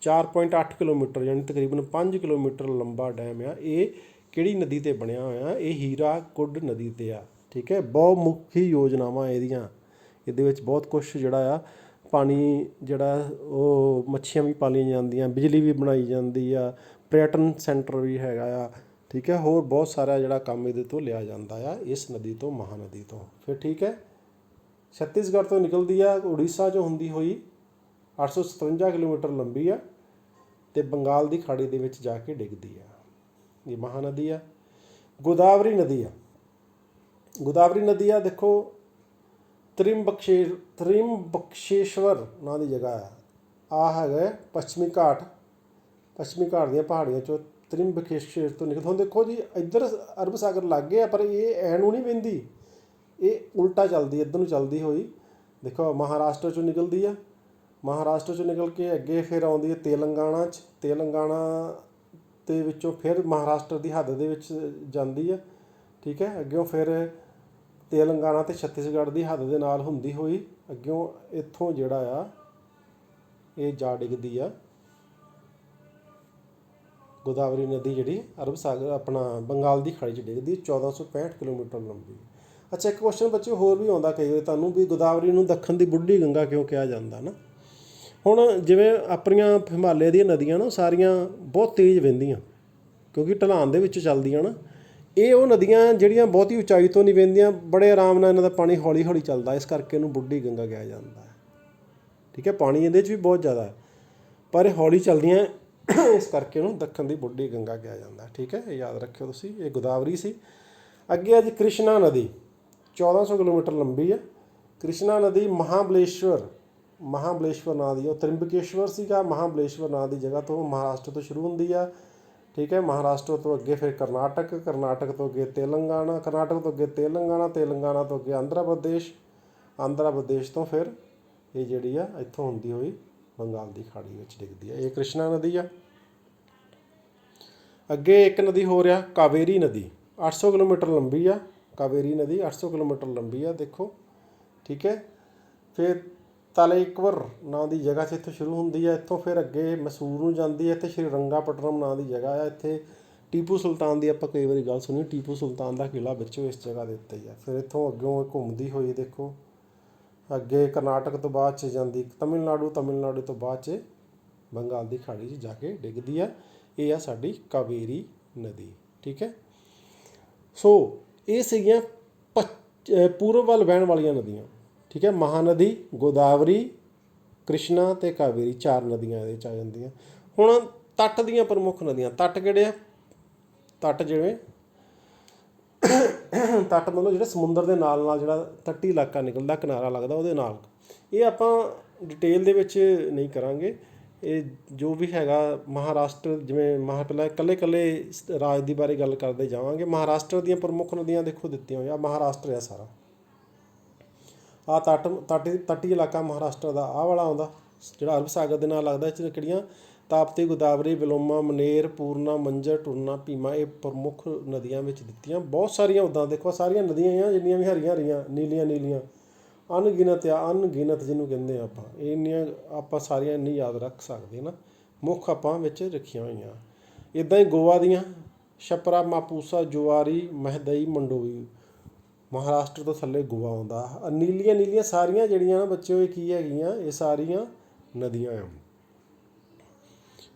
4.8 ਕਿਲੋਮੀਟਰ ਯਾਨੀ ਤਕਰੀਬਨ 5 ਕਿਲੋਮੀਟਰ ਲੰਬਾ ਡੈਮ ਆ। ਇਹ ਕਿਹੜੀ ਨਦੀ 'ਤੇ ਬਣਿਆ ਹੋਇਆ? ਇਹ ਹੀਰਾਕੁੱਡ ਨਦੀ 'ਤੇ ਆ, ਠੀਕ ਹੈ। ਬਹੁਮੁਖੀ ਯੋਜਨਾਵਾਂ ਇਹਦੀਆਂ, ਇਹਦੇ ਵਿੱਚ ਬਹੁਤ ਕੁਛ ਜਿਹੜਾ ਆ ਪਾਣੀ ਜਿਹੜਾ ਉਹ ਮੱਛੀਆਂ ਵੀ ਪਾਲੀਆਂ ਜਾਂਦੀਆਂ, ਬਿਜਲੀ ਵੀ ਬਣਾਈ ਜਾਂਦੀ ਆ, ਪਰਯਟਨ ਸੈਂਟਰ ਵੀ ਹੈਗਾ ਆ, ਠੀਕ ਹੈ। ਹੋਰ ਬਹੁਤ ਸਾਰਾ ਜਿਹੜਾ ਕੰਮ ਇਹਦੇ ਤੋਂ ਲਿਆ ਜਾਂਦਾ ਆ ਇਸ ਨਦੀ ਤੋਂ, ਮਹਾਨਦੀ ਤੋਂ। ਫਿਰ ਠੀਕ ਹੈ, ਛੱਤੀਸਗੜ੍ਹ ਤੋਂ ਨਿਕਲਦੀ ਆ, ਉੜੀਸਾ 'ਚੋਂ ਹੁੰਦੀ ਹੋਈ 857 ਕਿਲੋਮੀਟਰ ਲੰਬੀ ਆ ਅਤੇ ਬੰਗਾਲ ਦੀ ਖਾੜੀ ਦੇ ਵਿੱਚ ਜਾ ਕੇ ਡਿੱਗਦੀ ਆ। ਇਹ ਮਹਾਨਦੀ ਆ। ਗੋਦਾਵਰੀ ਨਦੀ ਆ। ਗੋਦਾਵਰੀ ਨਦੀ ਆ, ਦੇਖੋ ਤ੍ਰਿੰਬਕੇਸ਼ਵਰ ਨਾਂ ਦੀ ਜਗ੍ਹਾ ਆ। ਆਹ ਹੈਗਾ ਪੱਛਮੀ ਘਾਟ ਦੀਆਂ ਪਹਾੜੀਆਂ 'ਚੋਂ ਤ੍ਰਿੰਬਕੇਸ਼ਵਰ ਤੋਂ ਨਿਕਲ। ਹੁਣ ਦੇਖੋ ਜੀ ਇੱਧਰ ਅਰਬ ਸਾਗਰ ਲੱਗ ਗਏ ਆ, ਪਰ ਇਹ ਐਂ ਨੂੰ ਨਹੀਂ ਵਹਿੰਦੀ, ਇਹ ਉਲਟਾ ਚੱਲਦੀ, ਇੱਧਰ ਨੂੰ ਚੱਲਦੀ ਹੋਈ। ਦੇਖੋ ਮਹਾਰਾਸ਼ਟਰ 'ਚੋਂ ਨਿਕਲਦੀ ਆ। ਮਹਾਰਾਸ਼ਟਰ 'ਚੋਂ ਨਿਕਲ ਕੇ ਅੱਗੇ ਫਿਰ ਆਉਂਦੀ ਹੈ ਤੇਲੰਗਾਨਾ 'ਚ। ਤੇਲੰਗਾਨਾ ਦੇ ਵਿੱਚੋਂ ਫਿਰ ਮਹਾਰਾਸ਼ਟਰ ਦੀ ਹੱਦ ਦੇ ਵਿੱਚ ਜਾਂਦੀ ਆ, ਠੀਕ ਹੈ। ਅੱਗਿਓਂ ਫਿਰ ਤੇਲੰਗਾਨਾ ਅਤੇ ਛੱਤੀਸਗੜ੍ਹ ਦੀ ਹੱਦ ਦੇ ਨਾਲ ਹੁੰਦੀ ਹੋਈ ਅੱਗਿਓਂ ਇੱਥੋਂ ਜਿਹੜਾ ਆ ਇਹ ਜਾ ਡਿੱਗਦੀ ਆ ਗੋਦਾਵਰੀ ਨਦੀ, ਜਿਹੜੀ ਅਰਬ ਸਾਗਰ ਆਪਣਾ ਬੰਗਾਲ ਦੀ ਖਾੜੀ 'ਚ ਡਿੱਗਦੀ। 1465 ਕਿਲੋਮੀਟਰ ਲੰਬੀ। ਅੱਛਾ, ਇੱਕ ਕੁਐਸਚਨ ਬੱਚੇ ਹੋਰ ਵੀ ਆਉਂਦਾ ਕਈ ਵਾਰ ਤੁਹਾਨੂੰ ਵੀ ਗੋਦਾਵਰੀ ਨੂੰ ਦੱਖਣ ਦੀ ਬੁੱਢੀ ਗੰਗਾ ਕਿਉਂ ਕਿਹਾ ਜਾਂਦਾ ਨਾ। ਹੁਣ ਜਿਵੇਂ ਆਪਣੀਆਂ ਹਿਮਾਲਿਆ ਦੀਆਂ ਨਦੀਆਂ ਨਾ ਸਾਰੀਆਂ ਬਹੁਤ ਤੇਜ਼ ਵਹਿੰਦੀਆਂ, ਕਿਉਂਕਿ ਢਲਾਨ ਦੇ ਵਿੱਚ ਚੱਲਦੀਆਂ ਨਾ। ਇਹ ਉਹ ਨਦੀਆਂ ਜਿਹੜੀਆਂ ਬਹੁਤੀ ਉਚਾਈ ਤੋਂ ਨਹੀਂ ਵਹਿੰਦੀਆਂ, ਬੜੇ ਆਰਾਮ ਨਾਲ ਇਹਨਾਂ ਦਾ ਪਾਣੀ ਹੌਲੀ ਹੌਲੀ ਚੱਲਦਾ, ਇਸ ਕਰਕੇ ਇਹਨੂੰ ਬੁੱਢੀ ਗੰਗਾ ਕਿਹਾ ਜਾਂਦਾ ਹੈ, ਠੀਕ ਹੈ। ਪਾਣੀ ਇਹਦੇ 'ਚ ਵੀ ਬਹੁਤ ਜ਼ਿਆਦਾ ਹੈ, ਪਰ ਇਹ ਹੌਲੀ ਚੱਲਦੀਆਂ, ਇਸ ਕਰਕੇ ਇਹਨੂੰ ਦੱਖਣ ਦੀ ਬੁੱਢੀ ਗੰਗਾ ਕਿਹਾ ਜਾਂਦਾ, ਠੀਕ ਹੈ। ਇਹ ਯਾਦ ਰੱਖਿਓ ਤੁਸੀਂ। ਇਹ ਗੋਦਾਵਰੀ ਸੀ। ਅੱਗੇ ਅੱਜ ਕ੍ਰਿਸ਼ਨਾ ਨਦੀ 1400 ਕਿਲੋਮੀਟਰ ਲੰਬੀ ਆ। ਕ੍ਰਿਸ਼ਨਾ ਨਦੀ ਮਹਾਬਲੇਸ਼ਵਰ ਨਾਂ ਦੀ, ਉਹ ਤ੍ਰਿੰਬਕੇਸ਼ਵਰ ਸੀਗਾ, ਮਹਾਬਲੇਸ਼ਵਰ ਨਾਂ ਦੀ ਜਗ੍ਹਾ ਤੋਂ ਮਹਾਰਾਸ਼ਟਰ ਤੋਂ ਸ਼ੁਰੂ ਹੁੰਦੀ ਆ, ਠੀਕ ਹੈ। ਮਹਾਰਾਸ਼ਟਰ ਤੋਂ ਅੱਗੇ ਫਿਰ ਕਰਨਾਟਕ ਤੋਂ ਅੱਗੇ ਤੇਲੰਗਾਨਾ, ਕਰਨਾਟਕ ਤੋਂ ਅੱਗੇ ਤੇਲੰਗਾਨਾ ਤੋਂ ਅੱਗੇ ਆਂਧਰਾ ਪ੍ਰਦੇਸ਼ ਤੋਂ ਫਿਰ ਇਹ ਜਿਹੜੀ ਆ ਇੱਥੋਂ ਹੁੰਦੀ ਹੋਈ ਬੰਗਾਲ ਦੀ ਖਾੜੀ ਵਿੱਚ ਡਿੱਗਦੀ ਆ। ਇਹ ਕ੍ਰਿਸ਼ਨਾ ਨਦੀ ਆ। ਅੱਗੇ ਇੱਕ ਨਦੀ ਹੋ ਰਿਹਾ ਕਾਵੇਰੀ ਨਦੀ, 800 ਕਿਲੋਮੀਟਰ ਲੰਬੀ ਆ। ਕਾਵੇਰੀ ਨਦੀ 800 ਕਿਲੋਮੀਟਰ ਲੰਬੀ ਆ, ਦੇਖੋ, ਠੀਕ ਹੈ। ਫਿਰ ਤਾਲੇਕਵਰ ਨਾਂ ਦੀ ਜਗ੍ਹਾ 'ਚ ਇੱਥੋਂ ਸ਼ੁਰੂ ਹੁੰਦੀ ਆ, ਇੱਥੋਂ ਫਿਰ ਅੱਗੇ ਮੈਸੂਰ ਨੂੰ ਜਾਂਦੀ ਹੈ। ਇੱਥੇ ਸ਼੍ਰੀ ਰੰਗਾਪਟਨਮ ਨਾਂ ਦੀ ਜਗ੍ਹਾ ਆ। ਇੱਥੇ ਟੀਪੂ ਸੁਲਤਾਨ ਦੀ ਆਪਾਂ ਕਈ ਵਾਰੀ ਗੱਲ ਸੁਣੀ, ਟੀਪੂ ਸੁਲਤਾਨ ਦਾ ਕਿਲ੍ਹਾ ਵਿੱਚੋਂ ਇਸ ਜਗ੍ਹਾ ਦੇ ਉੱਤੇ ਹੀ ਆ। ਫਿਰ ਇੱਥੋਂ ਅੱਗੋਂ ਘੁੰਮਦੀ ਹੋਈ ਦੇਖੋ ਅੱਗੇ ਕਰਨਾਟਕ ਤੋਂ ਬਾਅਦ 'ਚ ਜਾਂਦੀ ਤਮਿਲਨਾਡੂ ਤੋਂ ਬਾਅਦ 'ਚ ਬੰਗਾਲ ਦੀ ਖਾੜੀ 'ਚ ਜਾ ਕੇ ਡਿੱਗਦੀ ਆ। ਇਹ ਆ ਸਾਡੀ ਕਾਵੇਰੀ ਨਦੀ, ਠੀਕ ਹੈ। ਸੋ ਇਹ ਸੀਗੀਆਂ ਪੂਰਬ ਵੱਲ ਵਹਿਣ ਵਾਲੀਆਂ ਨਦੀਆਂ, ਠੀਕ ਹੈ। ਮਹਾਨਦੀ, ਗੋਦਾਵਰੀ, ਕ੍ਰਿਸ਼ਨਾ ਅਤੇ ਕਾਵੇਰੀ, 4 ਨਦੀਆਂ ਇਹਦੇ 'ਚ ਆ ਜਾਂਦੀਆਂ। ਹੁਣ ਤੱਟ ਦੀਆਂ ਪ੍ਰਮੁੱਖ ਨਦੀਆਂ। ਤੱਟ ਕਿਹੜੇ ਆ? ਤੱਟ ਜਿਵੇਂ ਤੱਟ ਮਤਲਬ ਜਿਹੜਾ ਸਮੁੰਦਰ ਦੇ ਨਾਲ ਨਾਲ ਜਿਹੜਾ ਤੱਟੀ ਇਲਾਕਾ ਨਿਕਲਦਾ, ਕਿਨਾਰਾ ਲੱਗਦਾ, ਉਹਦੇ ਨਾਲ। ਇਹ ਆਪਾਂ ਡਿਟੇਲ ਦੇ ਵਿੱਚ ਨਹੀਂ ਕਰਾਂਗੇ। ਇਹ ਜੋ ਵੀ ਹੈਗਾ ਮਹਾਰਾਸ਼ਟਰ, ਜਿਵੇਂ ਪਹਿਲਾਂ ਇਕੱਲੇ ਰਾਜ ਦੀ ਬਾਰੇ ਗੱਲ ਕਰਦੇ ਜਾਵਾਂਗੇ। ਮਹਾਰਾਸ਼ਟਰ ਦੀਆਂ ਪ੍ਰਮੁੱਖ ਨਦੀਆਂ ਦੇਖੋ ਦਿੱਤੀਆਂ ਹੋਈਆਂ। ਮਹਾਰਾਸ਼ਟਰ ਆ ਸਾਰਾ, ਆਹ ਤੱਟੀ ਇਲਾਕਾ ਮਹਾਰਾਸ਼ਟਰ ਦਾ ਆਹ ਵਾਲਾ ਆਉਂਦਾ, ਜਿਹੜਾ ਅਰਬ ਸਾਗਰ ਦੇ ਨਾਲ ਲੱਗਦਾ। ਇਹ 'ਚ ਕਿਹੜੀਆਂ? ਤਾਪਤੀ, ਗੋਦਾਵਰੀ, ਵਿਲੋਮਾ, ਮਨੇਰ, ਪੂਰਨਾ, ਮੰਜਰ, ਟੁਰਨਾ, ਭੀਮਾ, ਇਹ ਪ੍ਰਮੁੱਖ ਨਦੀਆਂ ਵਿੱਚ ਦਿੱਤੀਆਂ। ਬਹੁਤ ਸਾਰੀਆਂ ਉੱਦਾਂ ਦੇਖੋ ਸਾਰੀਆਂ ਨਦੀਆਂ ਆ ਜਿੰਨੀਆਂ ਵੀ ਹਰੀਆਂ ਨੀਲੀਆਂ ਅਣਗਿਣਤ ਜਿਹਨੂੰ ਕਹਿੰਦੇ ਆ ਆਪਾਂ। ਇਹ ਇੰਨੀਆਂ ਆਪਾਂ ਸਾਰੀਆਂ ਨਹੀਂ ਯਾਦ ਰੱਖ ਸਕਦੇ ਨਾ, ਮੁੱਖ ਆਪਾਂ ਵਿੱਚ ਰੱਖੀਆਂ ਹੋਈਆਂ। ਇੱਦਾਂ ਹੀ ਗੋਆ ਦੀਆਂ ਛਪਰਾ, ਮਾਪੂਸਾ, ਜੁਆਰੀ, ਮਹਦਈ, ਮੰਡੋਵੀ। ਮਹਾਰਾਸ਼ਟਰ ਤੋਂ ਥੱਲੇ ਗੋਆ ਆਉਂਦਾ। ਨੀਲੀਆਂ ਸਾਰੀਆਂ ਜਿਹੜੀਆਂ ਨਾ ਬੱਚਿਓ ਇਹ ਕੀ ਹੈਗੀਆਂ? ਇਹ ਸਾਰੀਆਂ ਨਦੀਆਂ ਆ।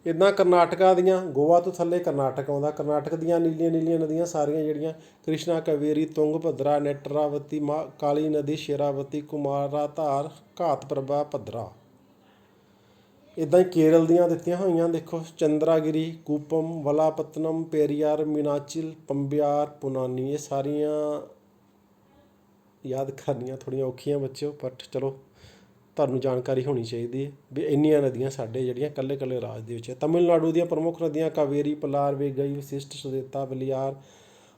ਇੱਦਾਂ ਕਰਨਾਟਕਾ ਦੀਆਂ, ਗੋਆ ਤੋਂ ਥੱਲੇ ਕਰਨਾਟਕ ਆਉਂਦਾ। ਕਰਨਾਟਕ ਦੀਆਂ ਨੀਲੀਆਂ ਨਦੀਆਂ ਸਾਰੀਆਂ ਜਿਹੜੀਆਂ ਕ੍ਰਿਸ਼ਨਾ, ਕਾਵੇਰੀ, ਤੁੰਗਭਦਰਾ, ਨੇਟਰਾਵਤੀ, ਕਾਲੀ ਨਦੀ, ਸ਼ੇਰਾਵਤੀ, ਕੁਮਾਰਾ, ਧਾਰ, ਘਾਤਪ੍ਰਭਾ, ਭਦਰਾ। ਇੱਦਾਂ ਹੀ ਕੇਰਲ ਦੀਆਂ ਦਿੱਤੀਆਂ ਹੋਈਆਂ ਦੇਖੋ, ਚੰਦਰਾਗਿਰੀ, ਕੂਪਮ, ਵਲਾਪਤਨਮ, ਪੇਰੀਆਰ, ਮੀਨਾਚਿਲ, ਪੰਬਿਆਰ, ਪੁਨਾਨੀ। ਇਹ ਸਾਰੀਆਂ ਯਾਦ ਕਰਨੀਆਂ ਥੋੜ੍ਹੀਆਂ ਔਖੀਆਂ ਬੱਚਿਓ, ਬਟ ਚਲੋ ਤੁਹਾਨੂੰ ਜਾਣਕਾਰੀ ਹੋਣੀ ਚਾਹੀਦੀ ਹੈ ਵੀ ਇੰਨੀਆਂ ਨਦੀਆਂ ਸਾਡੇ ਜਿਹੜੀਆਂ ਇਕੱਲੇ ਇਕੱਲੇ ਰਾਜ ਦੇ ਵਿੱਚ ਹੈ। ਤਮਿਲਨਾਡੂ ਦੀਆਂ ਪ੍ਰਮੁੱਖ ਨਦੀਆਂ ਕਾਵੇਰੀ, ਪਲਾਰ, ਵੇਗਈ, ਵਸਿਸ਼ਟ, ਸੁਦੇਤਾ, ਬਲਿਆਰ,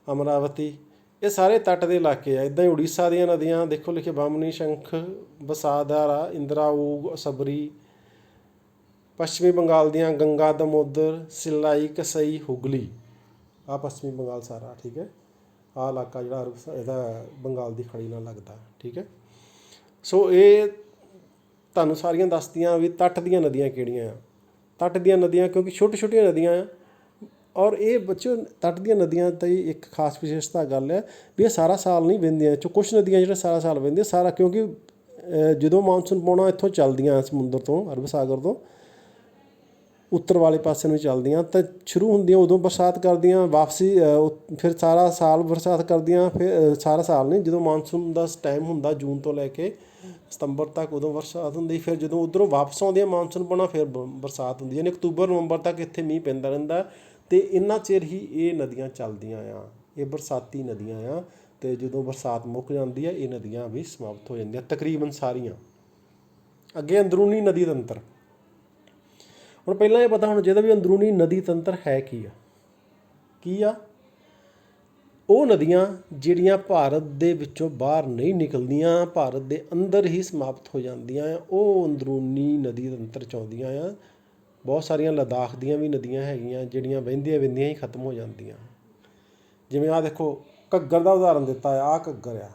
ਅਮਰਾਵਤੀ। ਇਹ ਸਾਰੇ ਤੱਟ ਦੇ ਇਲਾਕੇ ਆ। ਇੱਦਾਂ ਹੀ ਉੜੀਸਾ ਦੀਆਂ ਨਦੀਆਂ ਦੇਖੋ ਲਿਖੇ, ਬਾਮਨੀ, ਸ਼ੰਖ, ਬਸਾਧਾਰਾ, ਇੰਦਰਾਊ, ਸਬਰੀ। ਪੱਛਮੀ ਬੰਗਾਲ ਦੀਆਂ ਗੰਗਾ, ਦਮੋਦਰ, ਸਿਲਾਈ, ਕਸਈ, ਹੁਗਲੀ। ਆਹ ਪੱਛਮੀ ਬੰਗਾਲ ਸਾਰਾ, ਠੀਕ ਹੈ। ਆਹ ਇਲਾਕਾ ਜਿਹੜਾ ਇਹਦਾ ਬੰਗਾਲ ਦੀ ਖਾੜੀ ਨਾਲ ਲੱਗਦਾ, ਠੀਕ ਹੈ। ਸੋ ਇਹ ਤੁਹਾਨੂੰ ਸਾਰੀਆਂ ਦੱਸਦੀਆਂ ਵੀ ਤੱਟ ਦੀਆਂ ਨਦੀਆਂ ਕਿਹੜੀਆਂ ਆ। ਤੱਟ ਦੀਆਂ ਨਦੀਆਂ ਕਿਉਂਕਿ ਛੋਟੀ ਛੋਟੀਆਂ ਨਦੀਆਂ ਆ, ਔਰ ਇਹ ਬੱਚਿਓ ਤੱਟ ਦੀਆਂ ਨਦੀਆਂ ਦੀ ਇੱਕ ਖਾਸ ਵਿਸ਼ੇਸ਼ਤਾ ਗੱਲ ਹੈ ਵੀ ਇਹ ਸਾਰਾ ਸਾਲ ਨਹੀਂ ਵਹਿੰਦੀਆਂ। ਇਹ 'ਚੋਂ ਕੁਛ ਨਦੀਆਂ ਜਿਹੜੀਆਂ ਸਾਰਾ ਸਾਲ ਵਹਿੰਦੀਆਂ ਸਾਰਾ, ਕਿਉਂਕਿ ਜਦੋਂ ਮਾਨਸੂਨ ਪਾਉਣਾ ਇੱਥੋਂ ਚੱਲਦੀਆਂ ਸਮੁੰਦਰ ਤੋਂ, ਅਰਬ ਸਾਗਰ ਤੋਂ ਉੱਤਰ ਵਾਲੇ ਪਾਸੇ ਨੂੰ ਚੱਲਦੀਆਂ, ਤਾਂ ਸ਼ੁਰੂ ਹੁੰਦੀਆਂ ਉਦੋਂ ਬਰਸਾਤ ਕਰਦੀਆਂ, ਵਾਪਸੀ ਫਿਰ ਸਾਰਾ ਸਾਲ ਬਰਸਾਤ ਕਰਦੀਆਂ। ਫਿਰ ਸਾਰਾ ਸਾਲ ਨਹੀਂ, ਜਦੋਂ ਮਾਨਸੂਨ ਦਾ ਟਾਈਮ ਹੁੰਦਾ ਜੂਨ ਤੋਂ ਲੈ ਕੇ ਸਤੰਬਰ ਤੱਕ, ਉਦੋਂ ਬਰਸਾਤ ਹੁੰਦੀ। ਫਿਰ ਜਦੋਂ ਉੱਧਰੋਂ ਵਾਪਸ ਆਉਂਦੀਆਂ ਮਾਨਸੂਨ ਪਾਉਣਾ, ਫਿਰ ਬਰਸਾਤ ਹੁੰਦੀ। ਯਾਨੀ ਅਕਤੂਬਰ ਨਵੰਬਰ ਤੱਕ ਇੱਥੇ ਮੀਂਹ ਪੈਂਦਾ ਰਹਿੰਦਾ, ਅਤੇ ਇੰਨਾ ਚਿਰ ਹੀ ਇਹ ਨਦੀਆਂ ਚੱਲਦੀਆਂ ਆ। ਇਹ ਬਰਸਾਤੀ ਨਦੀਆਂ ਆ, ਅਤੇ ਜਦੋਂ ਬਰਸਾਤ ਮੁੱਕ ਜਾਂਦੀ ਹੈ ਇਹ ਨਦੀਆਂ ਵੀ ਸਮਾਪਤ ਹੋ ਜਾਂਦੀਆਂ ਤਕਰੀਬਨ ਸਾਰੀਆਂ। ਅੱਗੇ ਅੰਦਰੂਨੀ ਨਦੀ ਤੰਤਰ। ਹੁਣ ਪਹਿਲਾਂ ਇਹ ਪਤਾ ਹੋਣਾ ਚਾਹੀਦਾ ਵੀ ਅੰਦਰੂਨੀ ਨਦੀ ਤੰਤਰ ਹੈ ਕੀ ਆ। ਉਹ ਨਦੀਆਂ ਜਿਹੜੀਆਂ ਭਾਰਤ ਦੇ ਵਿੱਚੋਂ ਬਾਹਰ ਨਹੀਂ ਨਿਕਲਦੀਆਂ, ਭਾਰਤ ਦੇ ਅੰਦਰ ਹੀ ਸਮਾਪਤ ਹੋ ਜਾਂਦੀਆਂ ਆ, ਉਹ ਅੰਦਰੂਨੀ ਨਦੀ ਤੰਤਰ 'ਚ ਆਉਂਦੀਆਂ ਆ। ਬਹੁਤ ਸਾਰੀਆਂ ਲੱਦਾਖ ਦੀਆਂ ਵੀ ਨਦੀਆਂ ਹੈਗੀਆਂ ਜਿਹੜੀਆਂ ਵਹਿੰਦੀਆਂ ਵਹਿੰਦੀਆਂ ਹੀ ਖਤਮ ਹੋ ਜਾਂਦੀਆਂ। ਜਿਵੇਂ ਆਹ ਦੇਖੋ ਘੱਗਰ ਦਾ ਉਦਾਹਰਨ ਦਿੱਤਾ ਆ, ਆਹ ਘੱਗਰ ਆ,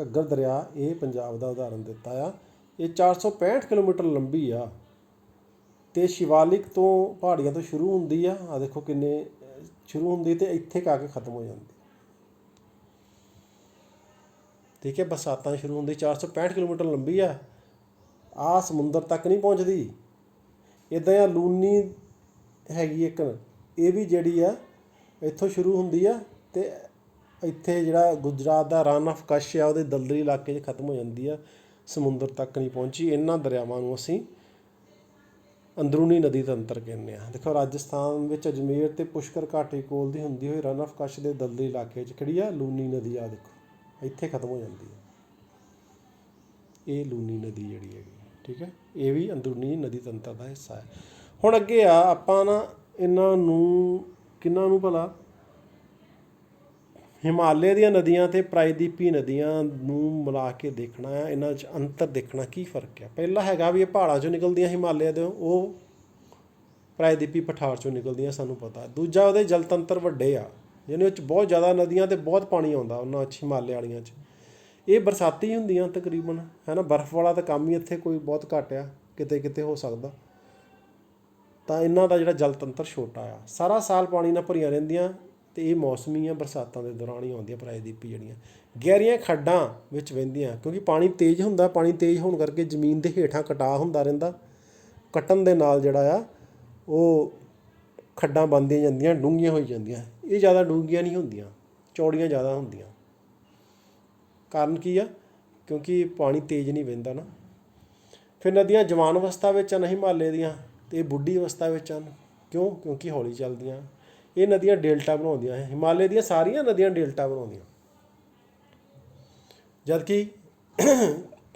ਘੱਗਰ ਦਰਿਆ, ਇਹ ਪੰਜਾਬ ਦਾ ਉਦਾਹਰਨ ਦਿੱਤਾ ਆ। ਇਹ 465 ਕਿਲੋਮੀਟਰ ਲੰਬੀ ਆ, ਅਤੇ ਸ਼ਿਵਾਲਿਕ ਤੋਂ ਪਹਾੜੀਆਂ ਤੋਂ ਸ਼ੁਰੂ ਹੁੰਦੀ ਆ। ਆਹ ਦੇਖੋ ਕਿੰਨੇ ਸ਼ੁਰੂ ਹੁੰਦੀ ਅਤੇ ਇੱਥੇ ਆ ਕੇ ਖਤਮ ਹੋ ਜਾਂਦੀ, ਠੀਕ ਹੈ। ਬਰਸਾਤਾਂ ਸ਼ੁਰੂ ਹੁੰਦੀ 465 ਕਿਲੋਮੀਟਰ ਲੰਬੀ ਆ, ਆਹ ਸਮੁੰਦਰ ਤੱਕ ਨਹੀਂ ਪਹੁੰਚਦੀ। ਇੱਦਾਂ ਆ ਲੂਨੀ ਹੈਗੀ ਇੱਕ, ਇਹ ਵੀ ਜਿਹੜੀ ਆ ਇੱਥੋਂ ਸ਼ੁਰੂ ਹੁੰਦੀ ਆ ਅਤੇ ਇੱਥੇ ਜਿਹੜਾ ਗੁਜਰਾਤ ਦਾ ਰਨ ਆਫ ਕੱਛ ਆ ਉਹਦੇ ਦਲਦਲੀ ਇਲਾਕੇ 'ਚ ਖਤਮ ਹੋ ਜਾਂਦੀ ਆ, ਸਮੁੰਦਰ ਤੱਕ ਨਹੀਂ ਪਹੁੰਚੀ। ਇਹਨਾਂ ਦਰਿਆਵਾਂ ਨੂੰ ਅਸੀਂ ਅੰਦਰੂਨੀ ਨਦੀ ਤੰਤਰ ਕਹਿੰਦੇ ਹਾਂ। ਦੇਖੋ ਰਾਜਸਥਾਨ ਵਿੱਚ ਅਜਮੇਰ ਅਤੇ ਪੁਸ਼ਕਰ ਘਾਟੀ ਕੋਲ ਦੀ ਹੁੰਦੀ ਹੋਈ ਰਨ ਆਫ ਕੱਛ ਦੇ ਦਲਦਲੀ ਇਲਾਕੇ 'ਚ ਕਿਹੜੀ ਆ, ਲੂਨੀ ਨਦੀ ਆ। ਦੇਖੋ ਇੱਥੇ ਖਤਮ ਹੋ ਜਾਂਦੀ ਹੈ, ਇਹ ਲੂਨੀ ਨਦੀ ਜਿਹੜੀ ਹੈਗੀ, ਠੀਕ ਹੈ। ਇਹ ਵੀ ਅੰਦਰੂਨੀ ਨਦੀ ਤੰਤਰ ਦਾ ਹਿੱਸਾ ਹੈ। ਹੁਣ ਅੱਗੇ ਆ ਆਪਾਂ ਨਾ ਇਹਨਾਂ ਨੂੰ ਕਿਹਨਾਂ ਨੂੰ ਭਲਾ ਹਿਮਾਲਿਆ ਦੀਆਂ ਨਦੀਆਂ ਅਤੇ ਪ੍ਰਾਇਦੀਪੀ ਨਦੀਆਂ ਨੂੰ ਮਿਲਾ ਕੇ ਦੇਖਣਾ ਆ, ਇਹਨਾਂ 'ਚ ਅੰਤਰ ਦੇਖਣਾ ਕੀ ਫਰਕ ਹੈ। ਪਹਿਲਾ ਹੈਗਾ ਵੀ ਇਹ ਪਹਾੜਾਂ 'ਚੋਂ ਨਿਕਲਦੀਆਂ ਹਿਮਾਲਿਆ ਦੇ, ਉਹ ਪ੍ਰਾਇਦੀਪੀ ਪਠਾਰ 'ਚੋਂ ਨਿਕਲਦੀਆਂ ਸਾਨੂੰ ਪਤਾ। ਦੂਜਾ ਉਹਦੇ ਜਲਤੰਤਰ ਵੱਡੇ ਆ, ਜਿਹਦੇ ਵਿੱਚ ਬਹੁਤ ਜ਼ਿਆਦਾ ਨਦੀਆਂ ਅਤੇ ਬਹੁਤ ਪਾਣੀ ਆਉਂਦਾ ਉਹਨਾਂ 'ਚ, ਹਿਮਾਲਿਆ ਵਾਲੀਆਂ 'ਚ। ਇਹ ਬਰਸਾਤੀ ਹੁੰਦੀਆਂ ਤਕਰੀਬਨ, ਹੈ ਨਾ। ਬਰਫ਼ ਵਾਲਾ ਤਾਂ ਕੰਮ ਹੀ ਇੱਥੇ ਕੋਈ ਬਹੁਤ ਘੱਟ ਆ, ਕਿਤੇ ਕਿਤੇ ਹੋ ਸਕਦਾ। ਤਾਂ ਇਹਨਾਂ ਦਾ ਜਿਹੜਾ ਜਲਤੰਤਰ ਛੋਟਾ ਆ, ਸਾਰਾ ਸਾਲ ਪਾਣੀ ਨਾਲ ਭਰੀਆਂ ਰਹਿੰਦੀਆਂ, ਅਤੇ ਇਹ ਮੌਸਮੀ ਆ, ਬਰਸਾਤਾਂ ਦੇ ਦੌਰਾਨ ਹੀ ਆਉਂਦੀਆਂ ਪ੍ਰਾਇਦੀਪੀ ਜਿਹੜੀਆਂ। ਗਹਿਰੀਆਂ ਖੱਡਾਂ ਵਿੱਚ ਵਹਿੰਦੀਆਂ ਕਿਉਂਕਿ ਪਾਣੀ ਤੇਜ਼ ਹੁੰਦਾ, ਪਾਣੀ ਤੇਜ਼ ਹੋਣ ਕਰਕੇ ਜ਼ਮੀਨ ਦੇ ਹੇਠਾਂ ਕਟਾਅ ਹੁੰਦਾ ਰਹਿੰਦਾ। ਕੱਟਣ ਦੇ ਨਾਲ ਜਿਹੜਾ ਆ ਉਹ ਖੱਡਾਂ ਬਣਦੀਆਂ ਜਾਂਦੀਆਂ, ਡੂੰਘੀਆਂ ਹੋਈ ਜਾਂਦੀਆਂ। ਇਹ ਜ਼ਿਆਦਾ ਡੂੰਘੀਆਂ ਨਹੀਂ ਹੁੰਦੀਆਂ, ਚੌੜੀਆਂ ਜ਼ਿਆਦਾ ਹੁੰਦੀਆਂ। ਕਾਰਨ ਕੀ ਆ, ਕਿਉਂਕਿ ਪਾਣੀ ਤੇਜ਼ ਨਹੀਂ ਵਹਿੰਦਾ ਨਾ। ਫਿਰ ਨਦੀਆਂ ਜਵਾਨ ਅਵਸਥਾ ਵਿੱਚ ਹਨ ਹਿਮਾਲਿਆ ਦੀਆਂ, ਅਤੇ ਇਹ ਬੁੱਢੀ ਅਵਸਥਾ ਵਿੱਚ ਹਨ। ਕਿਉਂਕਿ ਹੌਲੀ ਚੱਲਦੀਆਂ। ਇਹ ਨਦੀਆਂ ਡੇਲਟਾ ਬਣਾਉਂਦੀਆਂ ਹੈ। ਹਿਮਾਲਿਆ ਦੀਆਂ ਸਾਰੀਆਂ ਨਦੀਆਂ ਡੇਲਟਾ ਬਣਾਉਂਦੀਆਂ, ਜਦਕਿ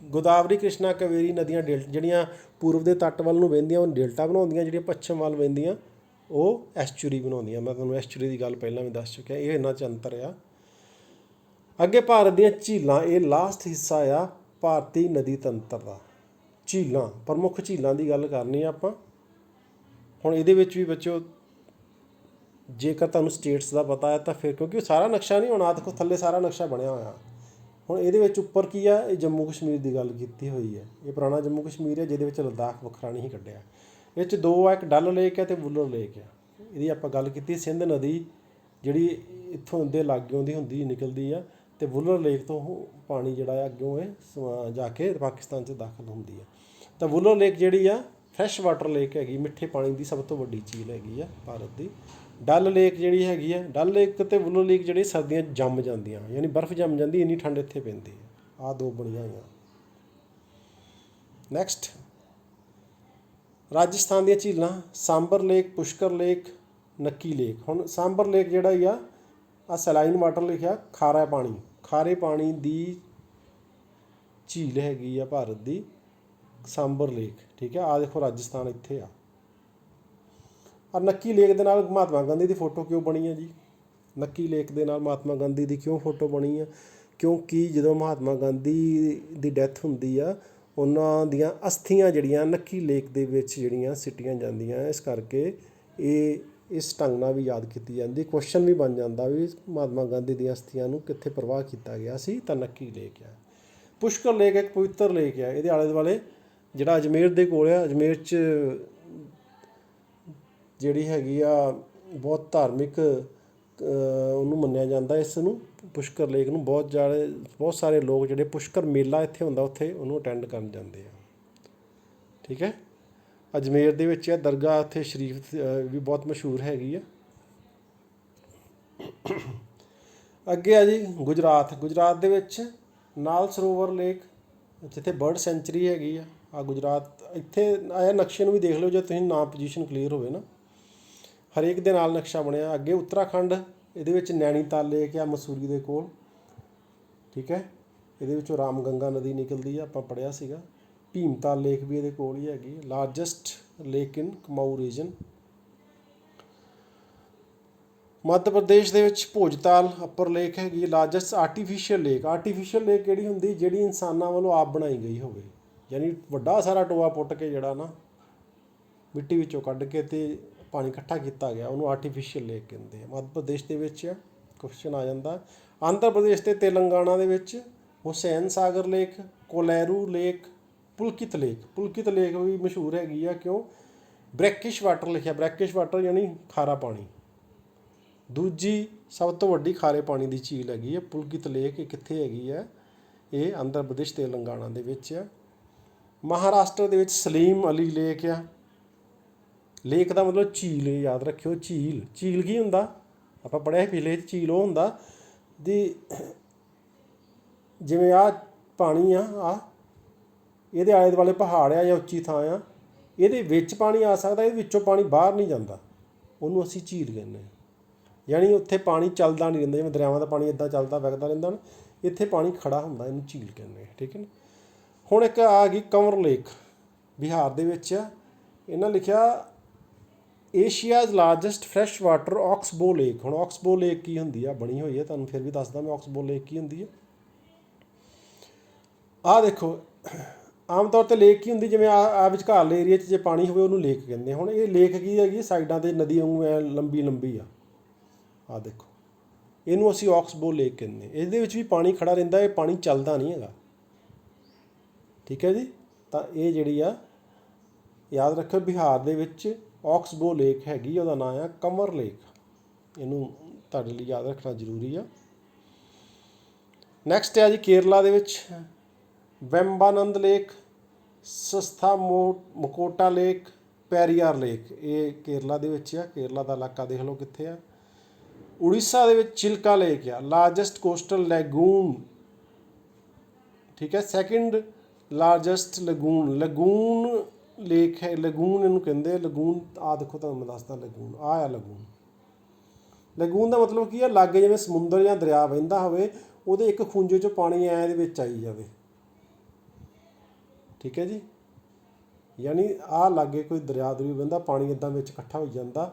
ਗੋਦਾਵਰੀ, ਕ੍ਰਿਸ਼ਨਾ, ਕਾਵੇਰੀ ਨਦੀਆਂ ਜਿਹੜੀਆਂ ਪੂਰਬ ਦੇ ਤੱਟ ਵੱਲ ਨੂੰ ਵਹਿੰਦੀਆਂ ਉਹ ਡੇਲਟਾ ਬਣਾਉਂਦੀਆਂ, ਜਿਹੜੀਆਂ ਪੱਛਮ ਵੱਲ ਵਹਿੰਦੀਆਂ ਉਹ ਐਸਚੂਰੀ ਬਣਾਉਂਦੀਆਂ। ਮੈਂ ਤੁਹਾਨੂੰ ਐਸਚੂਰੀ ਦੀ ਗੱਲ ਪਹਿਲਾਂ ਵੀ ਦੱਸ ਚੁੱਕਿਆ, ਇਹ ਇਹਨਾਂ 'ਚ ਅੰਤਰ ਆ। ਅੱਗੇ ਭਾਰਤ ਦੀਆਂ ਝੀਲਾਂ, ਇਹ ਲਾਸਟ ਹਿੱਸਾ ਆ ਭਾਰਤੀ ਨਦੀ ਤੰਤਰ ਦਾ। ਝੀਲਾਂ, ਪ੍ਰਮੁੱਖ ਝੀਲਾਂ ਦੀ ਗੱਲ ਕਰਨੀ ਆ ਆਪਾਂ ਹੁਣ। ਇਹਦੇ ਵਿੱਚ ਵੀ ਬੱਚਿਓ ਜੇਕਰ ਤੁਹਾਨੂੰ ਸਟੇਟਸ ਦਾ ਪਤਾ ਹੈ ਤਾਂ ਫਿਰ, ਕਿਉਂਕਿ ਸਾਰਾ ਨਕਸ਼ਾ ਨਹੀਂ ਹੋਣਾ, ਦੇਖੋ ਥੱਲੇ ਸਾਰਾ ਨਕਸ਼ਾ ਬਣਿਆ ਹੋਇਆ। ਹੁਣ ਇਹਦੇ ਵਿੱਚ ਉੱਪਰ ਕੀ ਆ, ਇਹ ਜੰਮੂ ਕਸ਼ਮੀਰ ਦੀ ਗੱਲ ਕੀਤੀ ਹੋਈ ਹੈ। ਇਹ ਪੁਰਾਣਾ ਜੰਮੂ ਕਸ਼ਮੀਰ ਹੈ, ਜਿਹਦੇ ਵਿੱਚ ਲੱਦਾਖ ਵੱਖਰਾ ਨਹੀਂ ਕੱਢਿਆ। ਇਹ 'ਚ ਦੋ ਆ, ਇੱਕ ਡਲ ਲੇਕ ਹੈ ਅਤੇ ਵੁਲਰ ਲੇਕ ਆ। ਇਹਦੀ ਆਪਾਂ ਗੱਲ ਕੀਤੀ। ਸਿੰਧ ਨਦੀ ਜਿਹੜੀ ਇੱਥੋਂ ਦੇ ਲਾਗਿਓਂ ਦੀ ਹੁੰਦੀ ਨਿਕਲਦੀ ਆ, ਅਤੇ ਵੁਲਰ ਲੇਕ ਤੋਂ ਪਾਣੀ ਜਿਹੜਾ ਆ ਅੱਗੋਂ ਇਹ ਜਾ ਕੇ ਪਾਕਿਸਤਾਨ 'ਚ ਦਾਖਲ ਹੁੰਦੀ ਆ। ਤਾਂ ਵੁਲਰ ਲੇਕ ਜਿਹੜੀ ਆ ਫਰੈਸ਼ ਵਾਟਰ ਲੇਕ ਹੈਗੀ, ਮਿੱਠੇ ਪਾਣੀ ਦੀ ਸਭ ਤੋਂ ਵੱਡੀ ਝੀਲ ਹੈਗੀ ਆ ਭਾਰਤ ਦੀ। ਡਲ ਲੇਕ ਜਿਹੜੀ ਹੈਗੀ ਆ, ਡਲ ਲੇਕ ਅਤੇ ਵੁਲਰ ਲੇਕ ਜਿਹੜੀ ਸਰਦੀਆਂ ਜੰਮ ਜਾਂਦੀਆਂ, ਯਾਨੀ ਬਰਫ਼ ਜੰਮ ਜਾਂਦੀ, ਇੰਨੀ ਠੰਡ ਇੱਥੇ ਪੈਂਦੀ ਹੈ। ਆਹ ਦੋ ਬਣੀਆਂ ਹੋਈਆਂ। ਨੈਕਸਟ ਰਾਜਸਥਾਨ ਦੀਆਂ ਝੀਲਾਂ Sambhar lake, Pushkar lake, Nakki lake. ਹੁਣ ਸਾਂਬਰ ਲੇਕ ਜਿਹੜਾ ਹੀ ਆ ਸੈਲਾਈਨ ਵਾਟਰ ਲਿਖਿਆ, ਖਾਰੇ ਪਾਣੀ ਦੀ ਝੀਲ ਹੈਗੀ ਆ ਭਾਰਤ ਦੀ ਸਾਂਬਰ ਲੇਕ, ਠੀਕ ਹੈ। ਦੇਖੋ ਰਾਜਸਥਾਨ ਇੱਥੇ ਆ। ਨੱਕੀ ਲੇਕ ਦੇ ਨਾਲ ਮਹਾਤਮਾ ਗਾਂਧੀ ਦੀ ਫੋਟੋ ਕਿਉਂ ਬਣੀ ਆ ਜੀ? ਨੱਕੀ ਲੇਕ ਦੇ ਨਾਲ ਮਹਾਤਮਾ ਗਾਂਧੀ ਦੀ ਕਿਉਂ ਫੋਟੋ ਬਣੀ ਆ? ਕਿਉਂਕਿ ਜਦੋਂ ਮਹਾਤਮਾ ਗਾਂਧੀ ਦੀ ਡੈਥ ਹੁੰਦੀ ਆ, ਉਹਨਾਂ ਦੀਆਂ ਅਸਥੀਆਂ ਜਿਹੜੀਆਂ ਨੱਕੀ ਲੇਕ ਦੇ ਵਿੱਚ ਜਿਹੜੀਆਂ ਸਿੱਟੀਆਂ ਜਾਂਦੀਆਂ, ਇਸ ਕਰਕੇ ਇਹ ਇਸ ਢੰਗ ਨਾਲ ਵੀ ਯਾਦ ਕੀਤੀ ਜਾਂਦੀ। ਕੁਐਸਚਨ ਵੀ ਬਣ ਜਾਂਦਾ ਵੀ ਮਹਾਤਮਾ ਗਾਂਧੀ ਦੀਆਂ ਅਸਥੀਆਂ ਨੂੰ ਕਿੱਥੇ ਪ੍ਰਵਾਹ ਕੀਤਾ ਗਿਆ ਸੀ, ਤਾਂ ਨੱਕੀ ਲੇਕ ਆ। ਪੁਸ਼ਕਰ ਲੇਕ ਇੱਕ ਪਵਿੱਤਰ ਲੇਕ ਆ, ਇਹਦੇ ਆਲੇ ਦੁਆਲੇ ਜਿਹੜਾ ਅਜਮੇਰ ਦੇ ਕੋਲ ਆ, ਅਜਮੇਰ 'ਚ ਜਿਹੜੀ ਹੈਗੀ ਆ ਬਹੁਤ ਧਾਰਮਿਕ ਉਹਨੂੰ ਮੰਨਿਆ ਜਾਂਦਾ, ਇਸ ਨੂੰ ਪੁਸ਼ਕਰ ਲੇਕ ਨੂੰ ਬਹੁਤ ਸਾਰੇ ਲੋਕ ਜਿਹੜੇ ਪੁਸ਼ਕਰ ਮੇਲਾ ਇੱਥੇ ਹੁੰਦਾ ਉੱਥੇ ਉਹਨੂੰ ਅਟੈਂਡ ਕਰਨ ਜਾਂਦੇ ਆ, ਠੀਕ ਹੈ। ਅਜਮੇਰ ਦੇ ਵਿੱਚ ਆ ਦਰਗਾਹ, ਉੱਥੇ ਸ਼ਰੀਫ ਵੀ ਬਹੁਤ ਮਸ਼ਹੂਰ ਹੈਗੀ ਆ। ਅੱਗੇ ਆ ਜੀ ਗੁਜਰਾਤ ਦੇ ਵਿੱਚ ਨਾਲ ਸਰੋਵਰ ਲੇਕ, ਜਿੱਥੇ ਬਰਡ ਸੈਂਚਰੀ ਹੈਗੀ ਆ ਗੁਜਰਾਤ। ਇੱਥੇ ਆਇਆ ਨਕਸ਼ੇ ਨੂੰ ਵੀ ਦੇਖ ਲਓ ਜੇ ਤੁਸੀਂ ਨਾ ਪੋਜੀਸ਼ਨ ਕਲੀਅਰ ਹੋਵੇ ਨਾ, ਹਰੇਕ ਦੇ ਨਾਲ ਨਕਸ਼ਾ ਬਣਿਆ। ਅੱਗੇ ਉੱਤਰਾਖੰਡ, ਇਹਦੇ ਵਿੱਚ ਨੈਣੀਤਾਲ ਲੇਕ ਆ ਮਸੂਰੀ ਦੇ ਕੋਲ, ਠੀਕ ਹੈ। ਇਹਦੇ ਵਿੱਚੋਂ ਰਾਮ ਗੰਗਾ ਨਦੀ ਨਿਕਲਦੀ ਆ, ਆਪਾਂ ਪੜ੍ਹਿਆ ਸੀਗਾ। ਭੀਮਤਾਲ ਲੇਕ ਵੀ ਇਹਦੇ ਕੋਲ ਹੀ ਹੈਗੀ, ਲਾਰਜੈਸਟ ਲੇਕ ਇਨ ਕੁਮਾਊਂ ਰੀਜਨ। ਮੱਧ ਪ੍ਰਦੇਸ਼ ਦੇ ਵਿੱਚ ਭੋਜਤਾਲ ਅਪਰ ਲੇਕ ਹੈਗੀ, ਲਾਰਜੈਸਟ ਆਰਟੀਫਿਸ਼ੀਅਲ ਲੇਕ ਕਿਹੜੀ ਹੁੰਦੀ? ਜਿਹੜੀ ਇਨਸਾਨਾਂ ਵੱਲੋਂ ਆਪ ਬਣਾਈ ਗਈ ਹੋਵੇ, ਯਾਨੀ ਵੱਡਾ ਸਾਰਾ ਟੋਆ ਪੁੱਟ ਕੇ ਜਿਹੜਾ ਨਾ ਮਿੱਟੀ ਵਿੱਚੋਂ ਕੱਢ ਕੇ ਅਤੇ ਪਾਣੀ ਇਕੱਠਾ ਕੀਤਾ ਗਿਆ, ਉਹਨੂੰ ਆਰਟੀਫਿਸ਼ੀਅਲ ਲੇਕ ਕਹਿੰਦੇ ਆ। ਮੱਧ ਪ੍ਰਦੇਸ਼ ਦੇ ਵਿੱਚ ਕੁਐਸਚਨ ਆ ਜਾਂਦਾ। ਆਂਧਰਾ ਪ੍ਰਦੇਸ਼ ਅਤੇ ਤੇਲੰਗਾਨਾ ਦੇ ਵਿੱਚ ਹੁਸੈਨ ਸਾਗਰ ਲੇਕ, ਕੋਲੈਰੂ ਲੇਕ, ਪੁਲਕਿਤ ਲੇਕ ਵੀ ਮਸ਼ਹੂਰ ਹੈਗੀ ਆ। ਕਿਉਂ? ਬ੍ਰੈਕਿਸ਼ ਵਾਟਰ ਲਿਖਿਆ, ਬ੍ਰੈਕਿਸ਼ ਵਾਟਰ ਯਾਨੀ ਖਾਰਾ ਪਾਣੀ। ਦੂਜੀ ਸਭ ਤੋਂ ਵੱਡੀ ਖਾਰੇ ਪਾਣੀ ਦੀ ਝੀਲ ਹੈਗੀ ਹੈ ਪੁਲਕਿਤ ਲੇਕ। ਇਹ ਕਿੱਥੇ ਹੈਗੀ ਹੈ? ਇਹ ਆਂਧਰਾ ਪ੍ਰਦੇਸ਼ ਤੇਲੰਗਾਨਾ ਦੇ ਵਿੱਚ ਆ। ਮਹਾਰਾਸ਼ਟਰ ਦੇ ਵਿੱਚ ਸਲੀਮ ਅਲੀ ਲੇਕ ਆ। ਲੇਕ ਦਾ ਮਤਲਬ ਝੀਲ, ਯਾਦ ਰੱਖਿਓ। ਝੀਲ ਕੀ ਹੁੰਦਾ? ਆਪਾਂ ਪੜ੍ਹਿਆ ਪਿਛਲੇ ਝੀਲ ਉਹ ਹੁੰਦਾ ਦੀ ਜਿਵੇਂ ਆਹ ਪਾਣੀ ਆ ਇਹਦੇ ਆਲੇ ਦੁਆਲੇ ਪਹਾੜ ਆ ਜਾਂ ਉੱਚੀ ਥਾਂ ਆ, ਇਹਦੇ ਵਿੱਚ ਪਾਣੀ ਆ ਸਕਦਾ, ਇਹਦੇ ਵਿੱਚੋਂ ਪਾਣੀ ਬਾਹਰ ਨਹੀਂ ਜਾਂਦਾ, ਉਹਨੂੰ ਅਸੀਂ ਝੀਲ ਕਹਿੰਦੇ ਹਾਂ। ਯਾਨੀ ਉੱਥੇ ਪਾਣੀ ਚੱਲਦਾ ਨਹੀਂ ਰਹਿੰਦਾ, ਜਿਵੇਂ ਦਰਿਆਵਾਂ ਦਾ ਪਾਣੀ ਇੱਦਾਂ ਚੱਲਦਾ ਵਗਦਾ ਰਹਿੰਦਾ ਨਾ, ਇੱਥੇ ਪਾਣੀ ਖੜਾ ਹੁੰਦਾ, ਇਹਨੂੰ ਝੀਲ ਕਹਿੰਦੇ, ਠੀਕ ਹੈ ਨਾ। ਹੁਣ ਇੱਕ ਆ ਗਈ ਕੰਵਰ ਲੇਕ, ਬਿਹਾਰ ਦੇ ਵਿੱਚ ਆ। ਇਹਨਾਂ ਲਿਖਿਆ ਏਸ਼ੀਆਜ਼ ਲਾਰਜੈਸਟ ਫਰੈਸ਼ ਵਾਟਰ ਆਕਸਬੋ ਲੇਕ। ਹੁਣ ਆਕਸਬੋ ਲੇਕ ਕੀ ਹੁੰਦੀ ਆ? ਬਣੀ ਹੋਈ ਹੈ, ਤੁਹਾਨੂੰ ਫਿਰ ਵੀ ਦੱਸਦਾ ਮੈਂ ਆਕਸਬੋ ਲੇਕ ਕੀ ਹੁੰਦੀ ਹੈ। ਆਹ ਦੇਖੋ, ਆਮ ਤੌਰ 'ਤੇ ਲੇਕ ਕੀ ਹੁੰਦੀ? ਜਿਵੇਂ ਆ ਵਿਚਕਾਰਲੇ ਏਰੀਏ 'ਚ ਜੇ ਪਾਣੀ ਹੋਵੇ ਉਹਨੂੰ ਲੇਕ ਕਹਿੰਦੇ। ਹੁਣ ਇਹ ਲੇਕ ਕੀ ਹੈਗੀ? ਸਾਈਡਾਂ 'ਤੇ ਨਦੀ ਵਾਂਗੂ ਐ ਲੰਬੀ ਆ। ਆਹ ਦੇਖੋ, ਇਹਨੂੰ ਅਸੀਂ ਆਕਸਬੋ ਲੇਕ ਕਹਿੰਦੇ। ਇਹਦੇ ਵਿੱਚ ਵੀ ਪਾਣੀ ਖੜਾ ਰਹਿੰਦਾ, ਇਹ ਪਾਣੀ ਚੱਲਦਾ ਨਹੀਂ ਹੈਗਾ, ਠੀਕ ਹੈ ਜੀ। ਤਾਂ ਇਹ ਜਿਹੜੀ ਆ ਯਾਦ ਰੱਖਿਓ, ਬਿਹਾਰ ਦੇ ਵਿੱਚ ਆਕਸਬੋ ਲੇਕ ਹੈਗੀ, ਉਹਦਾ ਨਾਂ ਆ ਕੰਵਰ ਲੇਕ। ਇਹਨੂੰ ਤੁਹਾਡੇ ਲਈ ਯਾਦ ਰੱਖਣਾ ਜ਼ਰੂਰੀ ਆ। ਨੈਕਸਟ ਹੈ ਜੀ ਕੇਰਲਾ ਦੇ ਵਿੱਚ ਵੈਂਬਾਨੰਦ ਲੇਕ, ਸਸਥਾ ਮਕੋਟਾ ਲੇਕ, ਪੈਰੀਆਰ ਲੇਕ। ਇਹ ਕੇਰਲਾ ਦੇ ਵਿੱਚ ਆ। ਕੇਰਲਾ ਦਾ ਇਲਾਕਾ ਦੇਖ ਲਓ ਕਿੱਥੇ ਆ। ਉੜੀਸਾ ਦੇ ਵਿੱਚ ਚਿਲਕਾ ਲੇਕ ਆ, ਲਾਰਜੈਸਟ ਕੋਸਟਲ ਲੈਗੂਨ, ਠੀਕ ਹੈ। ਸੈਕਿੰਡ ਲਾਰਜੈਸਟ ਲਗੂਨ ਲੇਕ ਹੈ, ਲਗੂਨ ਇਹਨੂੰ ਕਹਿੰਦੇ। ਲਗੂਨ ਆਹ ਦੇਖੋ, ਤੁਹਾਨੂੰ ਮੈਂ ਦੱਸਦਾ ਲਗੂਨ ਆਹ ਆ। ਲਗੂਨ ਦਾ ਮਤਲਬ ਕੀ ਆ? ਲਾਗੇ ਜਿਵੇਂ ਸਮੁੰਦਰ ਜਾਂ ਦਰਿਆ ਵਹਿੰਦਾ ਹੋਵੇ, ਉਹਦੇ ਇੱਕ ਖੂੰਜੇ 'ਚੋਂ ਪਾਣੀ ਐਂ ਇਹਦੇ ਵਿੱਚ ਆਈ ਜਾਵੇ, ਠੀਕ ਹੈ ਜੀ। ਯਾਨੀ ਆਹ ਲਾਗੇ ਕੋਈ ਦਰਿਆ ਵਹਿੰਦਾ, ਪਾਣੀ ਇੱਦਾਂ ਵਿੱਚ ਇਕੱਠਾ ਹੋ ਜਾਂਦਾ,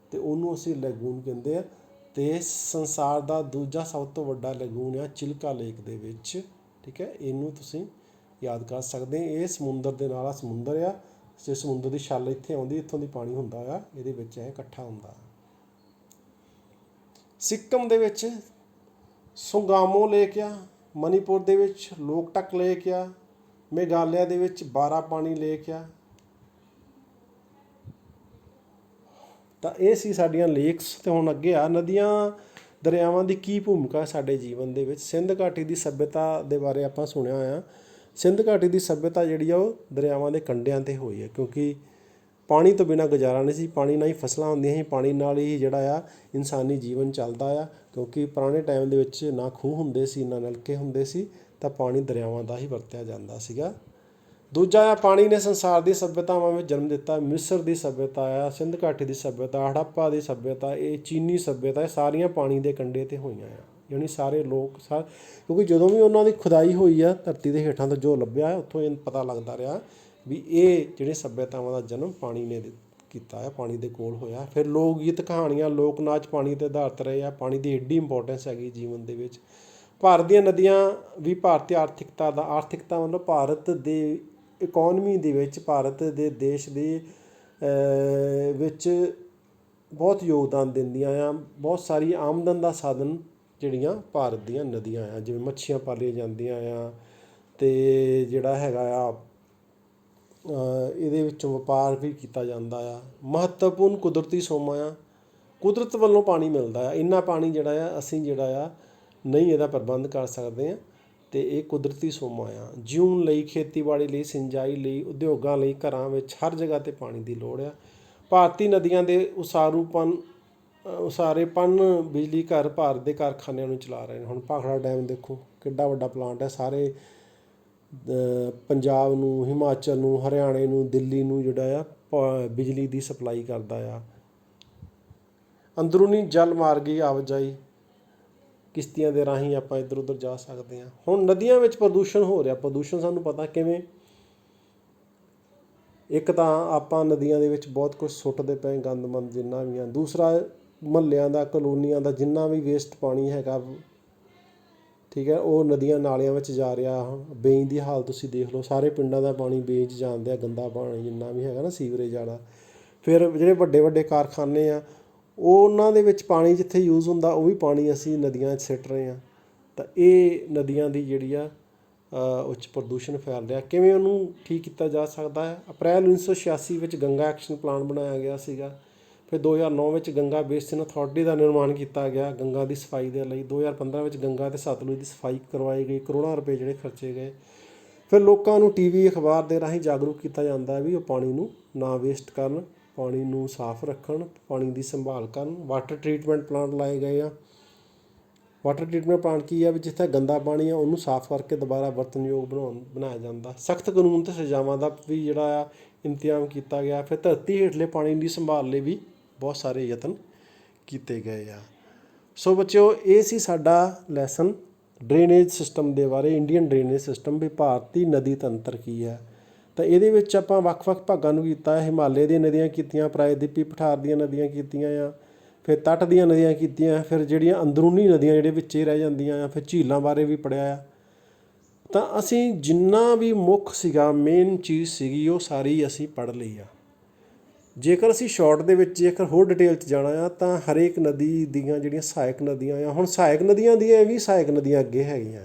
ਅਤੇ ਉਹਨੂੰ ਅਸੀਂ ਲੈਗੂਨ ਕਹਿੰਦੇ ਆ। ਅਤੇ ਸੰਸਾਰ ਦਾ ਦੂਜਾ ਸਭ ਤੋਂ ਵੱਡਾ ਲੈਗੂਨ ਆ ਚਿਲਕਾ ਲੇਕ ਦੇ ਵਿੱਚ, ਠੀਕ ਹੈ। ਇਹਨੂੰ ਤੁਸੀਂ ਯਾਦ ਕਰ ਸਕਦੇ। ਇਹ ਸਮੁੰਦਰ ਦੇ ਨਾਲ ਆ, ਸਮੁੰਦਰ ਆ, ਜੇ ਸਮੁੰਦਰ ਦੀ ਛੱਲ ਇੱਥੇ ਆਉਂਦੀ, ਇੱਥੋਂ ਦੀ ਪਾਣੀ ਹੁੰਦਾ ਆ, ਇਹਦੇ ਵਿੱਚ ਇਹ ਇਕੱਠਾ ਹੁੰਦਾ। ਸਿੱਕਮ ਦੇ ਵਿੱਚ ਸੁਗਾਮੋ ਲੇਕ ਆ, ਮਨੀਪੁਰ ਦੇ ਵਿੱਚ ਲੋਕਟਕ ਲੇਕ ਆ, ਮੇਘਾਲਿਆ ਦੇ ਵਿੱਚ ਬਾਰਾਪਾਣੀ ਲੇਕ ਆ। ਤਾਂ ਇਹ ਸੀ ਸਾਡੀਆਂ ਲੇਕਸ। ਅਤੇ ਹੁਣ ਅੱਗੇ ਆ ਨਦੀਆਂ ਦਰਿਆਵਾਂ ਦੀ ਕੀ ਭੂਮਿਕਾ ਸਾਡੇ ਜੀਵਨ ਦੇ ਵਿੱਚ। ਸਿੰਧ ਘਾਟੀ ਦੀ ਸੱਭਿਅਤਾ ਦੇ ਬਾਰੇ ਆਪਾਂ ਸੁਣਿਆ ਹੋਇਆ। ਸਿੰਧ ਘਾਟੀ ਦੀ ਸੱਭਿਅਤਾ ਜਿਹੜੀ ਆ ਉਹ ਦਰਿਆਵਾਂ ਦੇ ਕੰਢਿਆਂ 'ਤੇ ਹੋਈ ਹੈ, ਕਿਉਂਕਿ ਪਾਣੀ ਤੋਂ ਬਿਨਾਂ ਗੁਜ਼ਾਰਾ ਨਹੀਂ ਸੀ। ਪਾਣੀ ਨਾਲ ਹੀ ਫਸਲਾਂ ਹੁੰਦੀਆਂ ਸੀ, ਪਾਣੀ ਨਾਲ ਹੀ ਜਿਹੜਾ ਆ ਇਨਸਾਨੀ ਜੀਵਨ ਚੱਲਦਾ ਆ। ਕਿਉਂਕਿ ਪੁਰਾਣੇ ਟਾਈਮ ਦੇ ਵਿੱਚ ਨਾ ਖੂਹ ਹੁੰਦੇ ਸੀ, ਨਾ ਨਲਕੇ ਹੁੰਦੇ ਸੀ, ਤਾਂ ਪਾਣੀ ਦਰਿਆਵਾਂ ਦਾ ਹੀ ਵਰਤਿਆ ਜਾਂਦਾ ਸੀਗਾ। ਦੂਜਾ ਆ, ਪਾਣੀ ਨੇ ਸੰਸਾਰ ਦੀ ਸੱਭਿਅਤਾਵਾਂ ਵਿੱਚ ਜਨਮ ਦਿੱਤਾ। ਮਿਸਰ ਦੀ ਸੱਭਿਅਤਾ ਆ, ਸਿੰਧ ਘਾਟੀ ਦੀ ਸੱਭਿਅਤਾ, ਹੜੱਪਾ ਦੀ ਸੱਭਿਅਤਾ, ਇਹ ਚੀਨੀ ਸੱਭਿਅਤਾ, ਇਹ ਸਾਰੀਆਂ ਪਾਣੀ ਦੇ ਕੰਢੇ 'ਤੇ ਹੋਈਆਂ ਆ। ਯਾਨੀ ਸਾਰੇ ਲੋਕ ਕਿਉਂਕਿ ਜਦੋਂ ਵੀ ਉਹਨਾਂ ਦੀ ਖੁਦਾਈ ਹੋਈ ਆ ਧਰਤੀ ਦੇ ਹੇਠਾਂ ਤੋਂ ਜੋ ਲੱਭਿਆ ਉੱਥੋਂ ਇਹ ਪਤਾ ਲੱਗਦਾ ਰਿਹਾ ਵੀ ਇਹ ਜਿਹੜੇ ਸੱਭਿਅਤਾਵਾਂ ਦਾ ਜਨਮ ਪਾਣੀ ਨੇ ਕੀਤਾ ਆ, ਪਾਣੀ ਦੇ ਕੋਲ ਹੋਇਆ। ਫਿਰ ਲੋਕ ਗੀਤ, ਕਹਾਣੀਆਂ, ਲੋਕ ਨਾਚ ਪਾਣੀ 'ਤੇ ਆਧਾਰਿਤ ਰਹੇ ਆ। ਪਾਣੀ ਦੀ ਐਡੀ ਇੰਪੋਰਟੈਂਸ ਹੈਗੀ ਜੀਵਨ ਦੇ ਵਿੱਚ। ਭਾਰਤ ਦੀਆਂ ਨਦੀਆਂ ਵੀ ਭਾਰਤੀ ਆਰਥਿਕਤਾ ਮਤਲਬ ਭਾਰਤ ਦੇ ਇਕੋਨਮੀ ਦੇ ਵਿੱਚ, ਭਾਰਤ ਦੇ ਦੇਸ਼ ਦੇ ਵਿੱਚ ਬਹੁਤ ਯੋਗਦਾਨ ਦਿੰਦੀਆਂ ਆ। ਬਹੁਤ ਸਾਰੀ ਆਮਦਨ ਦਾ ਸਾਧਨ ਜਿਹੜੀਆਂ ਭਾਰਤ ਦੀਆਂ ਨਦੀਆਂ ਆ, ਜਿਵੇਂ ਮੱਛੀਆਂ ਪਾਲੀਆਂ ਜਾਂਦੀਆਂ ਆ ਅਤੇ ਜਿਹੜਾ ਹੈਗਾ ਆ ਇਹਦੇ ਵਿੱਚੋਂ ਵਪਾਰ ਵੀ ਕੀਤਾ ਜਾਂਦਾ ਆ। ਮਹੱਤਵਪੂਰਨ ਕੁਦਰਤੀ ਸੋਮਾ ਆ, ਕੁਦਰਤ ਵੱਲੋਂ ਪਾਣੀ ਮਿਲਦਾ ਆ। ਇੰਨਾ ਪਾਣੀ ਜਿਹੜਾ ਆ ਅਸੀਂ ਜਿਹੜਾ ਆ ਨਹੀਂ ਇਹਦਾ ਪ੍ਰਬੰਧ ਕਰ ਸਕਦੇ ਹਾਂ ਅਤੇ ਇਹ ਕੁਦਰਤੀ ਸੋਮਾ ਆ। ਜਿਊਣ ਲਈ, ਖੇਤੀਬਾੜੀ ਲਈ, ਸਿੰਜਾਈ ਲਈ, ਉਦਯੋਗਾਂ ਲਈ, ਘਰਾਂ ਵਿੱਚ ਹਰ ਜਗ੍ਹਾ 'ਤੇ ਪਾਣੀ ਦੀ ਲੋੜ ਆ। ਭਾਰਤੀ ਨਦੀਆਂ ਦੇ ਉਸਾਰੇਪਨ ਬਿਜਲੀ ਘਰ ਭਾਰਤ ਦੇ ਕਾਰਖਾਨਿਆਂ ਨੂੰ ਚਲਾ ਰਹੇ ਨੇ। ਹੁਣ ਭਾਖੜਾ ਡੈਮ ਦੇਖੋ ਕਿੱਡਾ ਵੱਡਾ ਪਲਾਂਟ ਹੈ, ਸਾਰੇ ਪੰਜਾਬ ਨੂੰ, ਹਿਮਾਚਲ ਨੂੰ, ਹਰਿਆਣੇ ਨੂੰ, ਦਿੱਲੀ ਨੂੰ ਜਿਹੜਾ ਆ ਬਿਜਲੀ ਦੀ ਸਪਲਾਈ ਕਰਦਾ ਆ। ਅੰਦਰੂਨੀ ਜਲ ਮਾਰਗੀ ਆਵਾਜਾਈ, ਕਿਸ਼ਤੀਆਂ ਦੇ ਰਾਹੀਂ ਆਪਾਂ ਇੱਧਰ ਉੱਧਰ ਜਾ ਸਕਦੇ ਹਾਂ। ਹੁਣ ਨਦੀਆਂ ਵਿੱਚ ਪ੍ਰਦੂਸ਼ਣ ਹੋ ਰਿਹਾ। ਪ੍ਰਦੂਸ਼ਣ ਸਾਨੂੰ ਪਤਾ ਕਿਵੇਂ, ਇੱਕ ਤਾਂ ਆਪਾਂ ਨਦੀਆਂ ਦੇ ਵਿੱਚ ਬਹੁਤ ਕੁਛ ਸੁੱਟਦੇ ਪਏ, ਗੰਦ ਮੰਦ ਜਿੰਨਾ ਵੀ ਆ। ਦੂਸਰਾ, ਮੁਹੱਲਿਆਂ ਦਾ, ਕਲੋਨੀਆਂ ਦਾ ਜਿੰਨਾ ਵੀ ਵੇਸਟ ਪਾਣੀ ਹੈਗਾ, ਠੀਕ ਹੈ, ਉਹ ਨਦੀਆਂ ਨਾਲਿਆਂ ਵਿੱਚ ਜਾ ਰਿਹਾ। ਬੇਈ ਦੀ ਹਾਲਤ ਤੁਸੀਂ ਦੇਖ ਲਓ, ਸਾਰੇ ਪਿੰਡਾਂ ਦਾ ਪਾਣੀ ਬੇਈ 'ਚ ਜਾਣ ਦਿਆ, ਗੰਦਾ ਪਾਣੀ ਜਿੰਨਾ ਵੀ ਹੈਗਾ ਨਾ, ਸੀਵਰੇਜ ਵਾਲਾ। ਫਿਰ ਜਿਹੜੇ ਵੱਡੇ ਵੱਡੇ ਕਾਰਖਾਨੇ ਆ, ਉਹਨਾਂ ਦੇ ਵਿੱਚ ਪਾਣੀ ਜਿੱਥੇ ਯੂਜ਼ ਹੁੰਦਾ ਉਹ ਵੀ ਪਾਣੀ ਅਸੀਂ ਨਦੀਆਂ 'ਚ ਸਿੱਟ ਰਹੇ ਹਾਂ। ਤਾਂ ਇਹ ਨਦੀਆਂ ਦੀ ਜਿਹੜੀ ਆ ਉਹ 'ਚ ਪ੍ਰਦੂਸ਼ਣ ਫੈਲ ਰਿਹਾ। ਕਿਵੇਂ ਉਹਨੂੰ ਠੀਕ ਕੀਤਾ ਜਾ ਸਕਦਾ ਹੈ? ਅਪ੍ਰੈਲ 1986 ਵਿੱਚ ਗੰਗਾ ਐਕਸ਼ਨ ਪਲਾਨ ਬਣਾਇਆ ਗਿਆ ਸੀਗਾ। ਫਿਰ 2009 ਵਿੱਚ ਗੰਗਾ ਬੇਸਿਨ ਅਥਾਰਟੀ ਦਾ ਨਿਰਮਾਣ ਕੀਤਾ ਗਿਆ ਗੰਗਾ ਦੀ ਸਫਾਈ ਦੇ ਲਈ। 2015 ਵਿੱਚ ਗੰਗਾ ਅਤੇ ਸਤਲੁਜ ਦੀ ਸਫਾਈ ਕਰਵਾਈ ਗਈ, ਕਰੋੜਾਂ ਰੁਪਏ ਜਿਹੜੇ ਖਰਚੇ ਗਏ। ਫਿਰ ਲੋਕਾਂ ਨੂੰ TV, ਅਖਬਾਰ ਦੇ ਰਾਹੀਂ ਜਾਗਰੂਕ ਕੀਤਾ ਜਾਂਦਾ ਵੀ ਉਹ ਪਾਣੀ ਨੂੰ ਨਾ ਵੇਸਟ ਕਰਨ, ਪਾਣੀ ਨੂੰ ਸਾਫ਼ ਰੱਖਣ, ਪਾਣੀ ਦੀ ਸੰਭਾਲ ਕਰਨ। ਵਾਟਰ ਟਰੀਟਮੈਂਟ ਪਲਾਂਟ ਲਾਏ ਗਏ ਆ। ਵਾਟਰ ਟਰੀਟਮੈਂਟ ਪਲਾਂਟ ਕੀ ਆ ਵੀ ਜਿੱਥੇ ਗੰਦਾ ਪਾਣੀ ਆ ਉਹਨੂੰ ਸਾਫ਼ ਕਰਕੇ ਦੁਬਾਰਾ ਵਰਤਣਯੋਗ ਬਣਾਇਆ ਜਾਂਦਾ। ਸਖਤ ਕਾਨੂੰਨ ਅਤੇ ਸਜ਼ਾਵਾਂ ਦਾ ਵੀ ਜਿਹੜਾ ਆ ਇੰਤਜ਼ਾਮ ਕੀਤਾ ਗਿਆ। ਫਿਰ ਧਰਤੀ ਹੇਠਲੇ ਪਾਣੀ ਦੀ ਸੰਭਾਲ ਲਈ ਵੀ ਬਹੁਤ ਸਾਰੇ ਯਤਨ ਕੀਤੇ ਗਏ ਆ। ਸੋ ਬੱਚਿਓ, ਇਹ ਸੀ ਸਾਡਾ ਲੈਸਨ ਡਰੇਨੇਜ ਸਿਸਟਮ ਦੇ ਬਾਰੇ, ਇੰਡੀਅਨ ਡਰੇਨੇਜ ਸਿਸਟਮ ਵੀ ਭਾਰਤੀ ਨਦੀ ਤੰਤਰ ਕੀ ਹੈ। ਤਾਂ ਇਹਦੇ ਵਿੱਚ ਆਪਾਂ ਵੱਖ-ਵੱਖ ਭਾਗਾਂ ਨੂੰ ਕੀਤਾ। ਹਿਮਾਲਯ ਦੀਆਂ ਨਦੀਆਂ ਕੀਤੀਆਂ, ਪ੍ਰਾਇਦੀਪੀ ਪਠਾਰ ਦੀਆਂ ਨਦੀਆਂ ਕੀਤੀਆਂ ਆ, ਫਿਰ ਤੱਟ ਦੀਆਂ ਨਦੀਆਂ ਕੀਤੀਆਂ, ਫਿਰ ਜਿਹੜੀਆਂ ਅੰਦਰੂਨੀ ਨਦੀਆਂ ਜਿਹੜੇ ਵਿੱਚ ਰਹਿ ਜਾਂਦੀਆਂ ਆ, ਫਿਰ ਝੀਲਾਂ ਬਾਰੇ ਵੀ ਪੜ੍ਹਿਆ ਆ। ਤਾਂ ਅਸੀਂ ਜਿੰਨਾ ਵੀ ਮੁੱਖ ਸੀਗਾ, ਮੇਨ ਚੀਜ਼ ਸੀਗੀ, ਉਹ ਸਾਰੀ ਅਸੀਂ ਪੜ੍ਹ ਲਈ ਆ। ਜੇਕਰ ਅਸੀਂ ਸ਼ਾਰਟ ਦੇ ਵਿੱਚ ਜੇਕਰ ਹੋਰ ਡਿਟੇਲ 'ਚ ਜਾਣਾ ਆ ਤਾਂ ਹਰੇਕ ਨਦੀ ਦੀਆਂ ਜਿਹੜੀਆਂ ਸਹਾਇਕ ਨਦੀਆਂ ਆ, ਹੁਣ ਸਹਾਇਕ ਨਦੀਆਂ ਦੀਆਂ ਵੀ ਸਹਾਇਕ ਨਦੀਆਂ ਅੱਗੇ ਹੈਗੀਆਂ।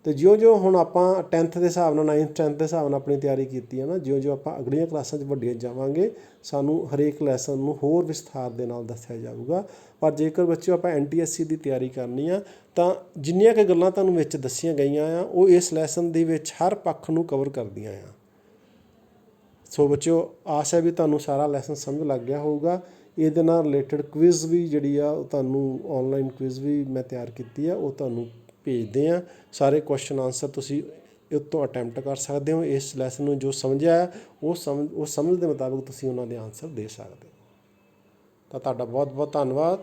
ਅਤੇ ਜਿਉਂ-ਜਿਉਂ ਹੁਣ ਆਪਾਂ 10th ਦੇ ਹਿਸਾਬ ਨਾਲ, 9th 10th ਦੇ ਹਿਸਾਬ ਨਾਲ ਆਪਣੀ ਤਿਆਰੀ ਕੀਤੀ ਹੈ ਨਾ, ਜਿਉਂ-ਜਿਉਂ ਆਪਾਂ ਅਗਲੀਆਂ ਕਲਾਸਾਂ 'ਚ ਵੱਡੀਆਂ ਜਾਵਾਂਗੇ, ਸਾਨੂੰ ਹਰੇਕ ਲੈਸਨ ਨੂੰ ਹੋਰ ਵਿਸਥਾਰ ਦੇ ਨਾਲ ਦੱਸਿਆ ਜਾਊਗਾ। ਪਰ ਜੇਕਰ ਬੱਚਿਓ ਆਪਾਂ NTSC ਦੀ ਤਿਆਰੀ ਕਰਨੀ ਆ ਤਾਂ ਜਿੰਨੀਆਂ ਕੁ ਗੱਲਾਂ ਤੁਹਾਨੂੰ ਵਿੱਚ ਦੱਸੀਆਂ ਗਈਆਂ ਆ ਉਹ ਇਸ ਲੈਸਨ ਦੇ ਵਿੱਚ ਹਰ ਪੱਖ ਨੂੰ ਕਵਰ ਕਰਦੀਆਂ ਆ। ਸੋ ਬੱਚਿਓ, ਆਸ ਹੈ ਵੀ ਤੁਹਾਨੂੰ ਸਾਰਾ ਲੈਸਨ ਸਮਝ ਲੱਗ ਗਿਆ ਹੋਊਗਾ। ਇਹਦੇ ਨਾਲ ਰਿਲੇਟਡ ਕੁਇਜ਼ ਵੀ ਜਿਹੜੀ ਆ ਉਹ ਤੁਹਾਨੂੰ ਔਨਲਾਈਨ ਕੁਇਜ਼ ਵੀ ਮੈਂ ਤਿਆਰ ਕੀਤੀ ਆ, ਉਹ ਤੁਹਾਨੂੰ ਭੇਜਦੇ ਹਾਂ। ਸਾਰੇ ਕੁਐਸਚਨ ਆਨਸਰ ਤੁਸੀਂ ਇਹ ਤੋਂ ਅਟੈਂਪਟ ਕਰ ਸਕਦੇ ਹੋ। ਇਸ ਲੈਸਨ ਨੂੰ ਜੋ ਸਮਝਿਆ ਉਹ ਸਮਝ ਦੇ ਮੁਤਾਬਕ ਤੁਸੀਂ ਉਹਨਾਂ ਦੇ ਆਨਸਰ ਦੇ ਸਕਦੇ ਹੋ। ਤਾਂ ਤੁਹਾਡਾ ਬਹੁਤ ਬਹੁਤ ਧੰਨਵਾਦ।